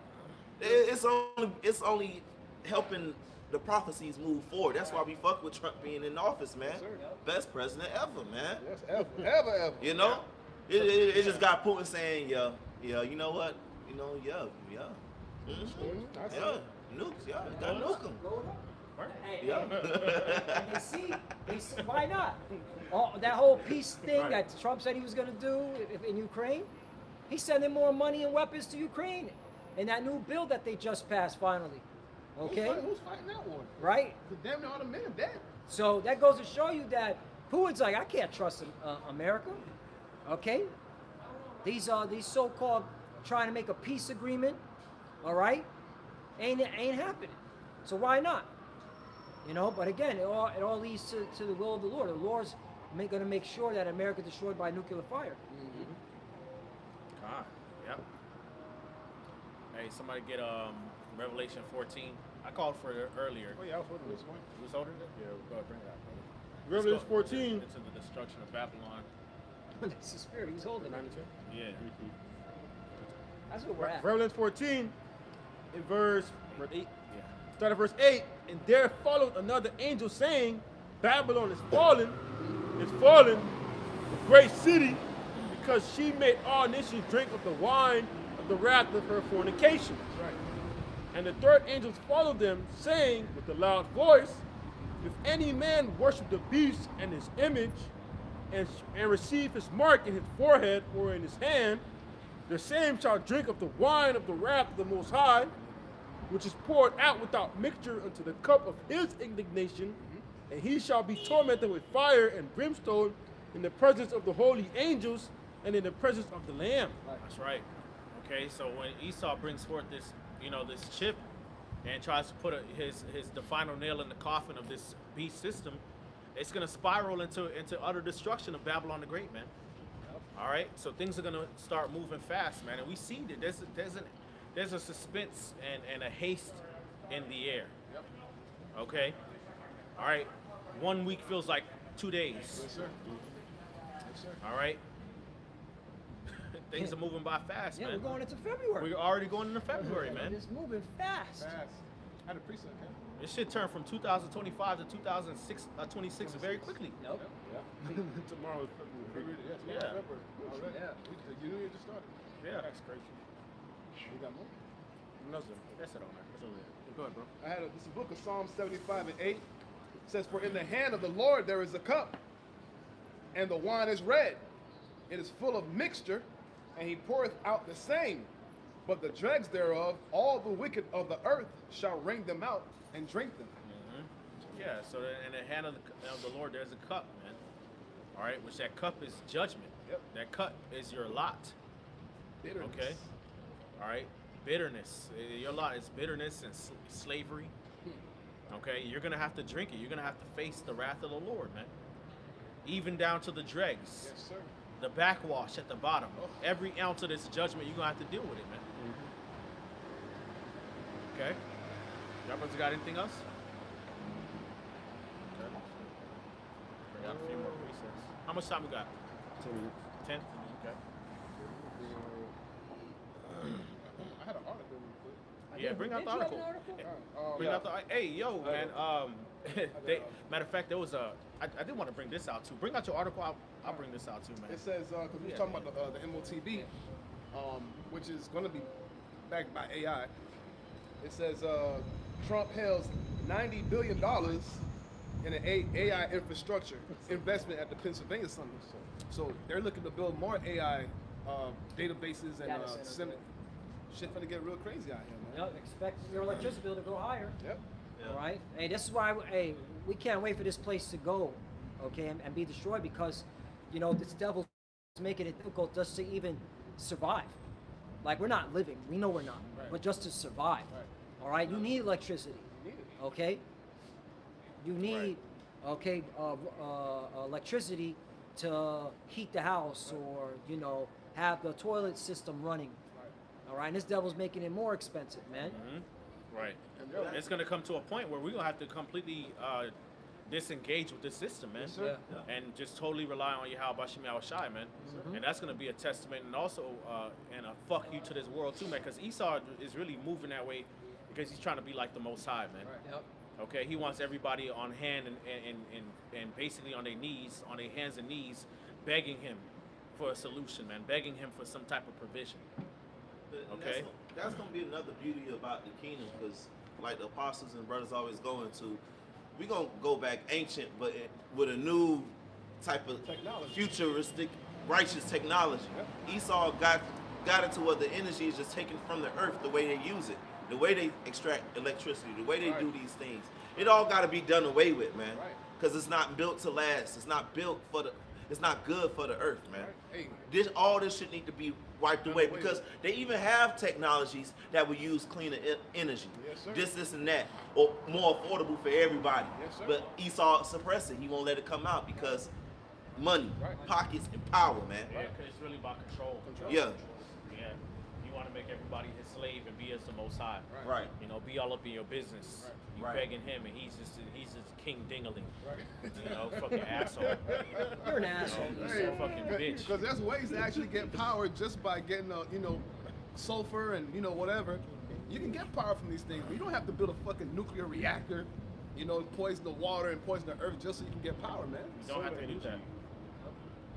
It's only helping the prophecies move forward. That's why we fuck with Trump being in office, man. Yes, sir. Best president ever, man. Yes, ever. You know? It just got Putin saying, yeah, you know what? You know, yeah. I see Yeah, it. nukes, yeah, gotta nuke them. And, Yeah. and they see, why not? That whole peace thing that Trump said he was going to do in Ukraine, he's sending more money and weapons to Ukraine in that new bill that they just passed finally. Okay? Who's fighting that one? Right? The damn near all the men are dead. So that goes to show you that Putin's like, I can't trust America. Okay? These so-called trying to make a peace agreement, all right, ain't happening. So why not? You know, but again, it all leads to the will of the Lord. The Lord's going to make sure that America is destroyed by nuclear fire. Ah, yep. Hey, somebody get Revelation 14. I called for it earlier. Oh yeah, I was holding this one. You was holding it? Yeah, go ahead, bring it out, brother. Revelation Let's go 14. Into the destruction of Babylon. That's the spirit. He's holding it. Yeah. That's what we're at. Revelation 14, in verse 8. Yeah. Start at verse 8. And there followed another angel saying, Babylon is fallen, the great city, because she made all nations drink of the wine of the wrath of her fornication. That's right. And the third angel followed them, saying with a loud voice, if any man worship the beast and his image, and receive his mark in his forehead or in his hand, the same shall drink of the wine of the wrath of the Most High, which is poured out without mixture into the cup of his indignation, and he shall be tormented with fire and brimstone in the presence of the holy angels and in the presence of the Lamb. That's right. Okay, so when Esau brings forth this, this chip, and tries to put the final nail in the coffin of this beast system, it's gonna spiral into utter destruction of Babylon the Great, man. All right, so things are gonna start moving fast, man, and we see that there's a suspense and a haste in the air. Okay, all right. 1 week feels like 2 days. Yes, sir. Yes, sir. All right. Things are moving by fast, Yeah, man. we're going into February. We're already going into February, man. It's moving fast. Fast. I had a precinct, man. This shit turned from 2025 to 2026 very quickly. Nope. Tomorrow is February. Yeah. Yeah. February. Already. Yeah. The new year just started. Yeah. That's crazy. We got more. Nothing. That's it on there. That's over there. Go ahead, bro. I had this book of Psalm 75 and 8. It says, "For in the hand of the Lord there is a cup, and the wine is red. It is full of mixture, and he poureth out the same. But the dregs thereof, all the wicked of the earth shall wring them out and drink them." Yeah, so in the hand of the Lord, there's a cup, man. All right, which that cup is judgment. Yep. That cup is your lot. Bitterness. Okay. All right. Bitterness. Your lot is bitterness and slavery. Okay. You're gonna have to drink it. You're gonna have to face the wrath of the Lord, man. Even down to the dregs, Yes, sir. the backwash at the bottom. Every ounce of this judgment, you're gonna have to deal with it, man. Okay. Y'all brothers got anything else? Okay. Bring out a few more presets. How much time we got? 10 minutes. 10? Okay. I had an article real quick. Yeah, bring out the article. Bring Yeah. out the. Hey, yo, man. Matter of fact, there was a. I did want to bring this out too. Bring out your article. I'll bring this out too, man. It says, because we were talking about the MOTB, which is going to be backed by AI. It says Trump hails $90 billion in an AI infrastructure investment at the Pennsylvania Summit. So they're looking to build more AI databases and Data centers, Senate. Shit finna get real crazy out here, man. Yep, expect your electricity bill to go higher. Yep. All right. Hey, this is why. Hey, we can't wait for this place to go, okay, and be destroyed because, this devil is making it difficult just to even survive. Like we're not living. We know we're not. Right. But just to survive. Right. All right. You need electricity. You need it. Okay. You need, Right. electricity to heat the house or have the toilet system running. Right. All right. And this devil's making it more expensive, man. Right. And It's gonna come to a point where we're gonna have to completely disengage with this system, man. Yes, sir. Yeah. And just totally rely on Yahweh Bashim Shai, man. And that's going to be a testament and also and a fuck you to this world too, man, because Esau is really moving that way because he's trying to be like the Most High, man. Right. Yep. Okay, he wants everybody on hand and basically on their knees, on their hands and knees, begging him for a solution, man, begging him for some type of provision. And Okay. That's gonna be another beauty about the kingdom, because like the apostles and brothers always go into, we gonna go back ancient, but with a new type of Technology. futuristic, righteous technology. Esau got it to where the energy is just taken from the earth, the way they use it, the way they extract electricity, the way they do these things. It all got to be done away with, man, Right. because it's not built to last. It's not built for the. It's not good for the earth, man. Right. Hey. All this shit need to be wiped away because they even have technologies that will use cleaner energy. Yes, sir. This and that, or more affordable for everybody. Yes, sir. But Esau suppress it. He won't let it come out because money, Right. pockets, and power, man. Yeah, because it's really about control. Yeah, Yeah. You want to make everybody his slave and be as the Most High. right. Be all up in your business. Right. You Right. begging him, and he's just King Dingaling. Right. Fucking asshole. You're an asshole. He's a fucking bitch. Because there's ways to actually get power just by getting sulfur and whatever. You can get power from these things. But you don't have to build a fucking nuclear reactor, poison the water and poison the earth just so you can get power, man. You don't have to do that.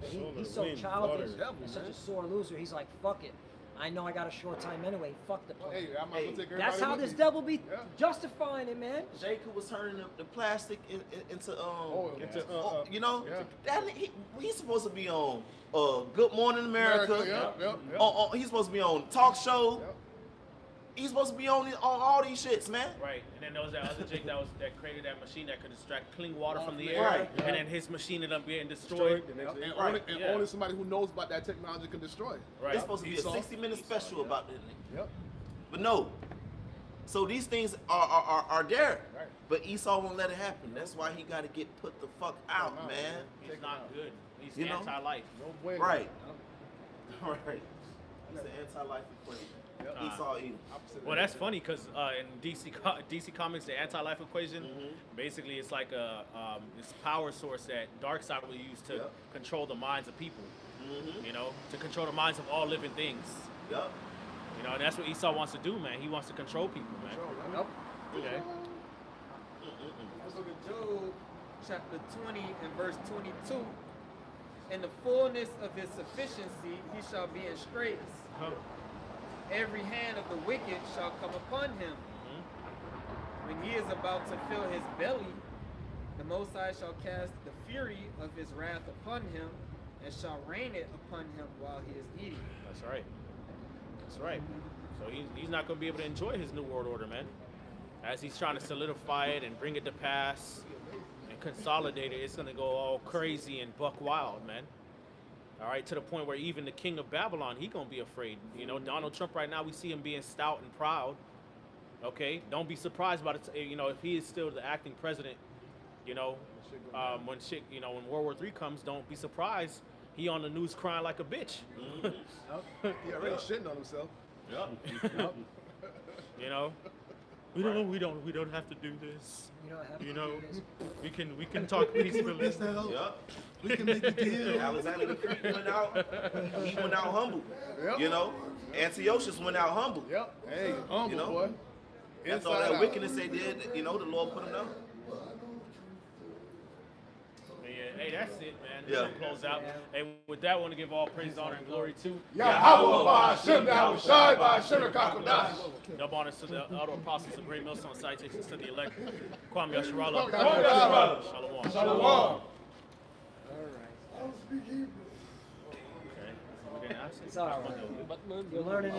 He's so wind, childish. water. He's such a sore loser. He's like, fuck it. I know I got a short time anyway. Fuck the plan. Hey, I might as well take everybody That's how with this me. devil be Yeah. justifying it, man. Jacob was turning the plastic into Into, you know, yeah. that he's supposed to be on Good Morning America. Yep. He's supposed to be on talk show. Yep. He's supposed to be on all these shits, man. Right, and then there was that other Jake that created that machine that could extract clean water from the air, Right. and then his machine ended up getting destroyed. The next day. And, Right. only somebody who knows about that technology can destroy it. Right. It's supposed to be a Esau. 60-minute special about it. Yep. But no. So these things are there. Right. But Esau won't let it happen. That's why he got to get put the fuck out, out, man. He's not good. He's You know? anti-life. No bueno. Right. Right. He's an anti-life equation. Yep. Esau Edom. Opposite Well, of that's that. funny because in DC Comics, the anti-life equation, basically it's like this power source that Darkseid will use to Yep. control the minds of people. You know, to control the minds of all living things. Yup. You know, and that's what Esau wants to do, man. He wants to control people, man. Yep. Okay. Let's look at Job chapter 20 and verse 22. In the fullness of his sufficiency, he shall be in straits. Every hand of the wicked shall come upon him. When he is about to fill his belly, the Most High shall cast the fury of his wrath upon him, and shall rain it upon him while he is eating. That's right. That's right. So he's not going to be able to enjoy his new world order, man. As he's trying to solidify it and bring it to pass and consolidate it, it's going to go all crazy and buck wild, man. All right, to the point where even the king of Babylon, he going to be afraid. You know, Donald Trump right now, we see him being stout and proud. Okay, don't be surprised about it. You know, if he is still the acting president, you know, when World War III comes, don't be surprised. He on the news crying like a bitch. He already shitting on himself. You know, we don't have to do this. You don't have to You know, do this. we can talk peacefully. Yup. We can make a deal. Alexander the Greek went out. He went out humble. Yep. You know, Antiochus went out humble. Yep. Hey, humble You know? boy. After all Inside that out. wickedness they did, you know, the Lord put them down. Yeah, hey, that's it, man. Yeah. We're gonna close out. Hey, with that, I want to give all praise, honor, and glory to Yahweh Ba'Shem Yahushai Ba'Shem Kakodash. double honors to the elder apostles of Great Millstone, salutations to the elect. Kwame Yasharala. Yasharala. Shalom. Shalom. All right. Okay. We didn't ask it. It's all right. You're learning.